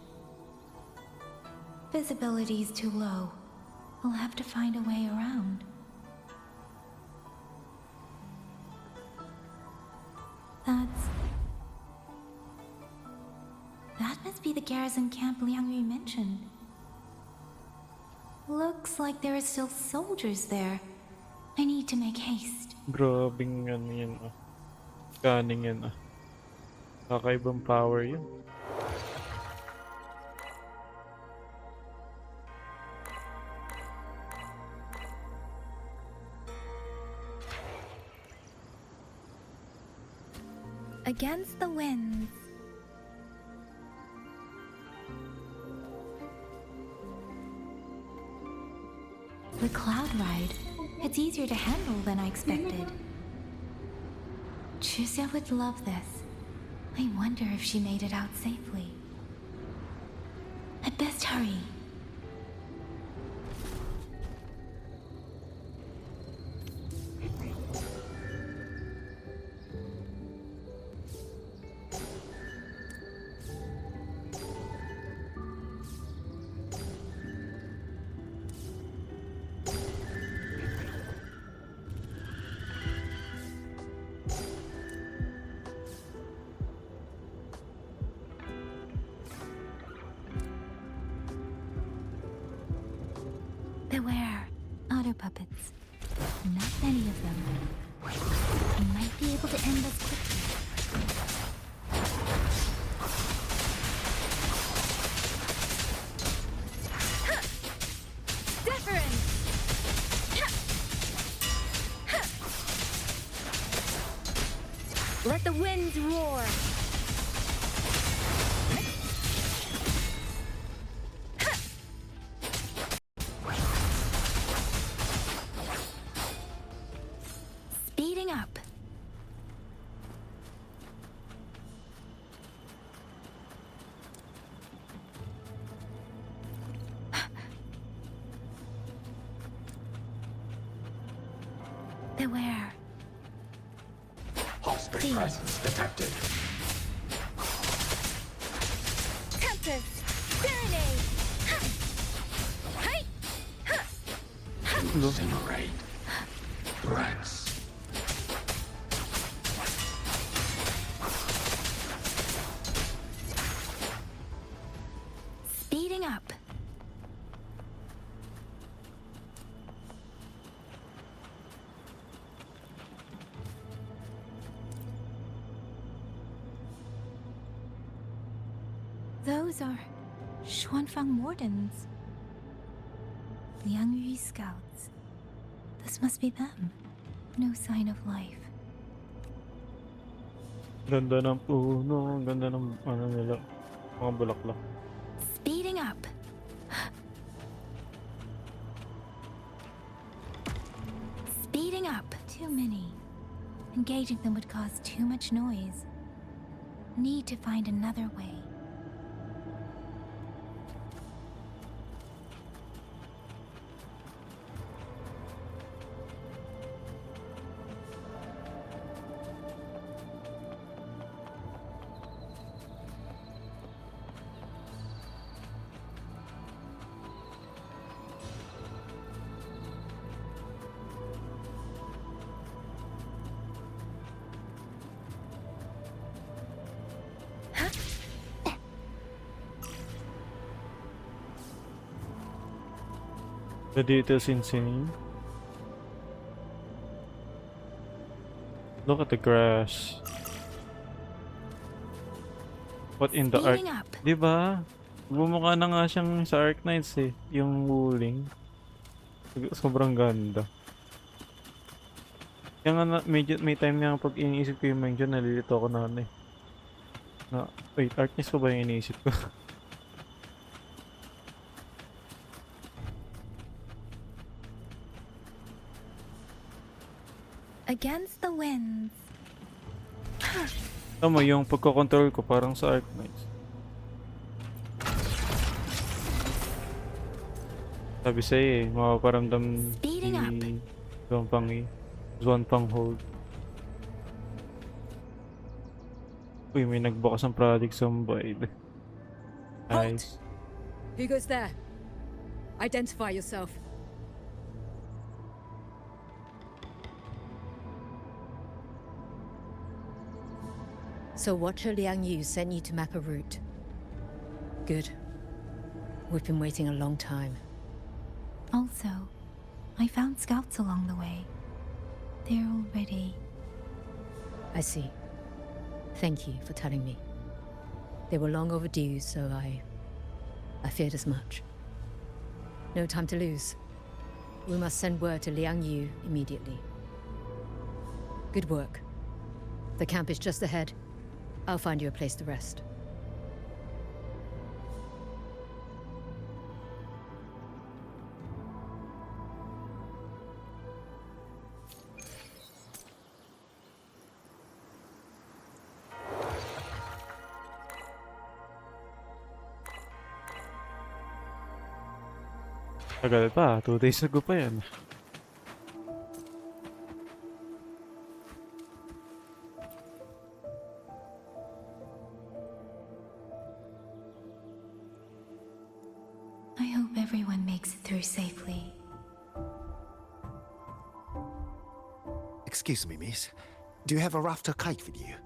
Visibility's too low. We'll have to find a way around. That must be the garrison camp Liang mentioned. Looks like there are still soldiers there. I need to make haste. Grabing ano yan ah. Scanning yan ah. Kakaibang power yun. Against the winds. The cloud ride. It's easier to handle than I expected. Chusia would love this. I wonder if she made it out safely. I'd best hurry. Beware, auto puppets. Not many of them. I might be able to end this quickly. Different! Let the winds roar! Speeding up. Beware. Hostile presence detected. Tempest! Serenade! Hey! Incinerate. Threats. Speeding up. Those are Xuanfang Mordens. Liang Yu scouts. This must be them. No sign of life. Ganda ng puno, ang ganda ng ano nila, mga bulaklak. Speeding up. Speeding up. Too many. Engaging them would cause too much noise. Need to find another way. The details insane. Look at the grass. What in the arc? Speeding up. Diba? Bumukha na nga siyang sa Arc Knights eh. Yung wuling. Sobrang ganda. Kaya nga medyo, may time nga pag iniisip ko yung Mengzhou, nalilito ako na ano eh. Wait, Arc Knights ko ba yung iniisip ko? Against the winds. Tama, yung pagkocontrol ko parang sa Arc Knights. Sabi sa'yo eh, mapaparamdam si Zhuan Pang hold. Uy, may nagbukas ng project sa Mumbai. Nice. Who goes there? Identify yourself. So Watcher Liang Yu sent you to map a route. Good. We've been waiting a long time. Also, I found scouts along the way. They're already... I see. Thank you for telling me. They were long overdue, so I feared as much. No time to lose. We must send word to Liang Yu immediately. Good work. The camp is just ahead. I'll find you a place to rest. Tagal pa, 2 days ago pa yan. I hope everyone makes it through safely. Excuse me, miss. Do you have a rafter kite with you?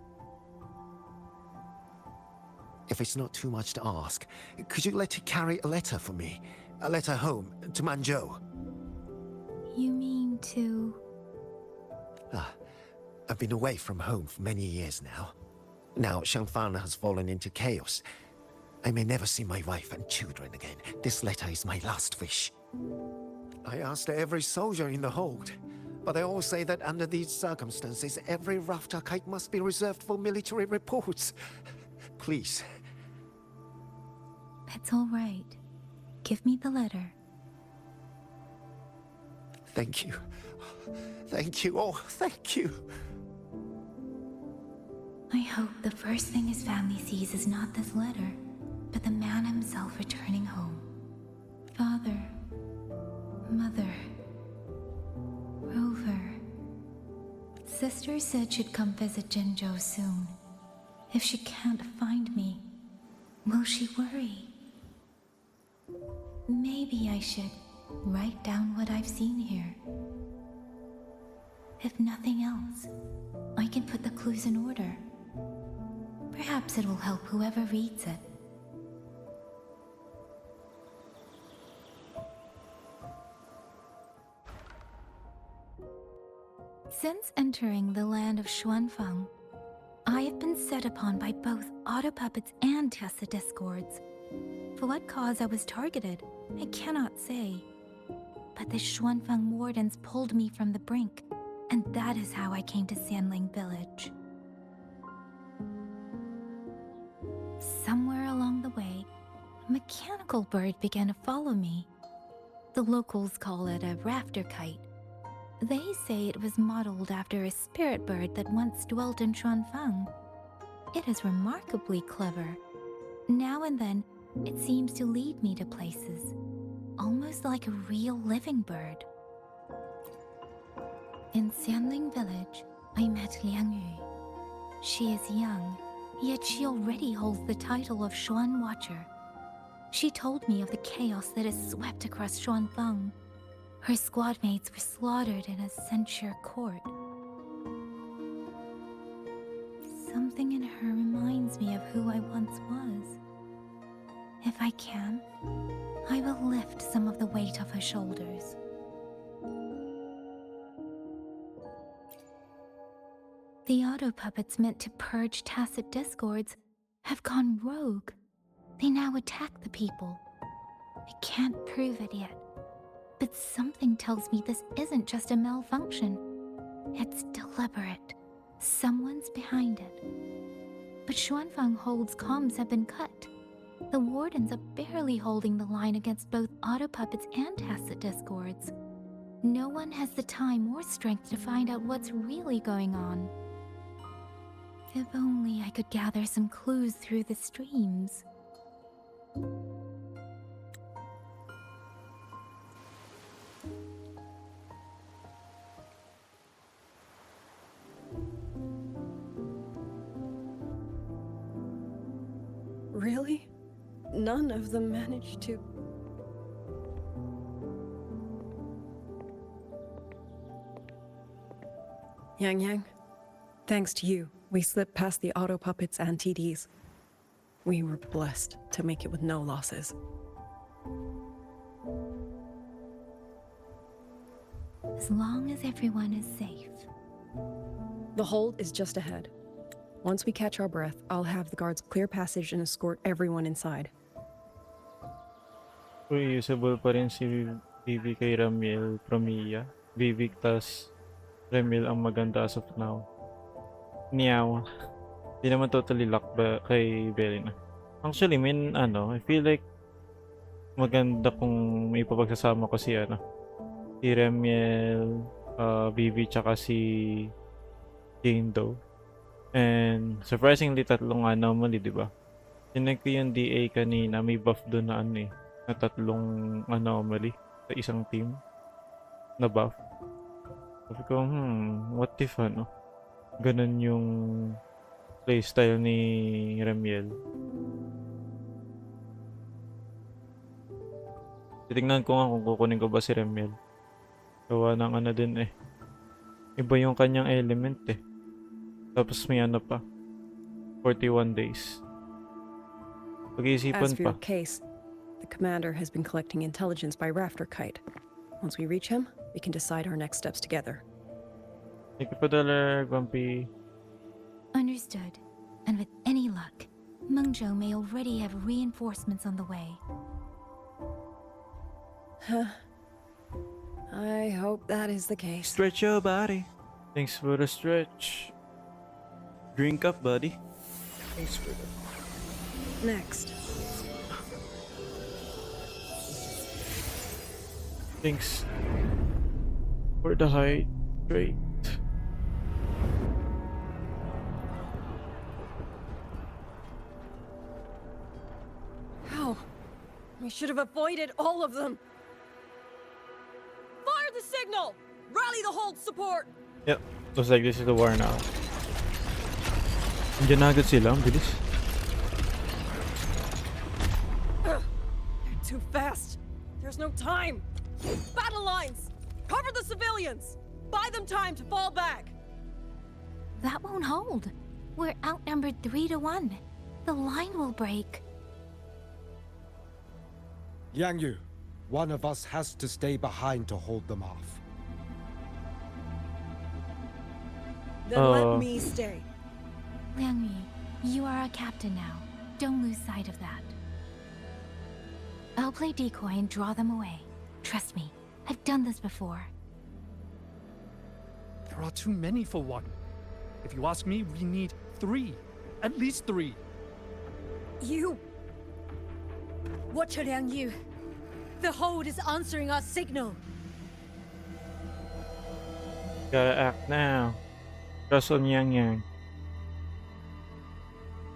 If it's not too much to ask, could you let it carry a letter for me? A letter home, to Mengzhou. You mean to... I've been away from home for many years now. Now Shangfang has fallen into chaos. I may never see my wife and children again. This letter is my last wish. I asked every soldier in the hold, but they all say that under these circumstances, every rafter kite must be reserved for military reports. Please. It's all right. Give me the letter. Thank you. Thank you. Oh, thank you. I hope the first thing his family sees is not this letter, but the man himself returning home. Father, Mother, Rover. Sister said she'd come visit Jinzhou soon. If she can't find me, will she worry? Maybe I should write down what I've seen here. If nothing else, I can put the clues in order. Perhaps it will help whoever reads it. Since entering the land of Xuanfang, I have been set upon by both auto puppets and Tessa discords. For what cause I was targeted, I cannot say. But the Xuanfang wardens pulled me from the brink, and that is how I came to Sanling village. Somewhere along the way, a mechanical bird began to follow me. The locals call it a rafter kite. They say it was modeled after a spirit bird that once dwelt in Xuanfang. It is remarkably clever. Now and then, it seems to lead me to places, almost like a real living bird. In Sanling village, I met Liang Yu. She is young, yet she already holds the title of Xuan Watcher. She told me of the chaos that has swept across Xuanfang. Her squad mates were slaughtered in a censure court. Something in her reminds me of who I once was. If I can, I will lift some of the weight off her shoulders. The auto puppets meant to purge tacit discords have gone rogue. They now attack the people. I can't prove it yet, but something tells me this isn't just a malfunction. It's deliberate. Someone's behind it. But Xuanfang Hold's comms have been cut. The wardens are barely holding the line against both auto puppets and tacit discords. No one has the time or strength to find out what's really going on. If only I could gather some clues through the streams. Really? None of them managed to... Yangyang, thanks to you, we slipped past the auto puppets and TDs. We were blessed to make it with no losses. As long as everyone is safe. The hold is just ahead. Once we catch our breath, I'll have the guards clear passage and escort everyone inside. Uy, usable pa rin si Vivi kay Ramiel Promia. Vivi tas Ramiel ang maganda as of now. Niyaw. Di naman totally lock ba kay Belina. Actually, I feel like maganda kung may papagsasama ko si si Ramiel, Vivi, tsaka si Jane Doe. And surprisingly, tatlong anomaly, di ba? Tinag ko yung DA kanina, may buff doon na na tatlong anomaly sa isang team na buff. Sabi ko, what if ganun yung playstyle ni Ramiel. Titignan ko nga kung kukunin ko ba si Ramiel. Gawa ng din iba yung kanyang element Tapos may pa. 41 days. Pag-iisipan As for pa. your case, the commander has been collecting intelligence by Rafter Kite. Once we reach him, we can decide our next steps together. Thank you for the Grumpy. Understood. And with any luck, Mengzhou may already have reinforcements on the way. I hope that is the case. Stretch your body. Thanks for the stretch. Drink up, buddy. Thanks for the... Next. Thanks for the hydrate. How? We should have avoided all of them. Fire the signal! Rally the hold support! Yep, looks like this is the war now. Andiyan na agad sila, ang bilis. They're too fast. There's no time. Battle lines! Cover the civilians! Buy them time to fall back! That won't hold. We're outnumbered 3-1. The line will break. Yangyu, one of us has to stay behind to hold them off. Then let me stay. Liang Yi, you are a captain now. Don't lose sight of that. I'll play decoy and draw them away. Trust me, I've done this before. There are too many for one. If you ask me, we need 3. At least 3. You! Watch Liang Yu. The hold is answering our signal. Gotta act now. Trust on Yangyang.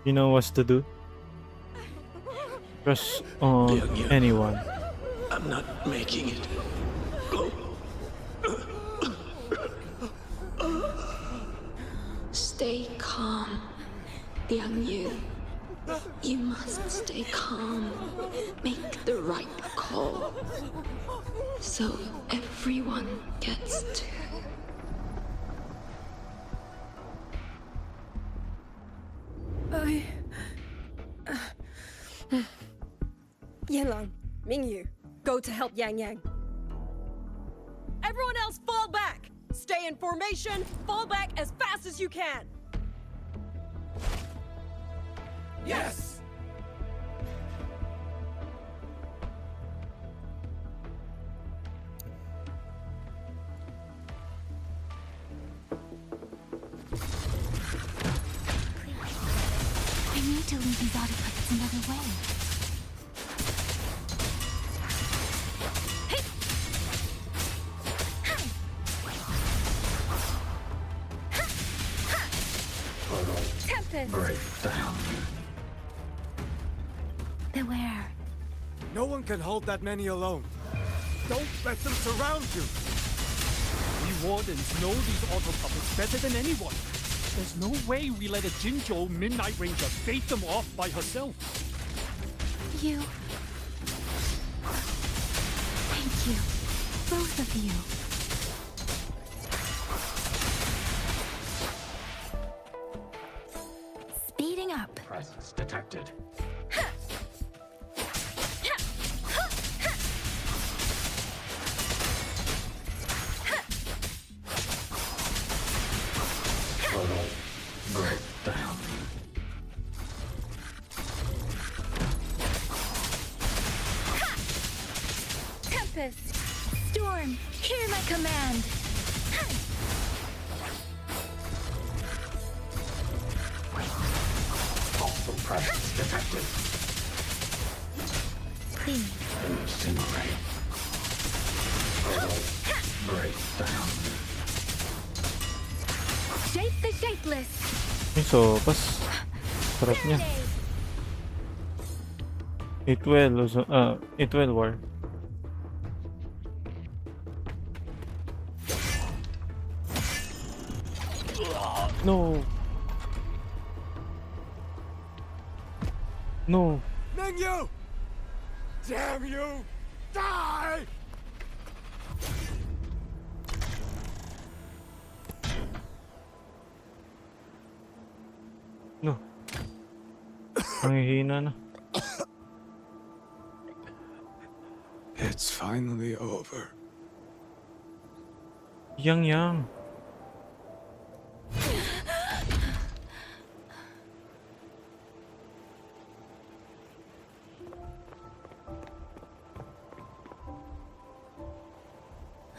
You know what to do. Trust on anyone. I'm not making it. Go. Stay calm, Liang Yu. You must stay calm. Make the right call. So everyone gets to. Yanlang, Mingyu, go to help Yangyang. Everyone else fall back! Stay in formation, fall back as fast as you can! Yes! I need to lead these autopuppets another way. Hey! Hi! Ha! Ha! Tempest! Break down. Beware. No one can hold that many alone. Don't let them surround you! We Wardens know these auto puppets better than anyone. There's no way we let a Jinzhou Midnight Ranger bait them off by herself. You... Thank you. Both of you. Speeding up. Presence detected. Breakdown. Tempest! Storm! Hear my command! Also presence detected. Please. Incinerate. Breakdown. Shape the shapeless! Yung sopas. Sarap niya. It will war. No. No. Mengyu! Damn you! Die! No. Nanghihina na. It's finally over. Yangyang.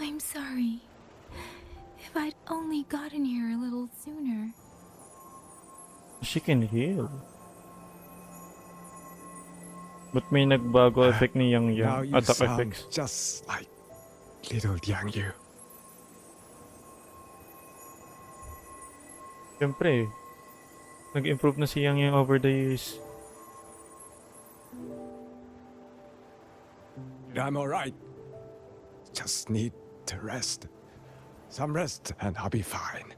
I'm sorry. If I'd only gotten here a little sooner. She can heal. But may nagbago effect ni Now Yangyang. you Attack sound effects. just like little Yangyu. Siyempre, nag-improve na si Yangyang over the years. I'm alright. Just need to rest. Some rest and I'll be fine.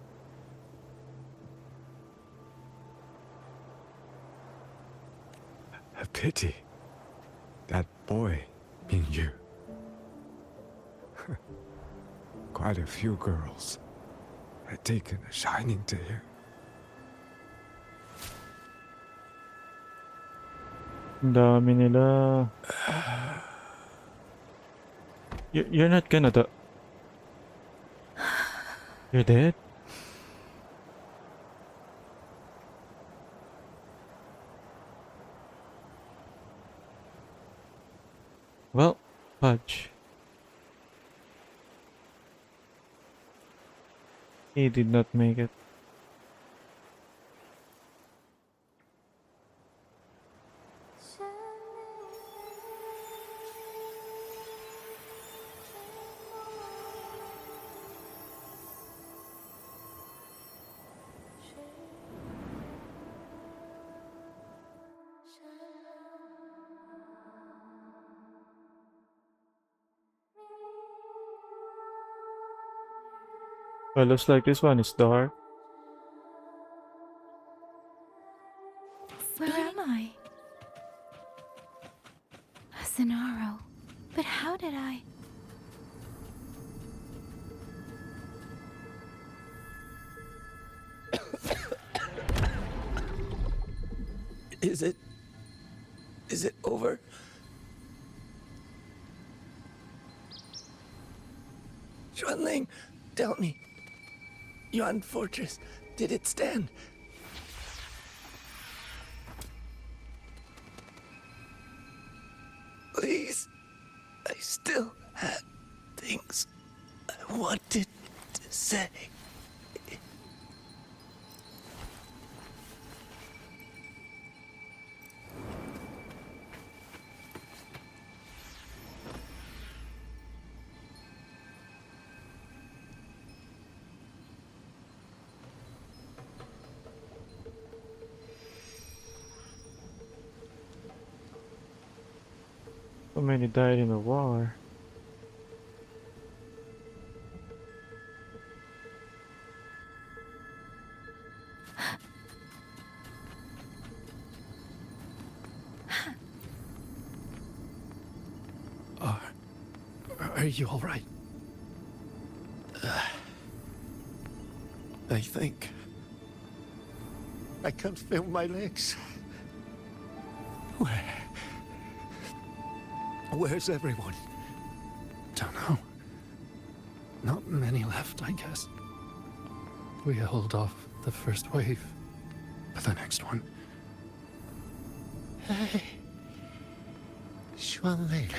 A pity. That boy, Mingyu. Quite a few girls had taken a shining to him. Ang dami nila. You're not gonna die. You're dead? Well, fudge. He did not make it. Well, looks like this one is dark. Where am I? A Sonaro. But how did I... Is it over? Xuanling, tell me, Yuan Fortress, did it stand? Please, I still had things I wanted to say. So many died in the war. Are you all right? I think I can't feel my legs. Where's everyone? Don't know. Not many left, I guess. We held off the first wave, but the next one. Hey, Xuanling,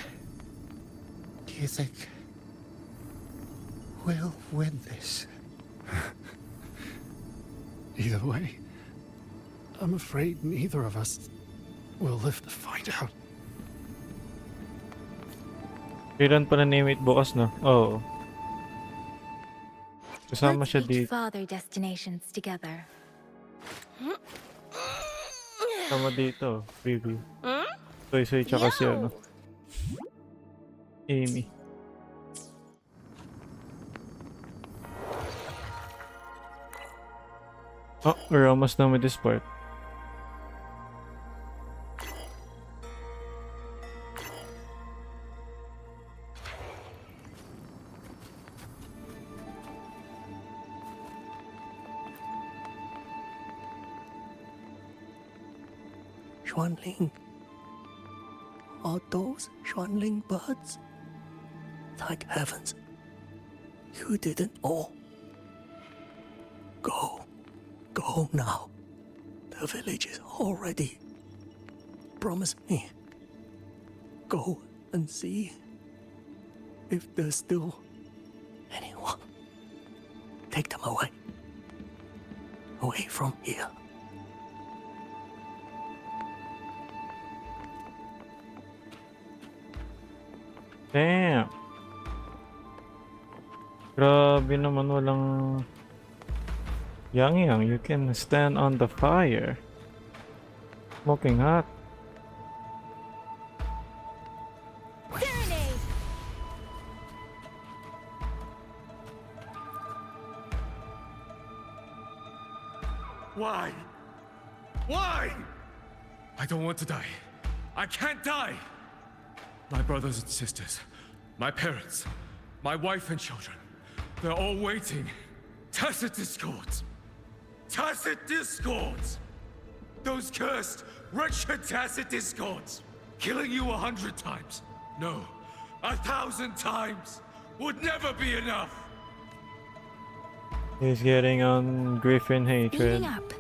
do you think we'll win this? Either way, I'm afraid neither of us will live to find out. Kailan pa na-name it bukas, no? Oo. Kasama Let's siya reach dito. farther destinations together. Kasama dito. Preview. Soy tsaka si ano. Amy. Oh, we're almost done with this part. Xuanling. Are those Xuanling birds? Thank heavens. You didn't all. Go. Go now. The village is all ready. Promise me. Go and see if there's still anyone. Take them away. Away from here. Damn. Grabe naman, walang Yangyang. You can stand on the fire. Smoking hot. Serenade! Why? Why? I don't want to die. I can't die! My brothers and sisters, my parents, my wife and children, they're all waiting. Tacit discords! Tacit discords! Those cursed, wretched tacit discords! Killing you 100 times, no, 1,000 times, would never be enough! He's getting on Griffin hatred. Eating up.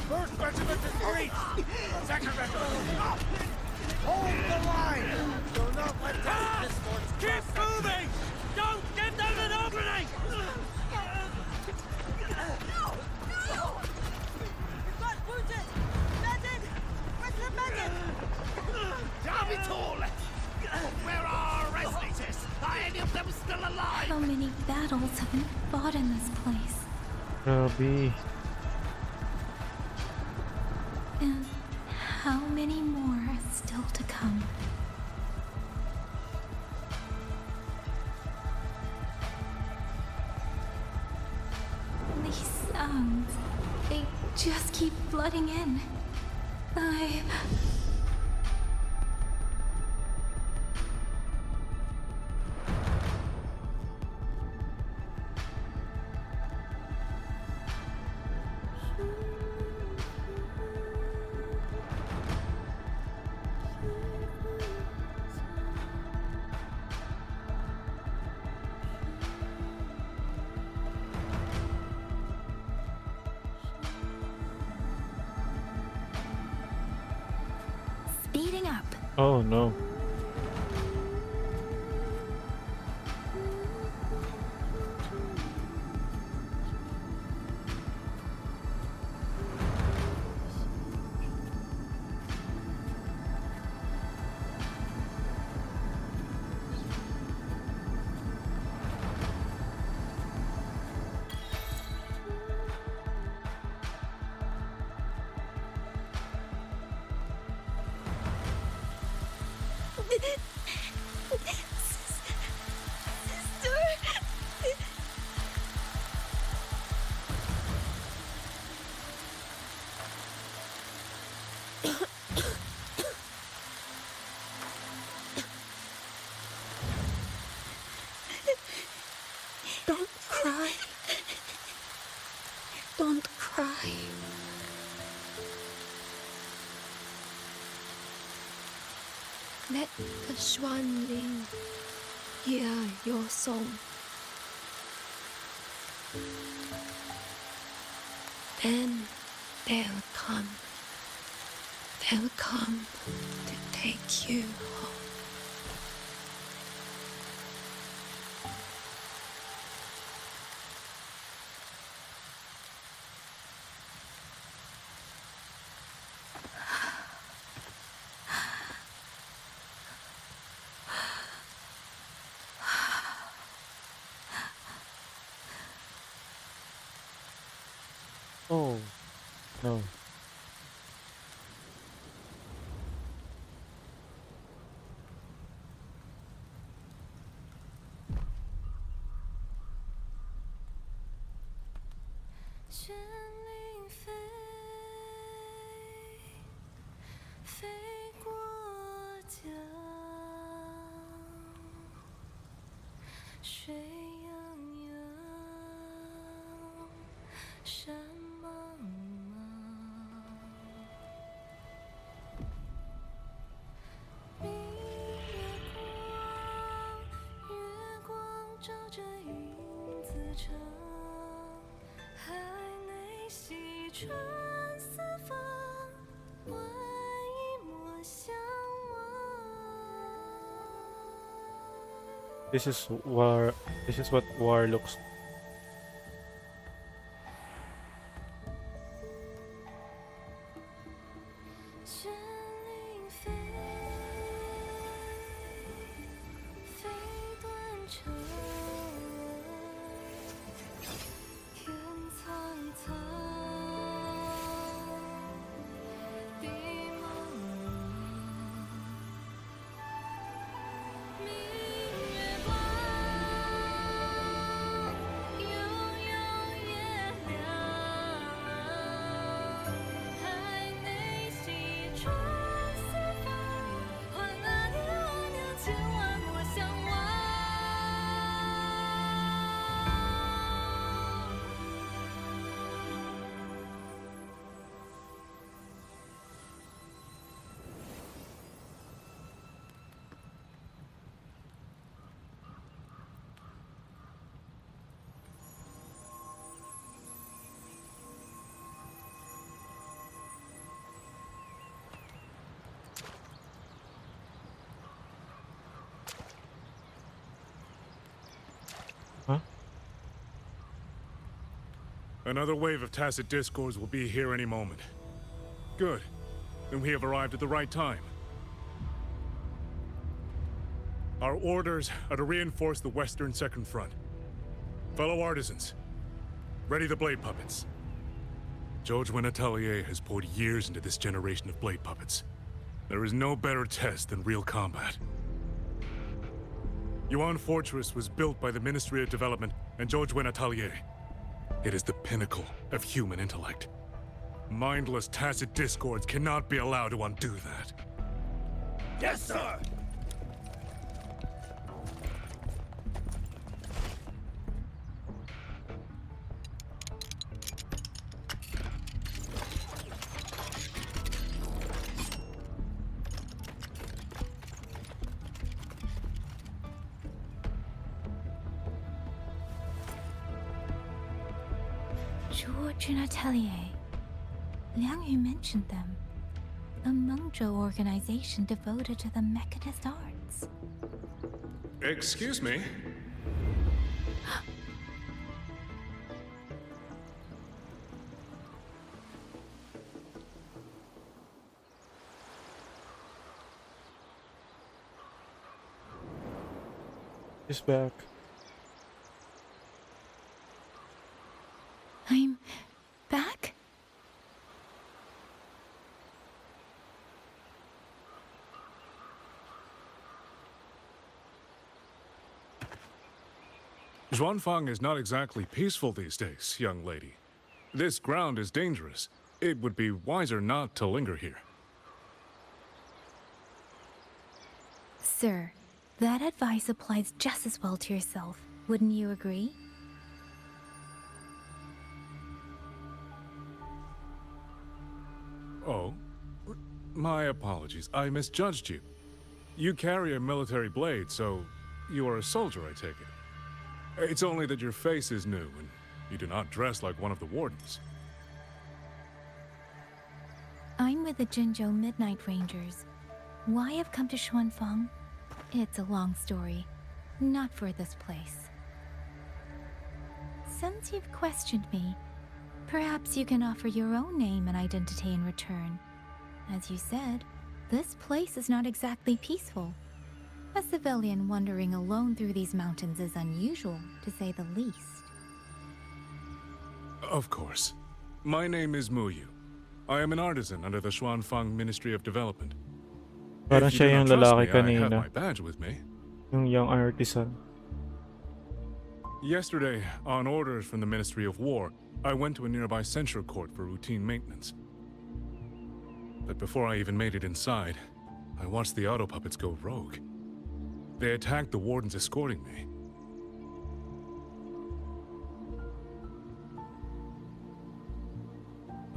First regiment is reached! Second regiment! Hold the line! Do not let this force keep moving! Don't give them an opening! No! No! You've got wounded! Medic! Where's the medic? Damn it all! Where are our resonators? Are any of them still alive? How many battles have been fought in this place? Grabe. And how many more are still to come? flooding in. Speeding up. Oh no. Don't cry. Don't cry. Let the Xuanling hear your song. Then they'll come. They'll come to take you home. Oh no. This is war. This is what war looks. Another wave of tacit discords will be here any moment. Good. Then we have arrived at the right time. Our orders are to reinforce the Western Second Front. Fellow artisans, ready the blade puppets. Zhou Atelier has poured years into this generation of blade puppets. There is no better test than real combat. Yuan Fortress was built by the Ministry of Development and Zhou Atelier. It is the pinnacle of human intellect. Mindless, tacit discords cannot be allowed to undo that. Yes, sir! George and Atelier. Liang Yu mentioned them. A Mengzhou organization devoted to the mechanist arts. Excuse me? He's back. I'm back? Xuanfang is not exactly peaceful these days, young lady. This ground is dangerous. It would be wiser not to linger here. Sir, that advice applies just as well to yourself. Wouldn't you agree? Oh? My apologies. I misjudged you. You carry a military blade, so you are a soldier, I take it. It's only that your face is new, and you do not dress like one of the wardens. I'm with the Jinzhou Midnight Rangers. Why I've come to Xuanfang? It's a long story. Not for this place. Since you've questioned me, perhaps you can offer your own name and identity in return. As you said, this place is not exactly peaceful. A civilian wandering alone through these mountains is unusual, to say the least. Of course. My name is Muyu. I am an artisan under the Xuanfang Ministry of Development. Parang If you do siya not yung trust lalaki me, I have kanina. my badge with me. Yung young artisan. Yesterday, on orders from the Ministry of War, I went to a nearby censure court for routine maintenance. But before I even made it inside, I watched the auto puppets go rogue. They attacked the wardens escorting me.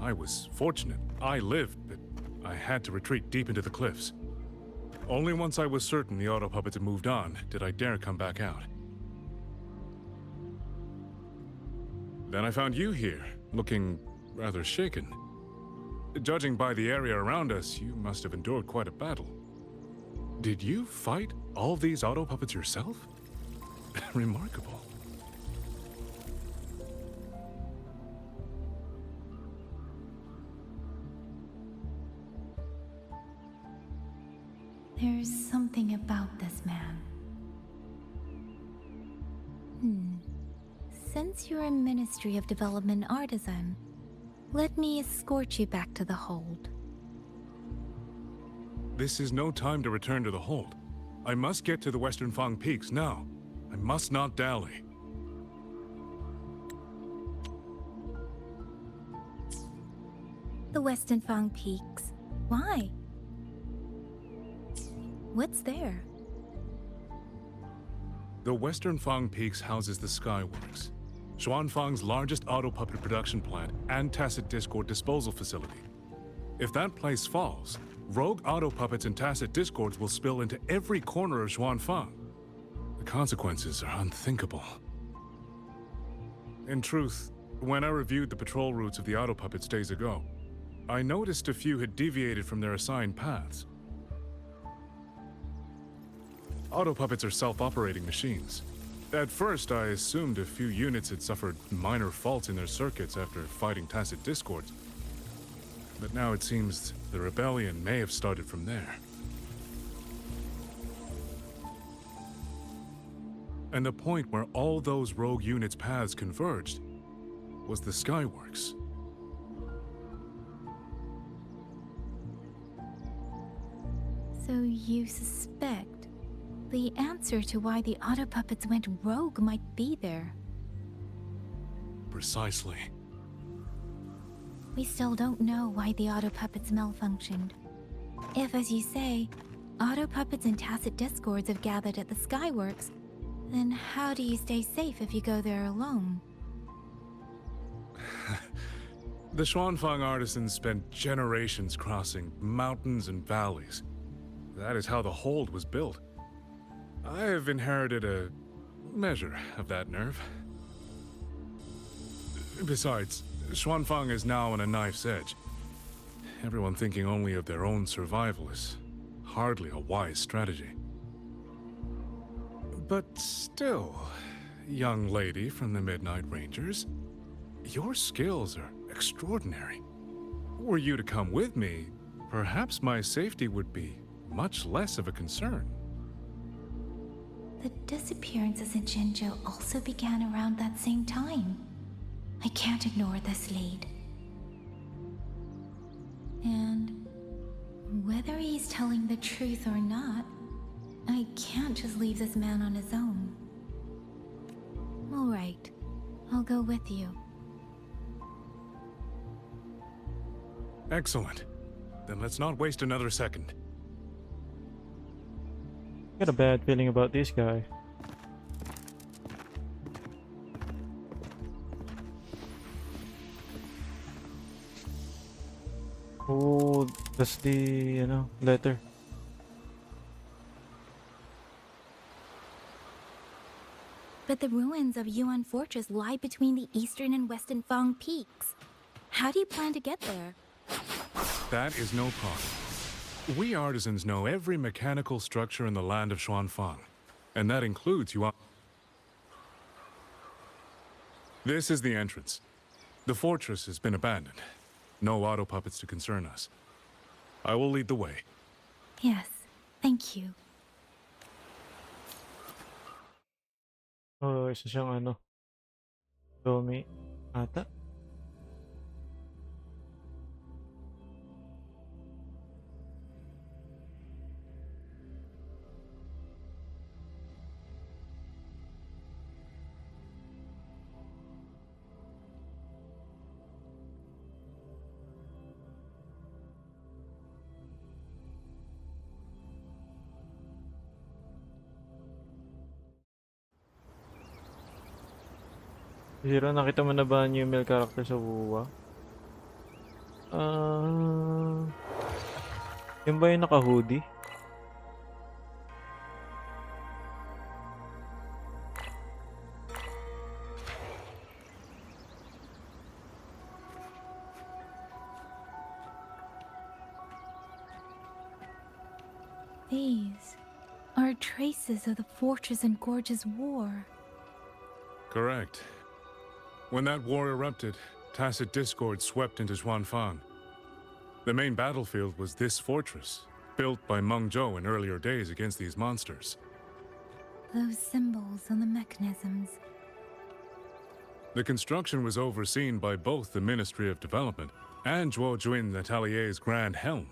I was fortunate. I lived, but I had to retreat deep into the cliffs. Only once I was certain the auto puppets had moved on did I dare come back out. Then I found you here, looking rather shaken. Judging by the area around us, you must have endured quite a battle. Did you fight all these auto puppets yourself? Remarkable. There's something about this man. Since you're a Ministry of Development artisan, let me escort you back to the hold. This is no time to return to the hold. I must get to the Western Fang Peaks now. I must not dally. The Western Fang Peaks. Why? What's there? The Western Fang Peaks houses the Skyworks, Xuanfang's largest auto puppet production plant and tacit discord disposal facility. If that place falls, rogue auto puppets and tacit discords will spill into every corner of Xuanfang. The consequences are unthinkable. In truth, when I reviewed the patrol routes of the auto puppets days ago, I noticed a few had deviated from their assigned paths. Auto puppets are self-operating machines. At first, I assumed a few units had suffered minor faults in their circuits after fighting tacit discords. But now it seems the rebellion may have started from there. And the point where all those rogue units' paths converged was the Skyworks. So you suspect the answer to why the auto puppets went rogue might be there. Precisely. We still don't know why the auto puppets malfunctioned. If, as you say, auto puppets and tacit discords have gathered at the Skyworks, then how do you stay safe if you go there alone? The Xuanfang artisans spent generations crossing mountains and valleys. That is how the hold was built. I have inherited a measure of that nerve. Besides, Xuanfang is now on a knife's edge. Everyone thinking only of their own survival is hardly a wise strategy. But still, young lady from the Midnight Rangers, your skills are extraordinary. Were you to come with me, perhaps my safety would be much less of a concern. The disappearances in Jinzhou also began around that same time. I can't ignore this lead. And whether he's telling the truth or not, I can't just leave this man on his own. All right, I'll go with you. Excellent. Then let's not waste another second. Got a bad feeling about this guy. Oh, that's the, letter. But the ruins of Yuan Fortress lie between the eastern and western Fang peaks. How do you plan to get there? That is no problem. We artisans know every mechanical structure in the land of Xuanfang, and that includes Yuan. This is the entrance. The fortress has been abandoned. No auto puppets to concern us. I will lead the way. Yes, thank you. Oh, isa siyang Domi ata. Zero, nakita mo na ba new male character sa WoW? Yun ba yung naka-hoodie? These are traces of the Fortress and Gorge's war. Correct. When that war erupted, tacit discord swept into Xuanfang. The main battlefield was this fortress, built by Mengzhou in earlier days against these monsters. Those symbols on the mechanisms. The construction was overseen by both the Ministry of Development and Zhuo Jun Atelier's Grand Helm.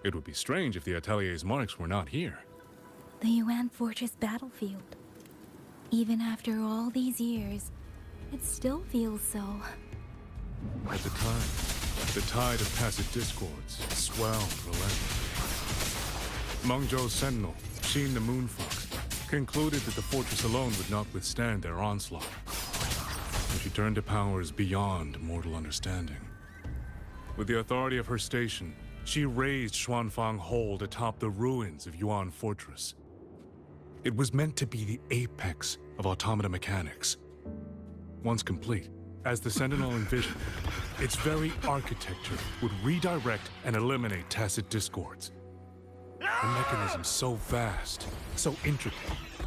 It would be strange if the Atelier's marks were not here. The Yuan Fortress battlefield. Even after all these years, it still feels so. At the time, the tide of tacit discords swelled relentlessly. Mengzhou's sentinel, Sheen the Moonfox, concluded that the fortress alone would not withstand their onslaught. And she turned to powers beyond mortal understanding. With the authority of her station, she raised Xuanfang Hold atop the ruins of Yuan Fortress. It was meant to be the apex of automata mechanics. Once complete, as the Sentinel envisioned, its very architecture would redirect and eliminate tacit discords. A mechanism so vast, so intricate,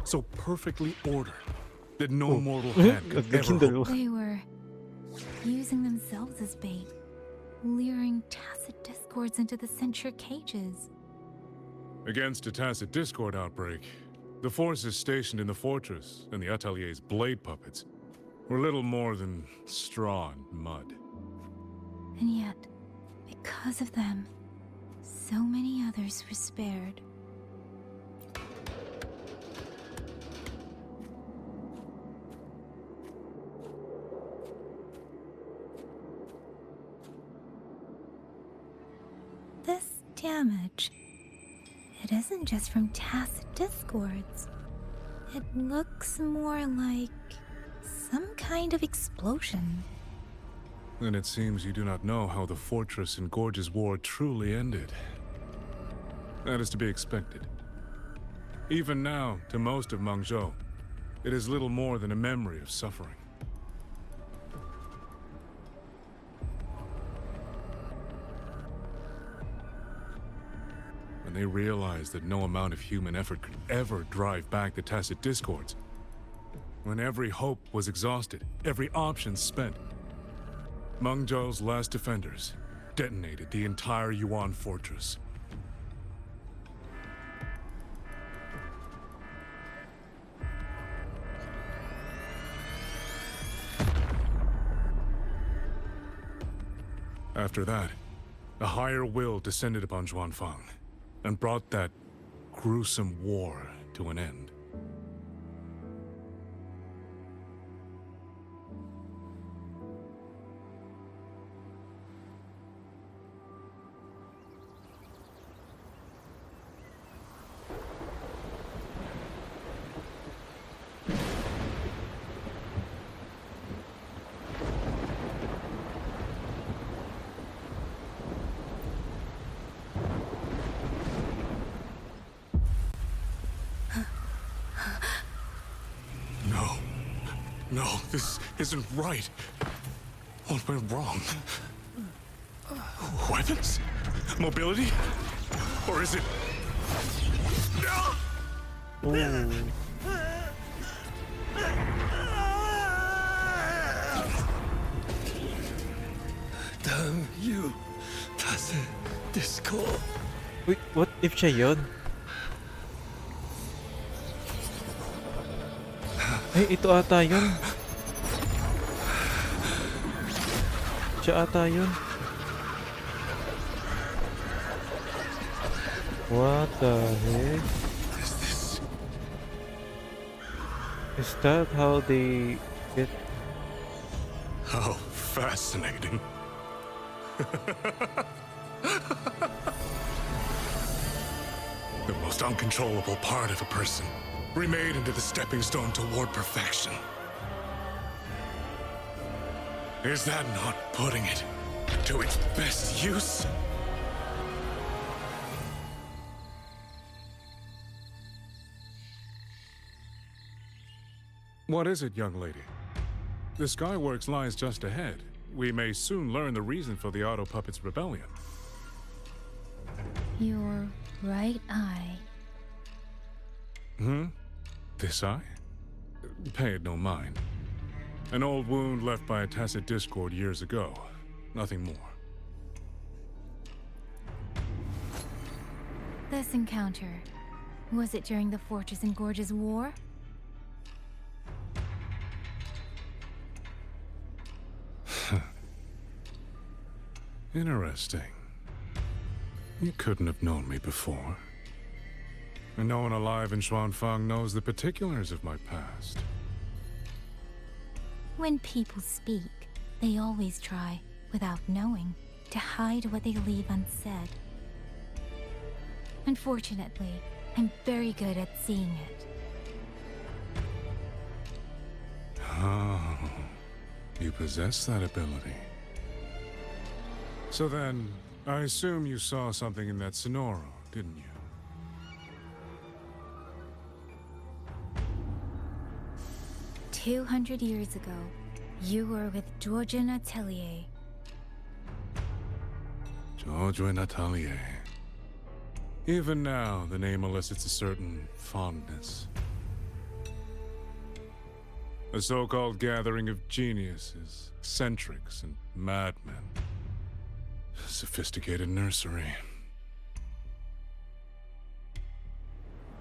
so perfectly ordered, that no mortal hand could ever hope. They were using themselves as bait, luring tacit discords into the censure cages. Against a tacit discord outbreak, the forces stationed in the fortress and the Atelier's blade puppets were little more than straw and mud. And yet, because of them, so many others were spared. damage. It isn't just from tacit discords. It looks more like some kind of explosion. Then it seems you do not know how the fortress in Gorge's war truly ended. That is to be expected. Even now, to most of Mengzhou, it is little more than a memory of suffering. When they realized that no amount of human effort could ever drive back the tacit discords, when every hope was exhausted, every option spent, Mengzhou's last defenders detonated the entire Yuan fortress. After that, a higher will descended upon Xuanfang and brought that gruesome war to an end. No, this isn't right. What went wrong? Weapons? Mobility? Or is it... Damn you, tacit discord. Wait, what if siya yun? Ay, ito ata yun. Siya ata yun. What the heck? Is that how they get? How fascinating. The most uncontrollable part of a person, remade into the stepping stone toward perfection. Is that not putting it to its best use? What is it, young lady? The Skyworks lies just ahead. We may soon learn the reason for the Auto Puppet's rebellion. Your right eye. This eye? Pay it no mind. An old wound left by a tacit discord years ago. Nothing more. This encounter, was it during the Fortress and Gorge's war? Interesting. You couldn't have known me before. And no one alive in Xuanfang knows the particulars of my past. When people speak, they always try, without knowing, to hide what they leave unsaid. Unfortunately, I'm very good at seeing it. Oh, you possess that ability. So then, I assume you saw something in that Sonoro, didn't you? 200 years ago, you were with Georgian Atelier. Georgian Atelier. Even now, the name elicits a certain fondness. A so-called gathering of geniuses, eccentrics, and madmen. A sophisticated nursery.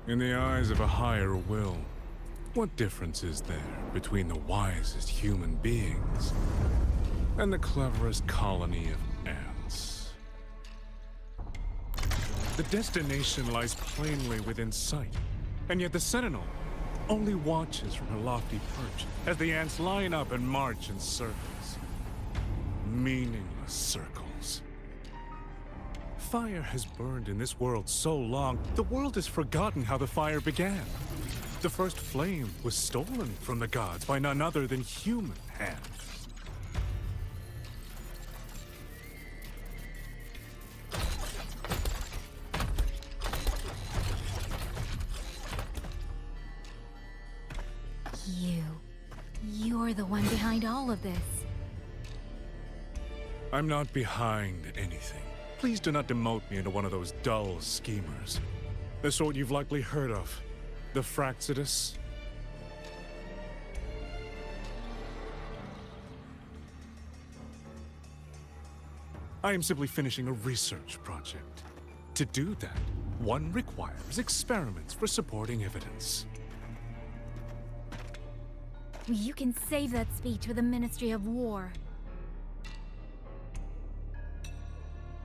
In the eyes of a higher will, what difference is there between the wisest human beings and the cleverest colony of ants? The destination lies plainly within sight, and yet the Sentinel only watches from her lofty perch as the ants line up and march in circles. Meaningless circles. Fire has burned in this world so long, the world has forgotten how the fire began. The first flame was stolen from the gods by none other than human hands. You're the one behind all of this. I'm not behind anything. Please do not demote me into one of those dull schemers. The sort you've likely heard of. The Fraxidus. I am simply finishing a research project. To do that, one requires experiments for supporting evidence. You can save that speech for the Ministry of War.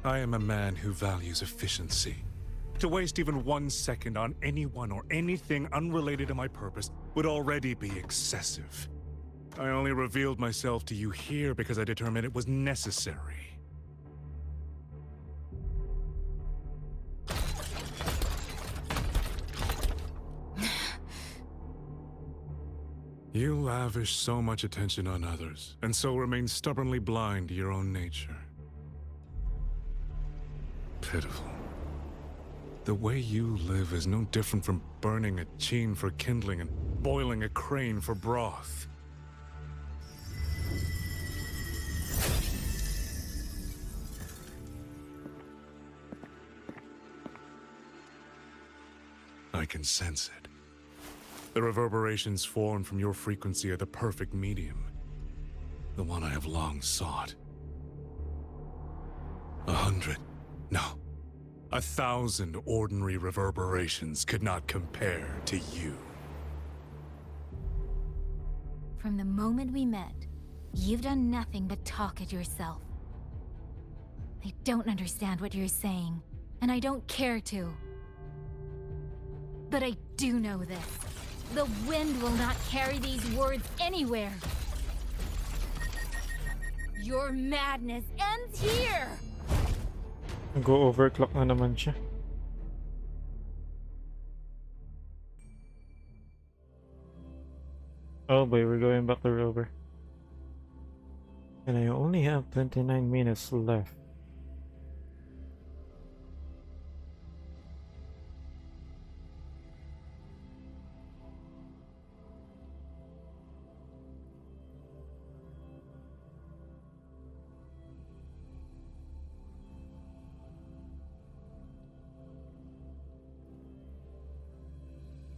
I am a man who values efficiency. To waste even 1 second on anyone or anything unrelated to my purpose would already be excessive. I only revealed myself to you here because I determined it was necessary. You lavish so much attention on others, and so remain stubbornly blind to your own nature. Pitiful. The way you live is no different from burning a chine for kindling and boiling a crane for broth. I can sense it. The reverberations formed from your frequency are the perfect medium. The one I have long sought. 100, no, 1,000 ordinary reverberations could not compare to you. From the moment we met, you've done nothing but talk at yourself. I don't understand what you're saying, and I don't care to. But I do know this. The wind will not carry these words anywhere. Your madness ends here! Go overclock na naman siya. Oh boy, we're going back to Rover. And I only have 29 minutes left.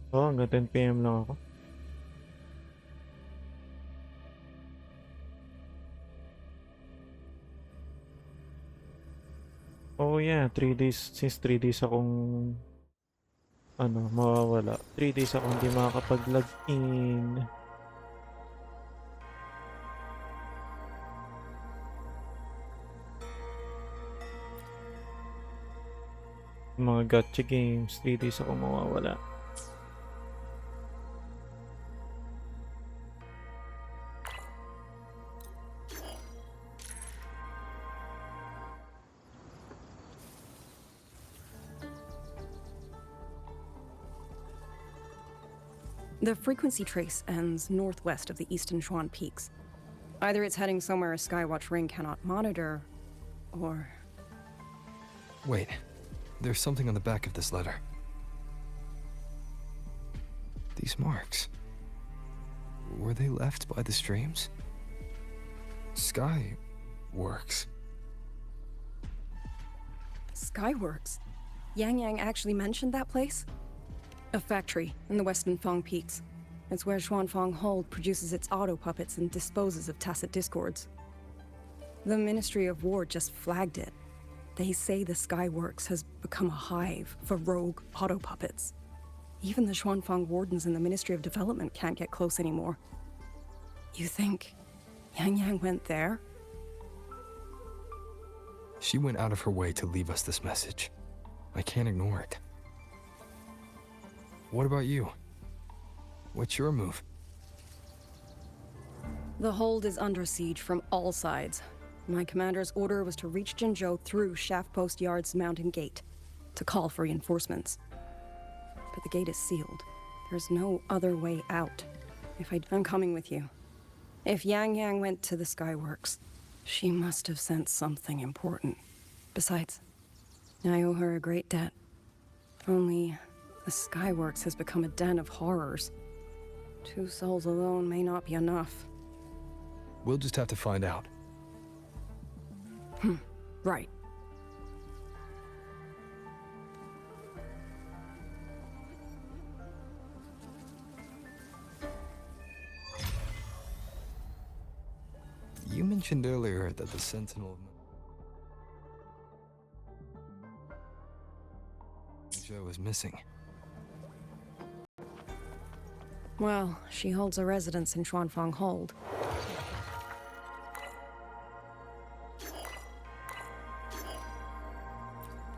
Oh, hanggang 10 PM lang ako. Oh yeah, 3 days, since 3 days akong mawawala. 3 days ako hindi makakapag-log in. Mga gacha games, 3 days ako mawawala. The frequency trace ends northwest of the eastern Xuan Peaks. Either it's heading somewhere a Skywatch ring cannot monitor, or... Wait, there's something on the back of this letter. These marks. Were they left by the streams? Skyworks. Skyworks? Yangyang actually mentioned that place? A factory in the western Fang Peaks. It's where Xuanfang Hold produces its auto puppets and disposes of tacit discords. The Ministry of War just flagged it. They say the Skyworks has become a hive for rogue auto puppets. Even the Xuanfang wardens in the Ministry of Development can't get close anymore. You think Yangyang went there? She went out of her way to leave us this message. I can't ignore it. What about you? What's your move? The Hold is under siege from all sides. My commander's order was to reach Jinzhou through Shaft Post Yard's mountain gate, to call for reinforcements. But the gate is sealed. There's no other way out. I'm coming with you. If Yangyang went to the Skyworks, she must have sent something important. Besides, I owe her a great debt. Only, the Skyworks has become a den of horrors. 2 souls alone may not be enough. We'll just have to find out. Right. You mentioned earlier that the Sentinel Mengzhou was missing. Well, she holds a residence in Xuanfang Hold.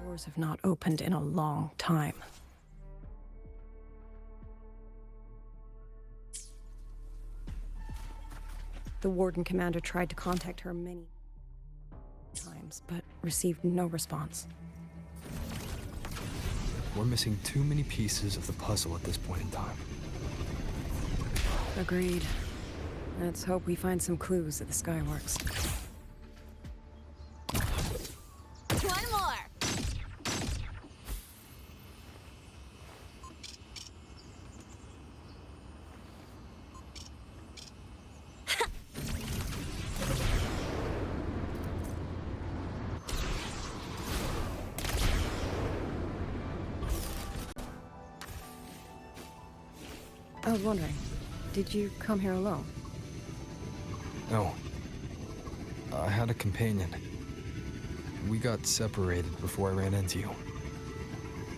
Doors have not opened in a long time. The Warden Commander tried to contact her many times, but received no response. We're missing too many pieces of the puzzle at this point in time. Agreed. Let's hope we find some clues at the Skyworks. One more! I was wondering, did you come here alone? No. I had a companion. We got separated before I ran into you.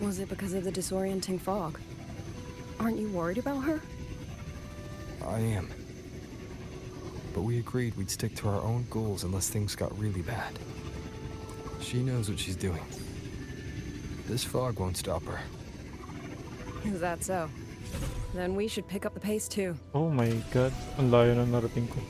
Was it because of the disorienting fog? Aren't you worried about her? I am. But we agreed we'd stick to our own goals unless things got really bad. She knows what she's doing. This fog won't stop her. Is that so? Then we should pick up the pace too. Oh my god, ang layo na narating ko.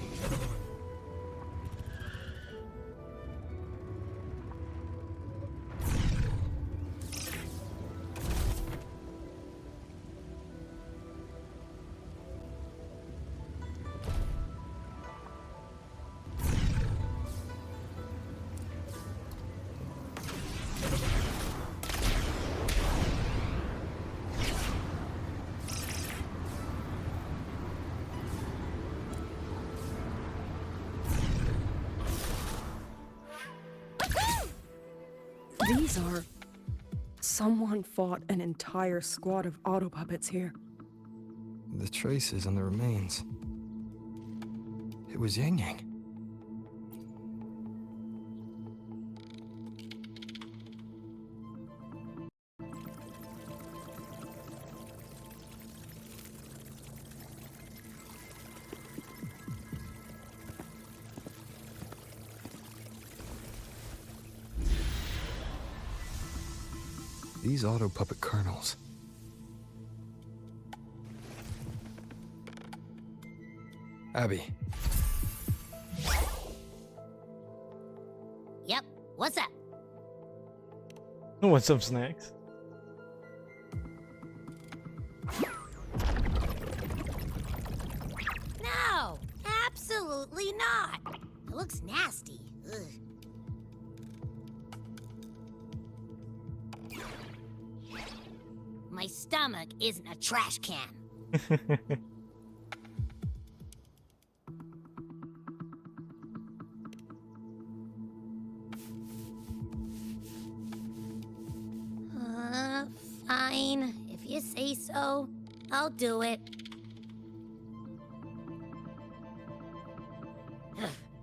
These are... Someone fought an entire squad of auto puppets here. The traces on the remains. It was Yangyang. These auto puppet kernels. Abby. Yep, what's up? Want some snacks? No, absolutely not. It looks nasty. Ugh. My stomach isn't a trash can. Fine. If you say so, I'll do it.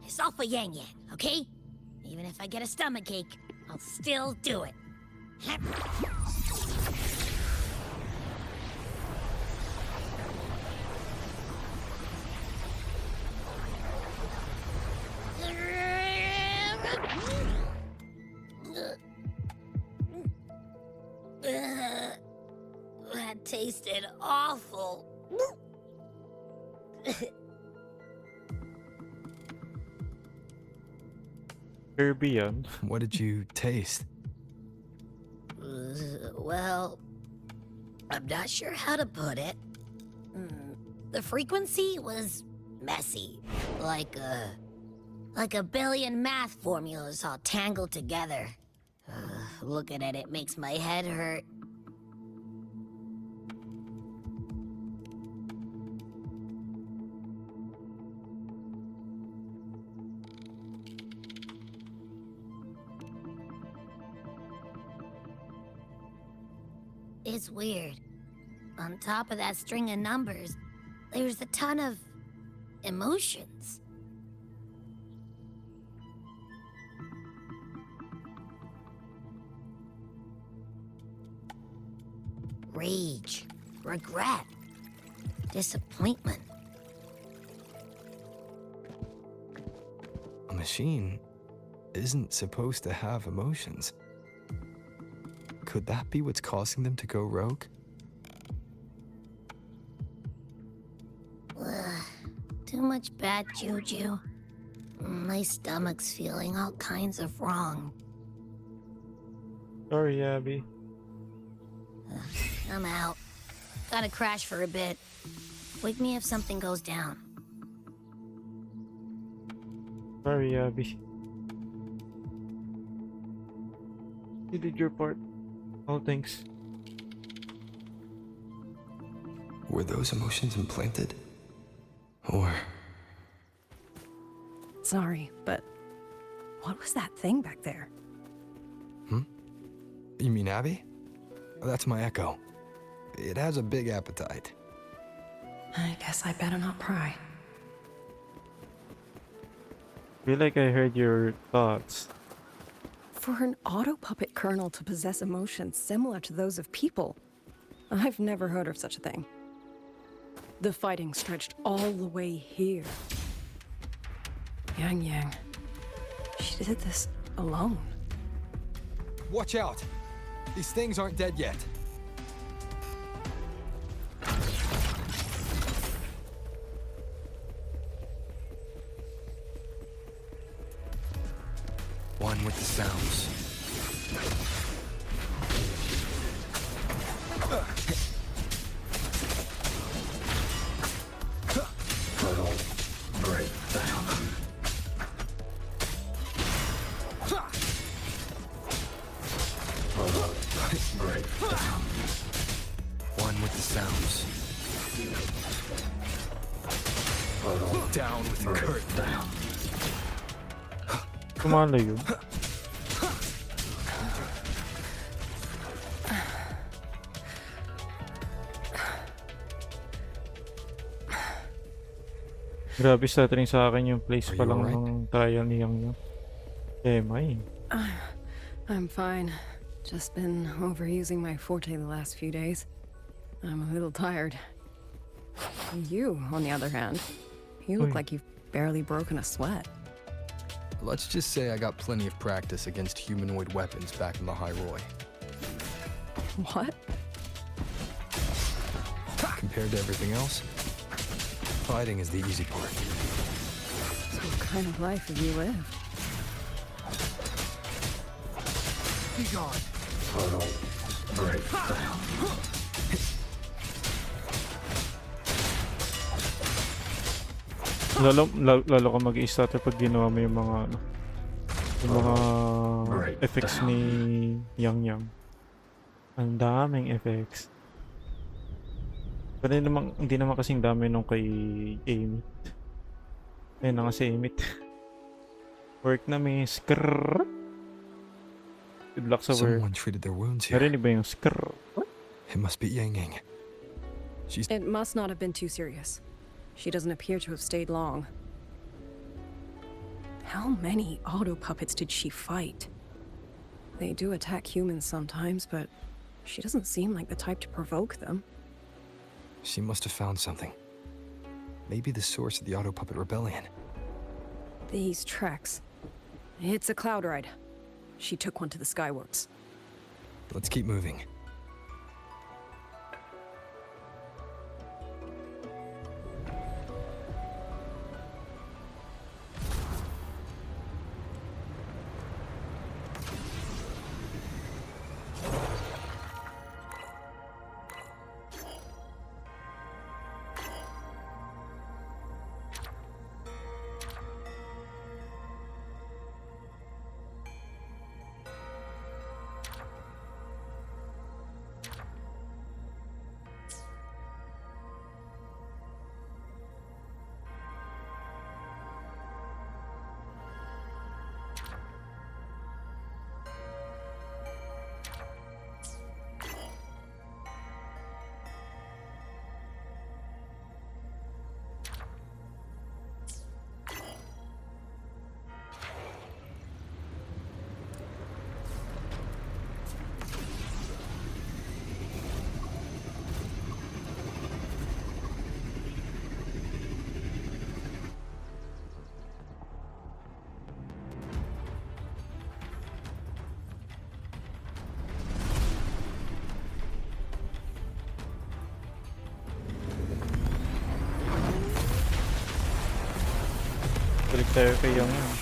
It's all for Yangyang, okay? Even if I get a stomachache, I'll still do it. That tasted awful. Kirby yan. What did you taste? Well, I'm not sure how to put it. The frequency was messy, like a billion math formulas all tangled together. Looking at it makes my head hurt. It's weird. On top of that string of numbers, there's a ton of emotions. Rage, regret, disappointment. A machine isn't supposed to have emotions. Could that be what's causing them to go rogue? Too much bad juju. My stomach's feeling all kinds of wrong. Sorry, Abby. I'm out. Gotta crash for a bit. Wake me if something goes down. Sorry, Abby. You did your part. Oh, thanks. Were those emotions implanted? Or... Sorry, but what was that thing back there? You mean Abby? That's my echo. It has a big appetite. I guess I better not pry. Feel like I heard your thoughts. For an auto puppet kernel to possess emotions similar to those of people, I've never heard of such a thing. The fighting stretched all the way here. Yangyang. She did this alone. Watch out! These things aren't dead yet. One with the sounds. One with the sounds. Down with the curtain. Kumalayo. Grabe stuttering sa akin yung place pa lang ng trial ni Yangyang. May. I'm fine. Just been overusing my forte the last few days. I'm a little tired. You, on the other hand, you look like you've barely broken a sweat. Let's just say I got plenty of practice against humanoid weapons back in the High Roy. What? Compared to everything else, fighting is the easy part. So what kind of life have you lived? Be gone. Lalo ka mag-i-stutter pag ginawa mo yung mga effects ni Yangyang. Ang daming effects. Pero hindi naman kasing dami nung kay Amit. Ayun na nga si Amit. Work na may skrrr. Good luck sa work. Someone treated their wounds here. Narinig ba yung skrrr? It must be Yangyang. It must not have been too serious. She doesn't appear to have stayed long. How many auto puppets did she fight? They do attack humans sometimes, but she doesn't seem like the type to provoke them. She must have found something. Maybe the source of the auto puppet rebellion. These tracks. It's a cloud ride. She took one to the Skyworks. Let's keep moving. tayo kay Yangyang.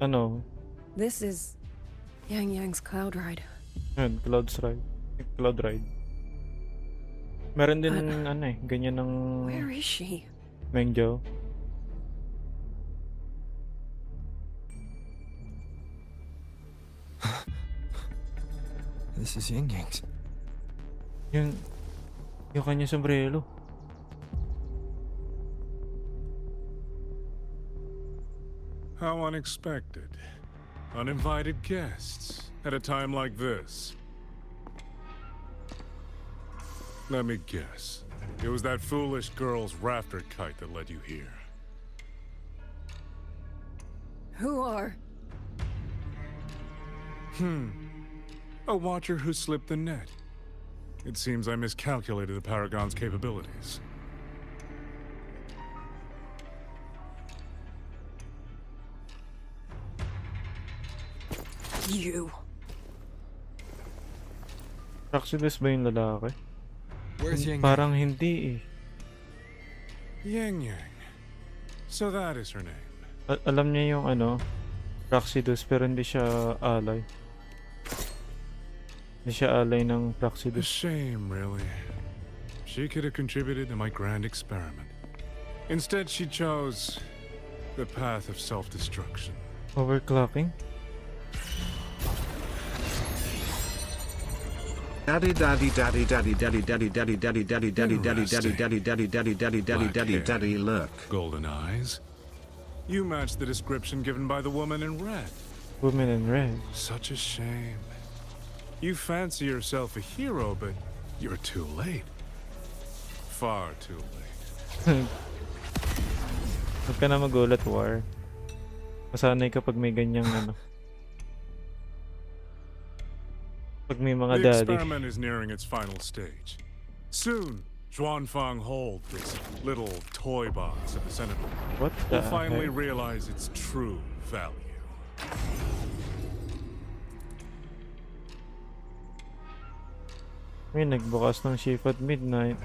Ano? This is Yangyang's cloud ride. Yun, cloud ride. Cloud ride. Meron din ano eh, ganyan ng Where is she? Mengzhou. This is Yangyang's. Yung kanya sombrero. How unexpected. Uninvited guests at a time like this. Let me guess. It was that foolish girl's rafter kite that led you here. Who are? A watcher who slipped the net. It seems I miscalculated the Paragon's capabilities. You. Praxidus ba yung lalaki? Where's Yangyang? Parang hindi eh. Yangyang. So that is her name. Alam niya yung ano, Praxidus, pero hindi siya alay. Hindi siya alay ng A Praxidus. shame, really. She could have contributed to my grand experiment. Instead, she chose the path of self-destruction. Overclocking? Daddy daddy daddy daddy daddy daddy daddy daddy daddy daddy daddy daddy daddy daddy daddy daddy daddy daddy daddy look. Golden eyes. You match the description given by the woman in red. Woman in red. Such a shame. You fancy yourself a hero, but you're too late. Far too late. Huwag ka na magulat, War. Masanay ka pag may ganyang ano. Pag may mga The daddy. experiment is nearing its final stage. Soon, Zhuanfang Hold, this little toy box at the center, What the will finally heck? realize its true value. May nagbukas ng shift at midnight.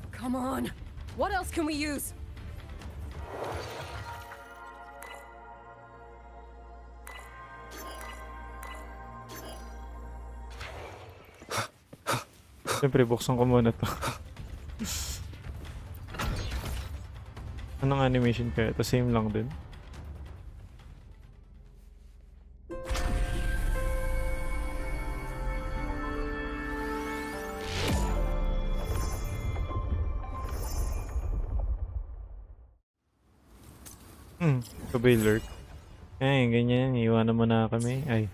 Come on. What else can we use? Siyempre, buksan ko muna to. Anong animation kaya? Ito same lang din. Kabay lurk. Ay, ganyan. Iwanan mo na kami. Ay.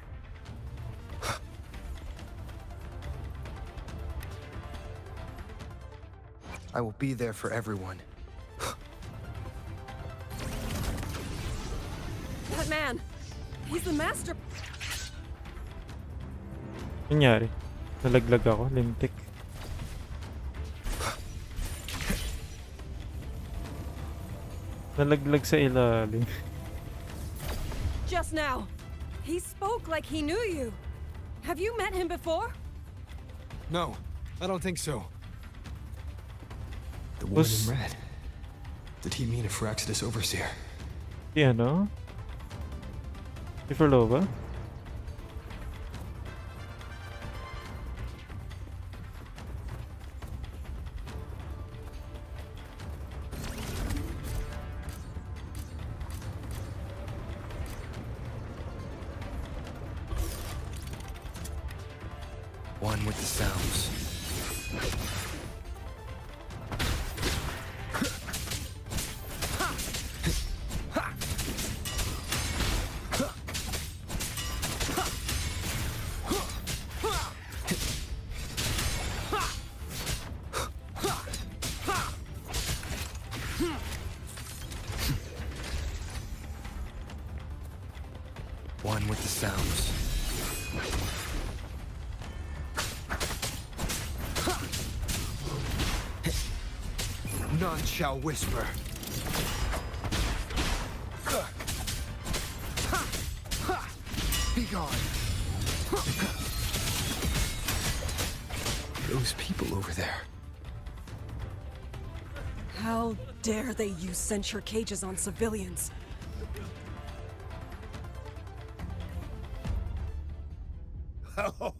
I will be there for everyone. That man. He's the master. Nangyari? Nalaglag ako. Lintik. Nalaglag sa ilalim. Just now. He spoke like he knew you. Have you met him before? No, I don't think so. The woman in red. Did he mean a Phyrexidus overseer? Si ano? Si Ferlova? One with the sounds. done with the sounds. None shall whisper. Be gone. Those people over there. How dare they use censure cages on civilians? Oh,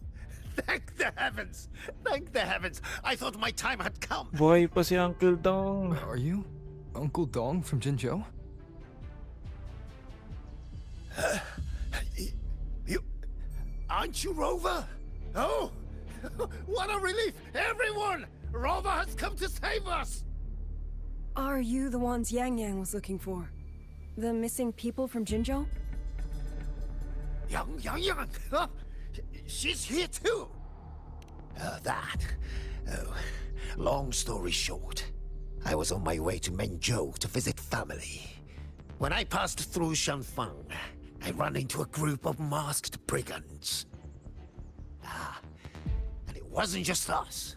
thank the heavens! Thank the heavens! I thought my time had come. Buhay pa si Uncle Dong. Are you Uncle Dong from Jinzhou? You aren't you Rover? Oh, what a relief! Everyone! Rover has come to save us! Are you the ones Yangyang was looking for? The missing people from Jinzhou? Yangyang! Huh? She's here too! Oh, long story short, I was on my way to Mengzhou to visit family. When I passed through Shanfang, I ran into a group of masked brigands. And it wasn't just us.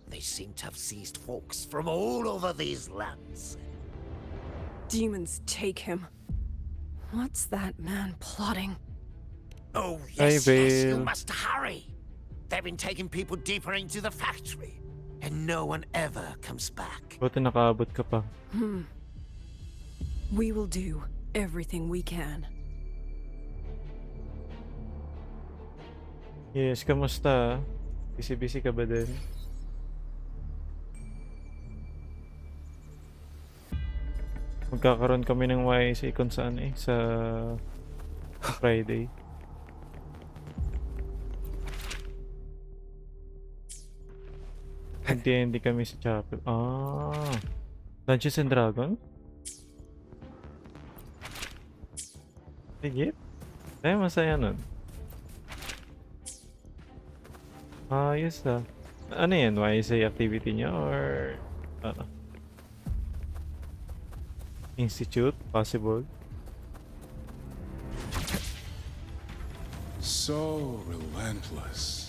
They seem to have seized folks from all over these lands. Demons take him. What's that man plotting? Oh, Hey, yes, yes, you babe. must hurry. They've been taking people deeper into the factory, and no one ever comes back. Buti nakaabot ka pa. We will do everything we can. Yes, kamusta? Busy-busy ka ba din? Magkakaroon kami ng YC kung saan sa Friday. Hindi kami sa chapel. Dungeons and Dragons? Sige. Ay, masaya nun. Ayos ah. Ano yan? YSA activity niya or ano? Institute? Possible? So relentless.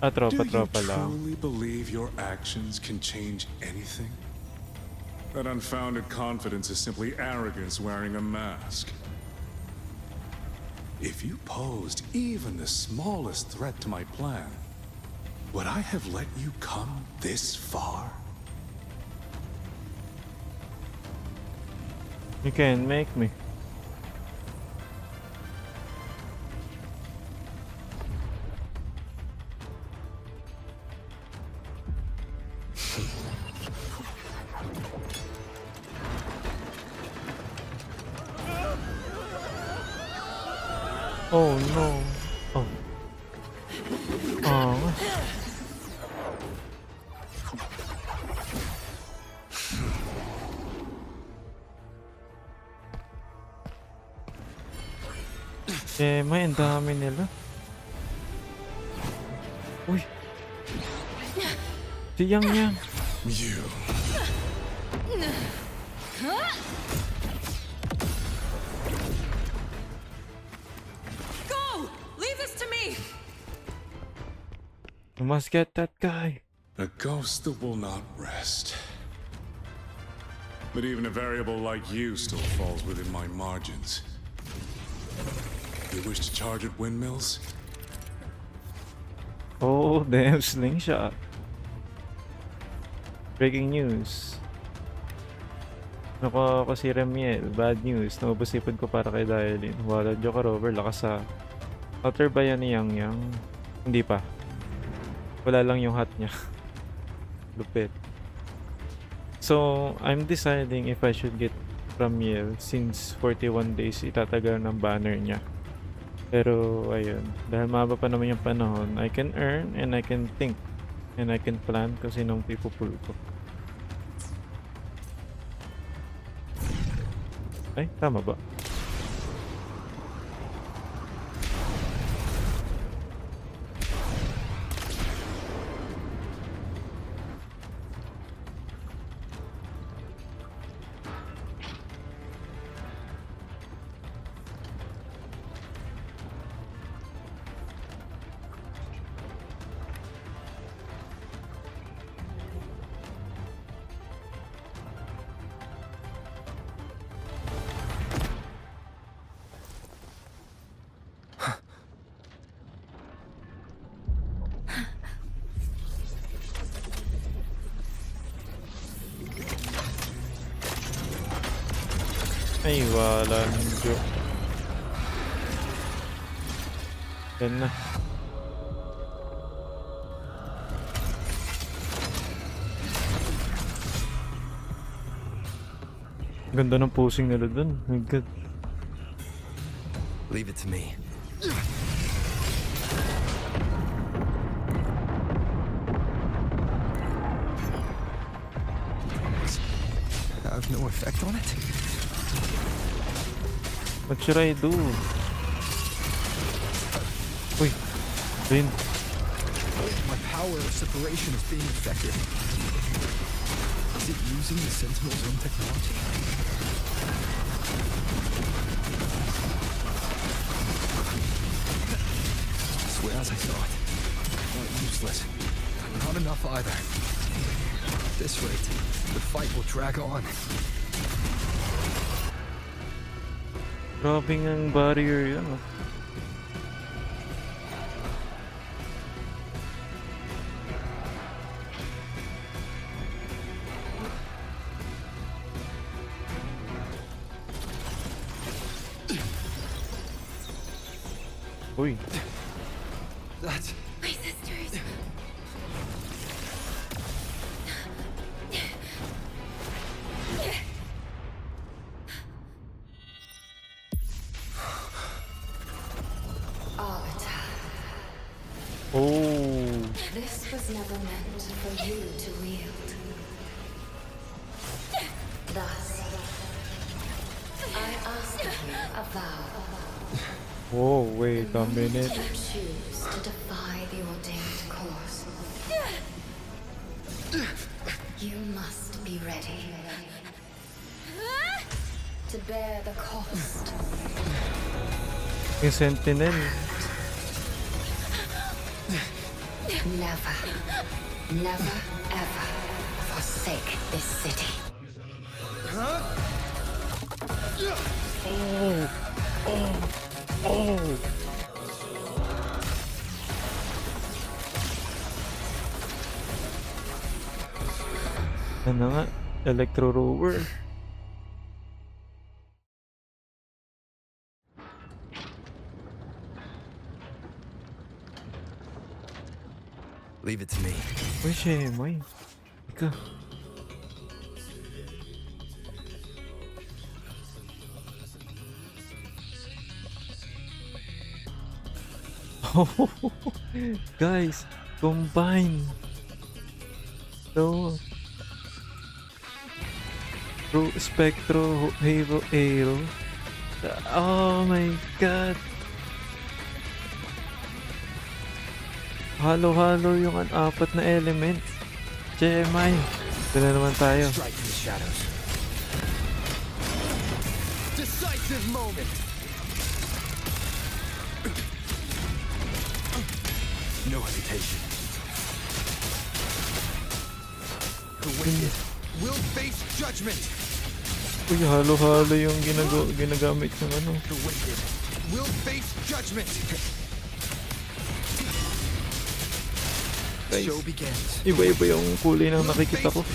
Tropa Do you lang. truly believe your actions can change anything? That unfounded confidence is simply arrogance wearing a mask. If you posed even the smallest threat to my plan, would I have let you come this far? You can make me. Oh no. Oh. Oh. May ang dami nila. Uy. Si Yangyang. You. Go! Leave this to me! You must get that guy. A ghost that will not rest. But even a variable like you still falls within my margins. You wish to charge at windmills? Oh, damn slingshot. Breaking news. Nakuha ko si Remiel. Bad news. Naubos-ipon ko para kay Dialin. Wala Joker Rover. Lakas sa... Outer ba yan ni Yangyang? Hindi pa. Wala lang yung hat niya. Lupit. So, I'm deciding if I should get Remiel since 41 days itatagal ng banner niya. Pero, ayun. Dahil mahaba pa naman yung panahon, I can earn and I can think. And I can plan kung sinong pipupul ko. Ay, tama ba? Ay, wala ng joke. Yan na. Ganda ng posing nila dun. My God. Leave it to me. Have no effect on it? What should I do? Uy, Rin. My power of separation is being affected. Is it using the Sentinel's own technology? I swear as I saw it. Not useless. Not enough either. At this rate, the fight will drag on. Grabe ang barrier yun. Oh. Uy. That's My sisters. Oh. This was never meant for you to wield. Thus, I ask of you a vow. Whoa, wait a minute. You choose to defy the ordained course. You must be ready to bear the cost. Yung Sentinel. Never, never, ever forsake this city. Oh. Oh. Oh. Ano nga? Electro rover. Leave it to me. Uy, Shemoy. Ika. Guys, combine. So, True Spectro Hero Aero. Oh my God. Halo-halo yung apat na element. Jemai. Ito na naman tayo. Strike from the shadows. Decisive moment. No hesitation. The wicked will face judgment. Uy, halo-halo yung ginagamit ng ano. The wicked will face judgment. Guys, iba-iba yung kulay ng nakikita ko.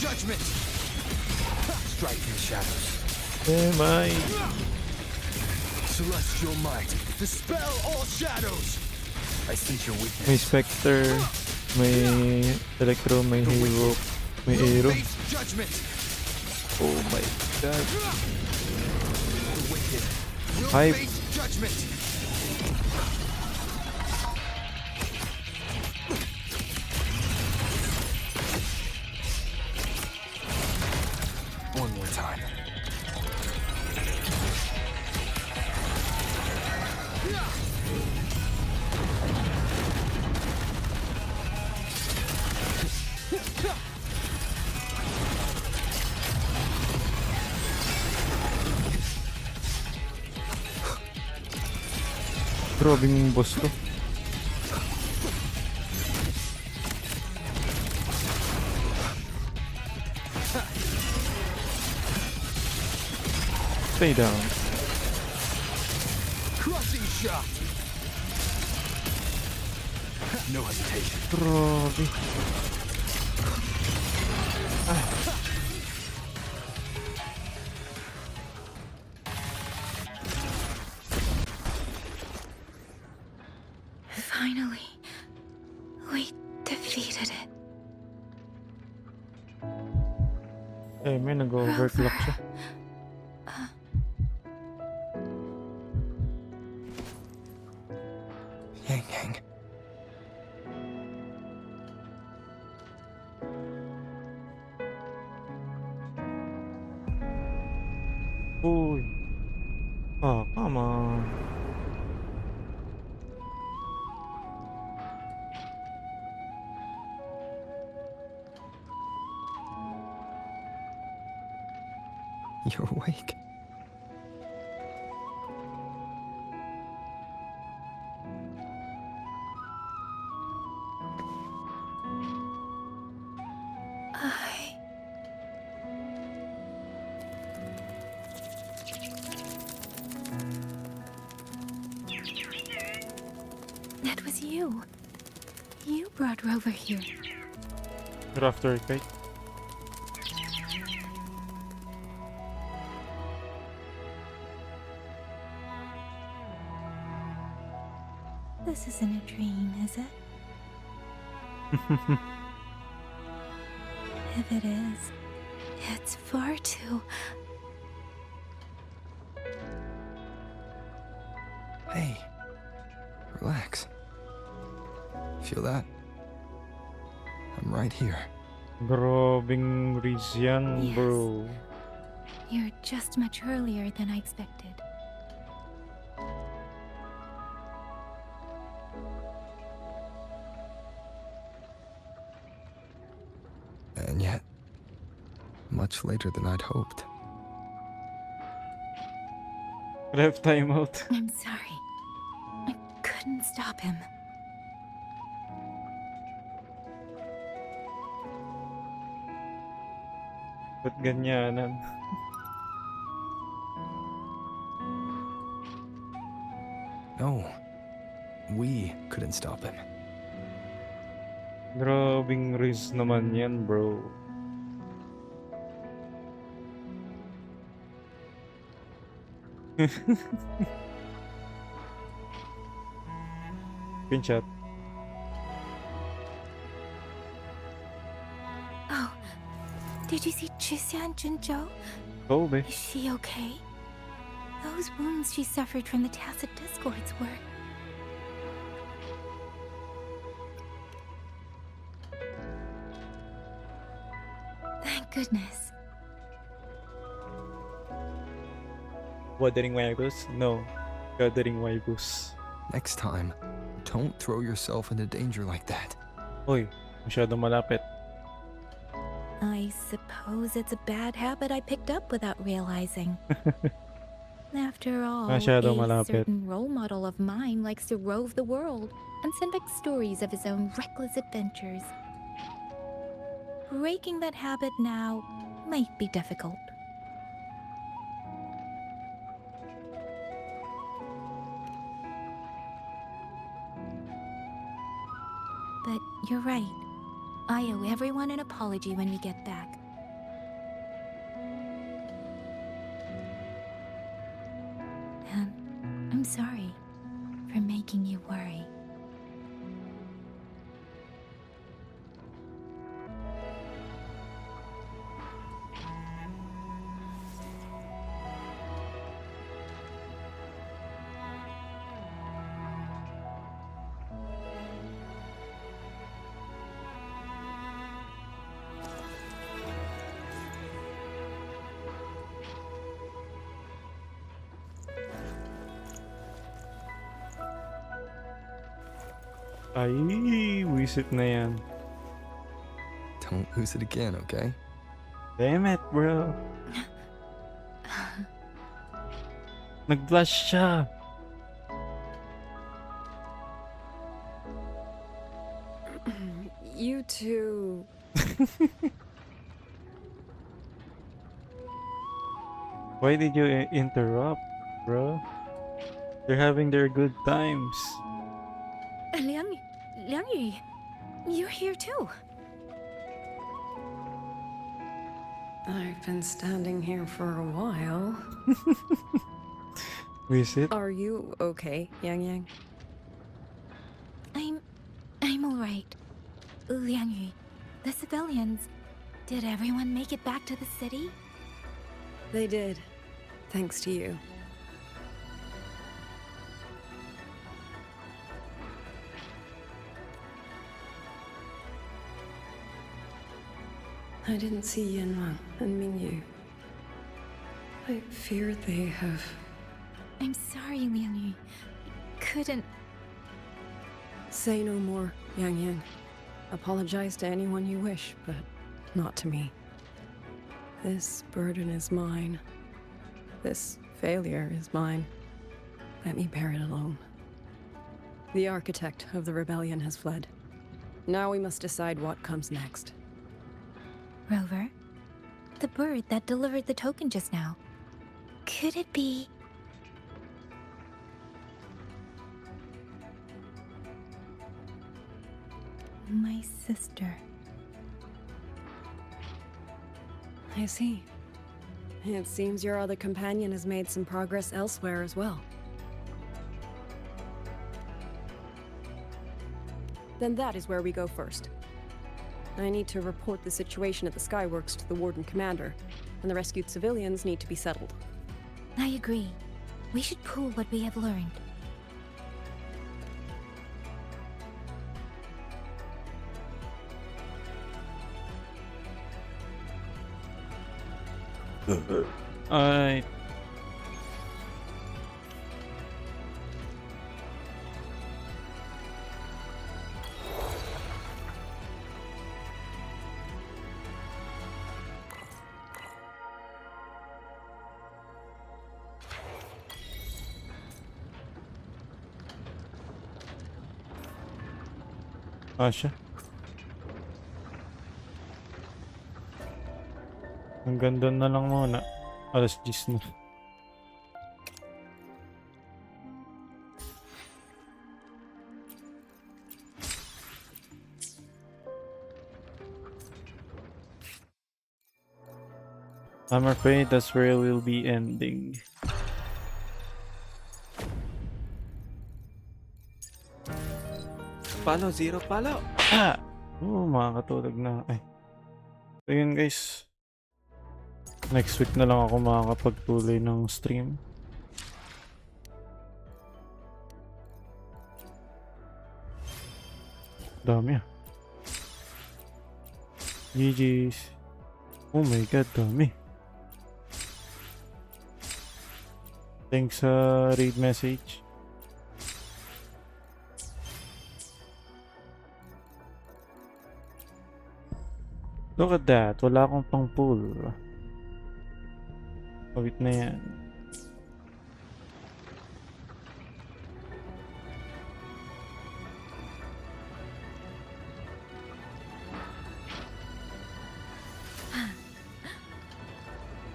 Strike in the shadows. May Celestial might, dispel all shadows. I sense your weakness. may Spectre, may Electro, may Hero, may Aero. Oh my God. Hype. One more time. Grabing boss to. Stay down. Crushing shot. No hesitation. Grabe. defeated it. Eh, may nag-overclock siya. Yangyang. Uy. Oh, come on. You're awake. That was you. You brought Rover here. You're after it, right? This isn't a dream, is it? If it is, it's far too... Hey, relax. Feel that? I'm right here. Grobing Riz yan, Yes. bro. You're just much earlier than I expected. And yet, much later than I'd hoped. Left timeout. I'm sorry. I couldn't stop him. Ba't ganyanan? No, we couldn't stop him. Grobing Riz naman yan, bro. Screenshot. Oh, did you see Chixia and Jinzhou? Oh, babe. Is she okay? Those wounds she suffered from the tacit discords were... Thank goodness. Wuthering Waves? No. Wuthering Waves. Next time, don't throw yourself into danger like that. Uy, masyado malapit. I suppose it's a bad habit I picked up without realizing. After all, Masyado a malapit. certain role model of mine likes to rove the world and send back stories of his own reckless adventures. Breaking that habit now might be difficult. But you're right. I owe everyone an apology when we get back. And I'm sorry for making you worry. Ay, wisit na yan. Don't lose it again, okay? Damn it, bro. Nag-flash siya. You two... Why did you interrupt, bro? They're having their good times. Liangyu, you're here too. I've been standing here for a while. Visit? Are you okay, Yangyang? I'm all right. Liangyu, the civilians, did everyone make it back to the city? They did, thanks to you. I didn't see Yangyang and Mingyu. I fear they have... I'm sorry, Liangyu. Couldn't... Say no more, Yangyang. Apologize to anyone you wish, but not to me. This burden is mine. This failure is mine. Let me bear it alone. The architect of the rebellion has fled. Now we must decide what comes next. Rover, the bird that delivered the token just now. Could it be... my sister? I see. It seems your other companion has made some progress elsewhere as well. Then that is where we go first. I need to report the situation at the Skyworks to the Warden Commander, and the rescued civilians need to be settled. I agree. We should pool what we have learned. Alright. Siya. Hanggang doon na lang muna. Alas 10 na. I'm afraid that's where we'll be ending. Palo, zero palo. Ah! Oo, makakatulog na. Ay. So yun guys. Next week na lang ako makakapagtuloy ng stream. Dami ah. GG's. Oh my god, dami. Thanks sa raid message. Look at that, wala akong pang pool. Pawit na yan.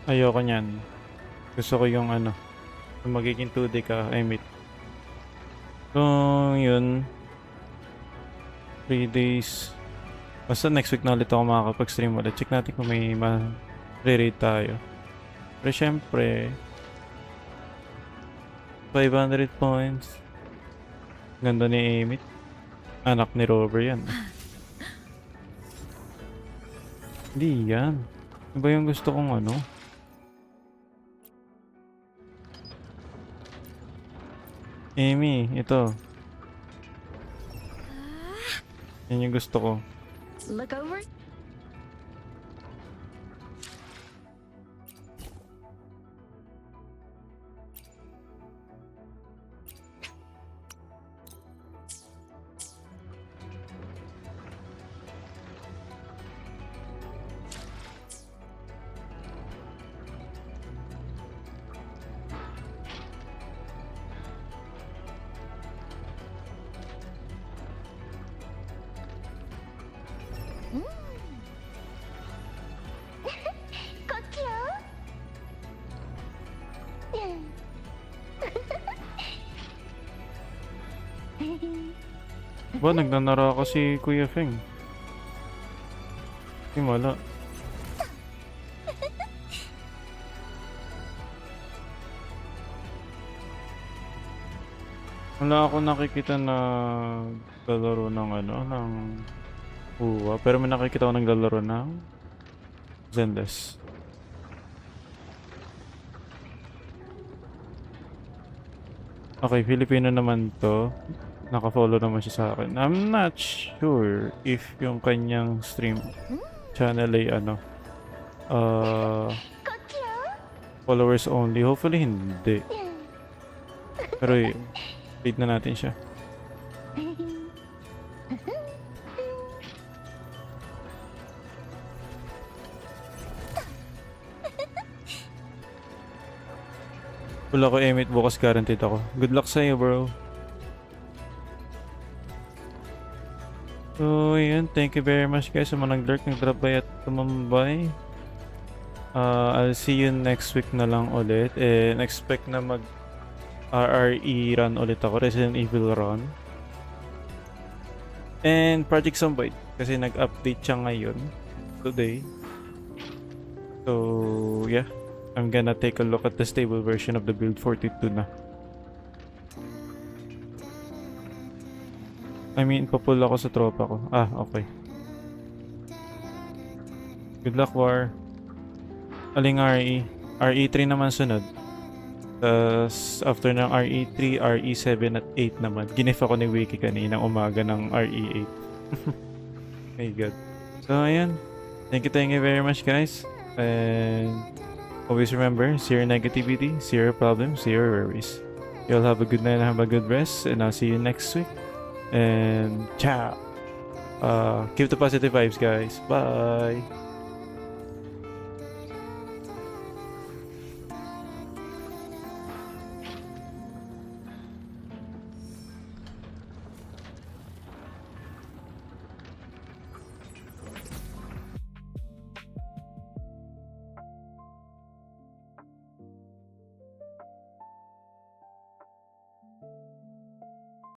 Ayoko niyan. Gusto ko yung ano, yung magiging 2D ka, I mean. So, yun. 3 days. Basta next week na ulit ako makakapag-stream ulit. Check natin kung may ma-re-rate tayo. Pero syempre, 500 points. Ganda ni Amit. Anak ni Rover yan. Hindi yan. Ano ba yung gusto kong ano? Amy, ito. Yan yung gusto ko. Look over. Ba, nagnanara ako si Kuya Feng. Hindi wala. Wala ako nakikita na lalaro ng ano, ng Pero may nakikita ko naglalaro ng Zenless. Okay, Filipino naman to. Naka-follow naman siya sa akin. I'm not sure if yung kanyang stream channel ay followers only. Hopefully hindi. Pero wait na natin siya. Wala ko emit bukas, guaranteed ako. Good luck sa'yo, bro. So, yun. Thank you very much, guys, sa mga nag-lurk, nag-drop by at tumambay. I'll see you next week na lang ulit. And expect na mag RRE run ulit ako. Resident Evil run. And Project Zomboid. Kasi nag-update siya ngayon. Today. So, yeah. I'm gonna take a look at the stable version of the build 42 na. I mean, papull ako sa tropa ko. Okay. Good luck, War. Aling RE? RE3 naman sunod. Tapos, after ng RE3, RE7 at 8 naman. Ginif ako ni Wiki kanina umaga ng RE8. My God. So, ayan. Thank you very much, guys. And always remember, see your negativity, see your problems, see your worries. You'll have a good night and have a good rest. And I'll see you next week. And ciao. Keep the positive vibes, guys. Bye.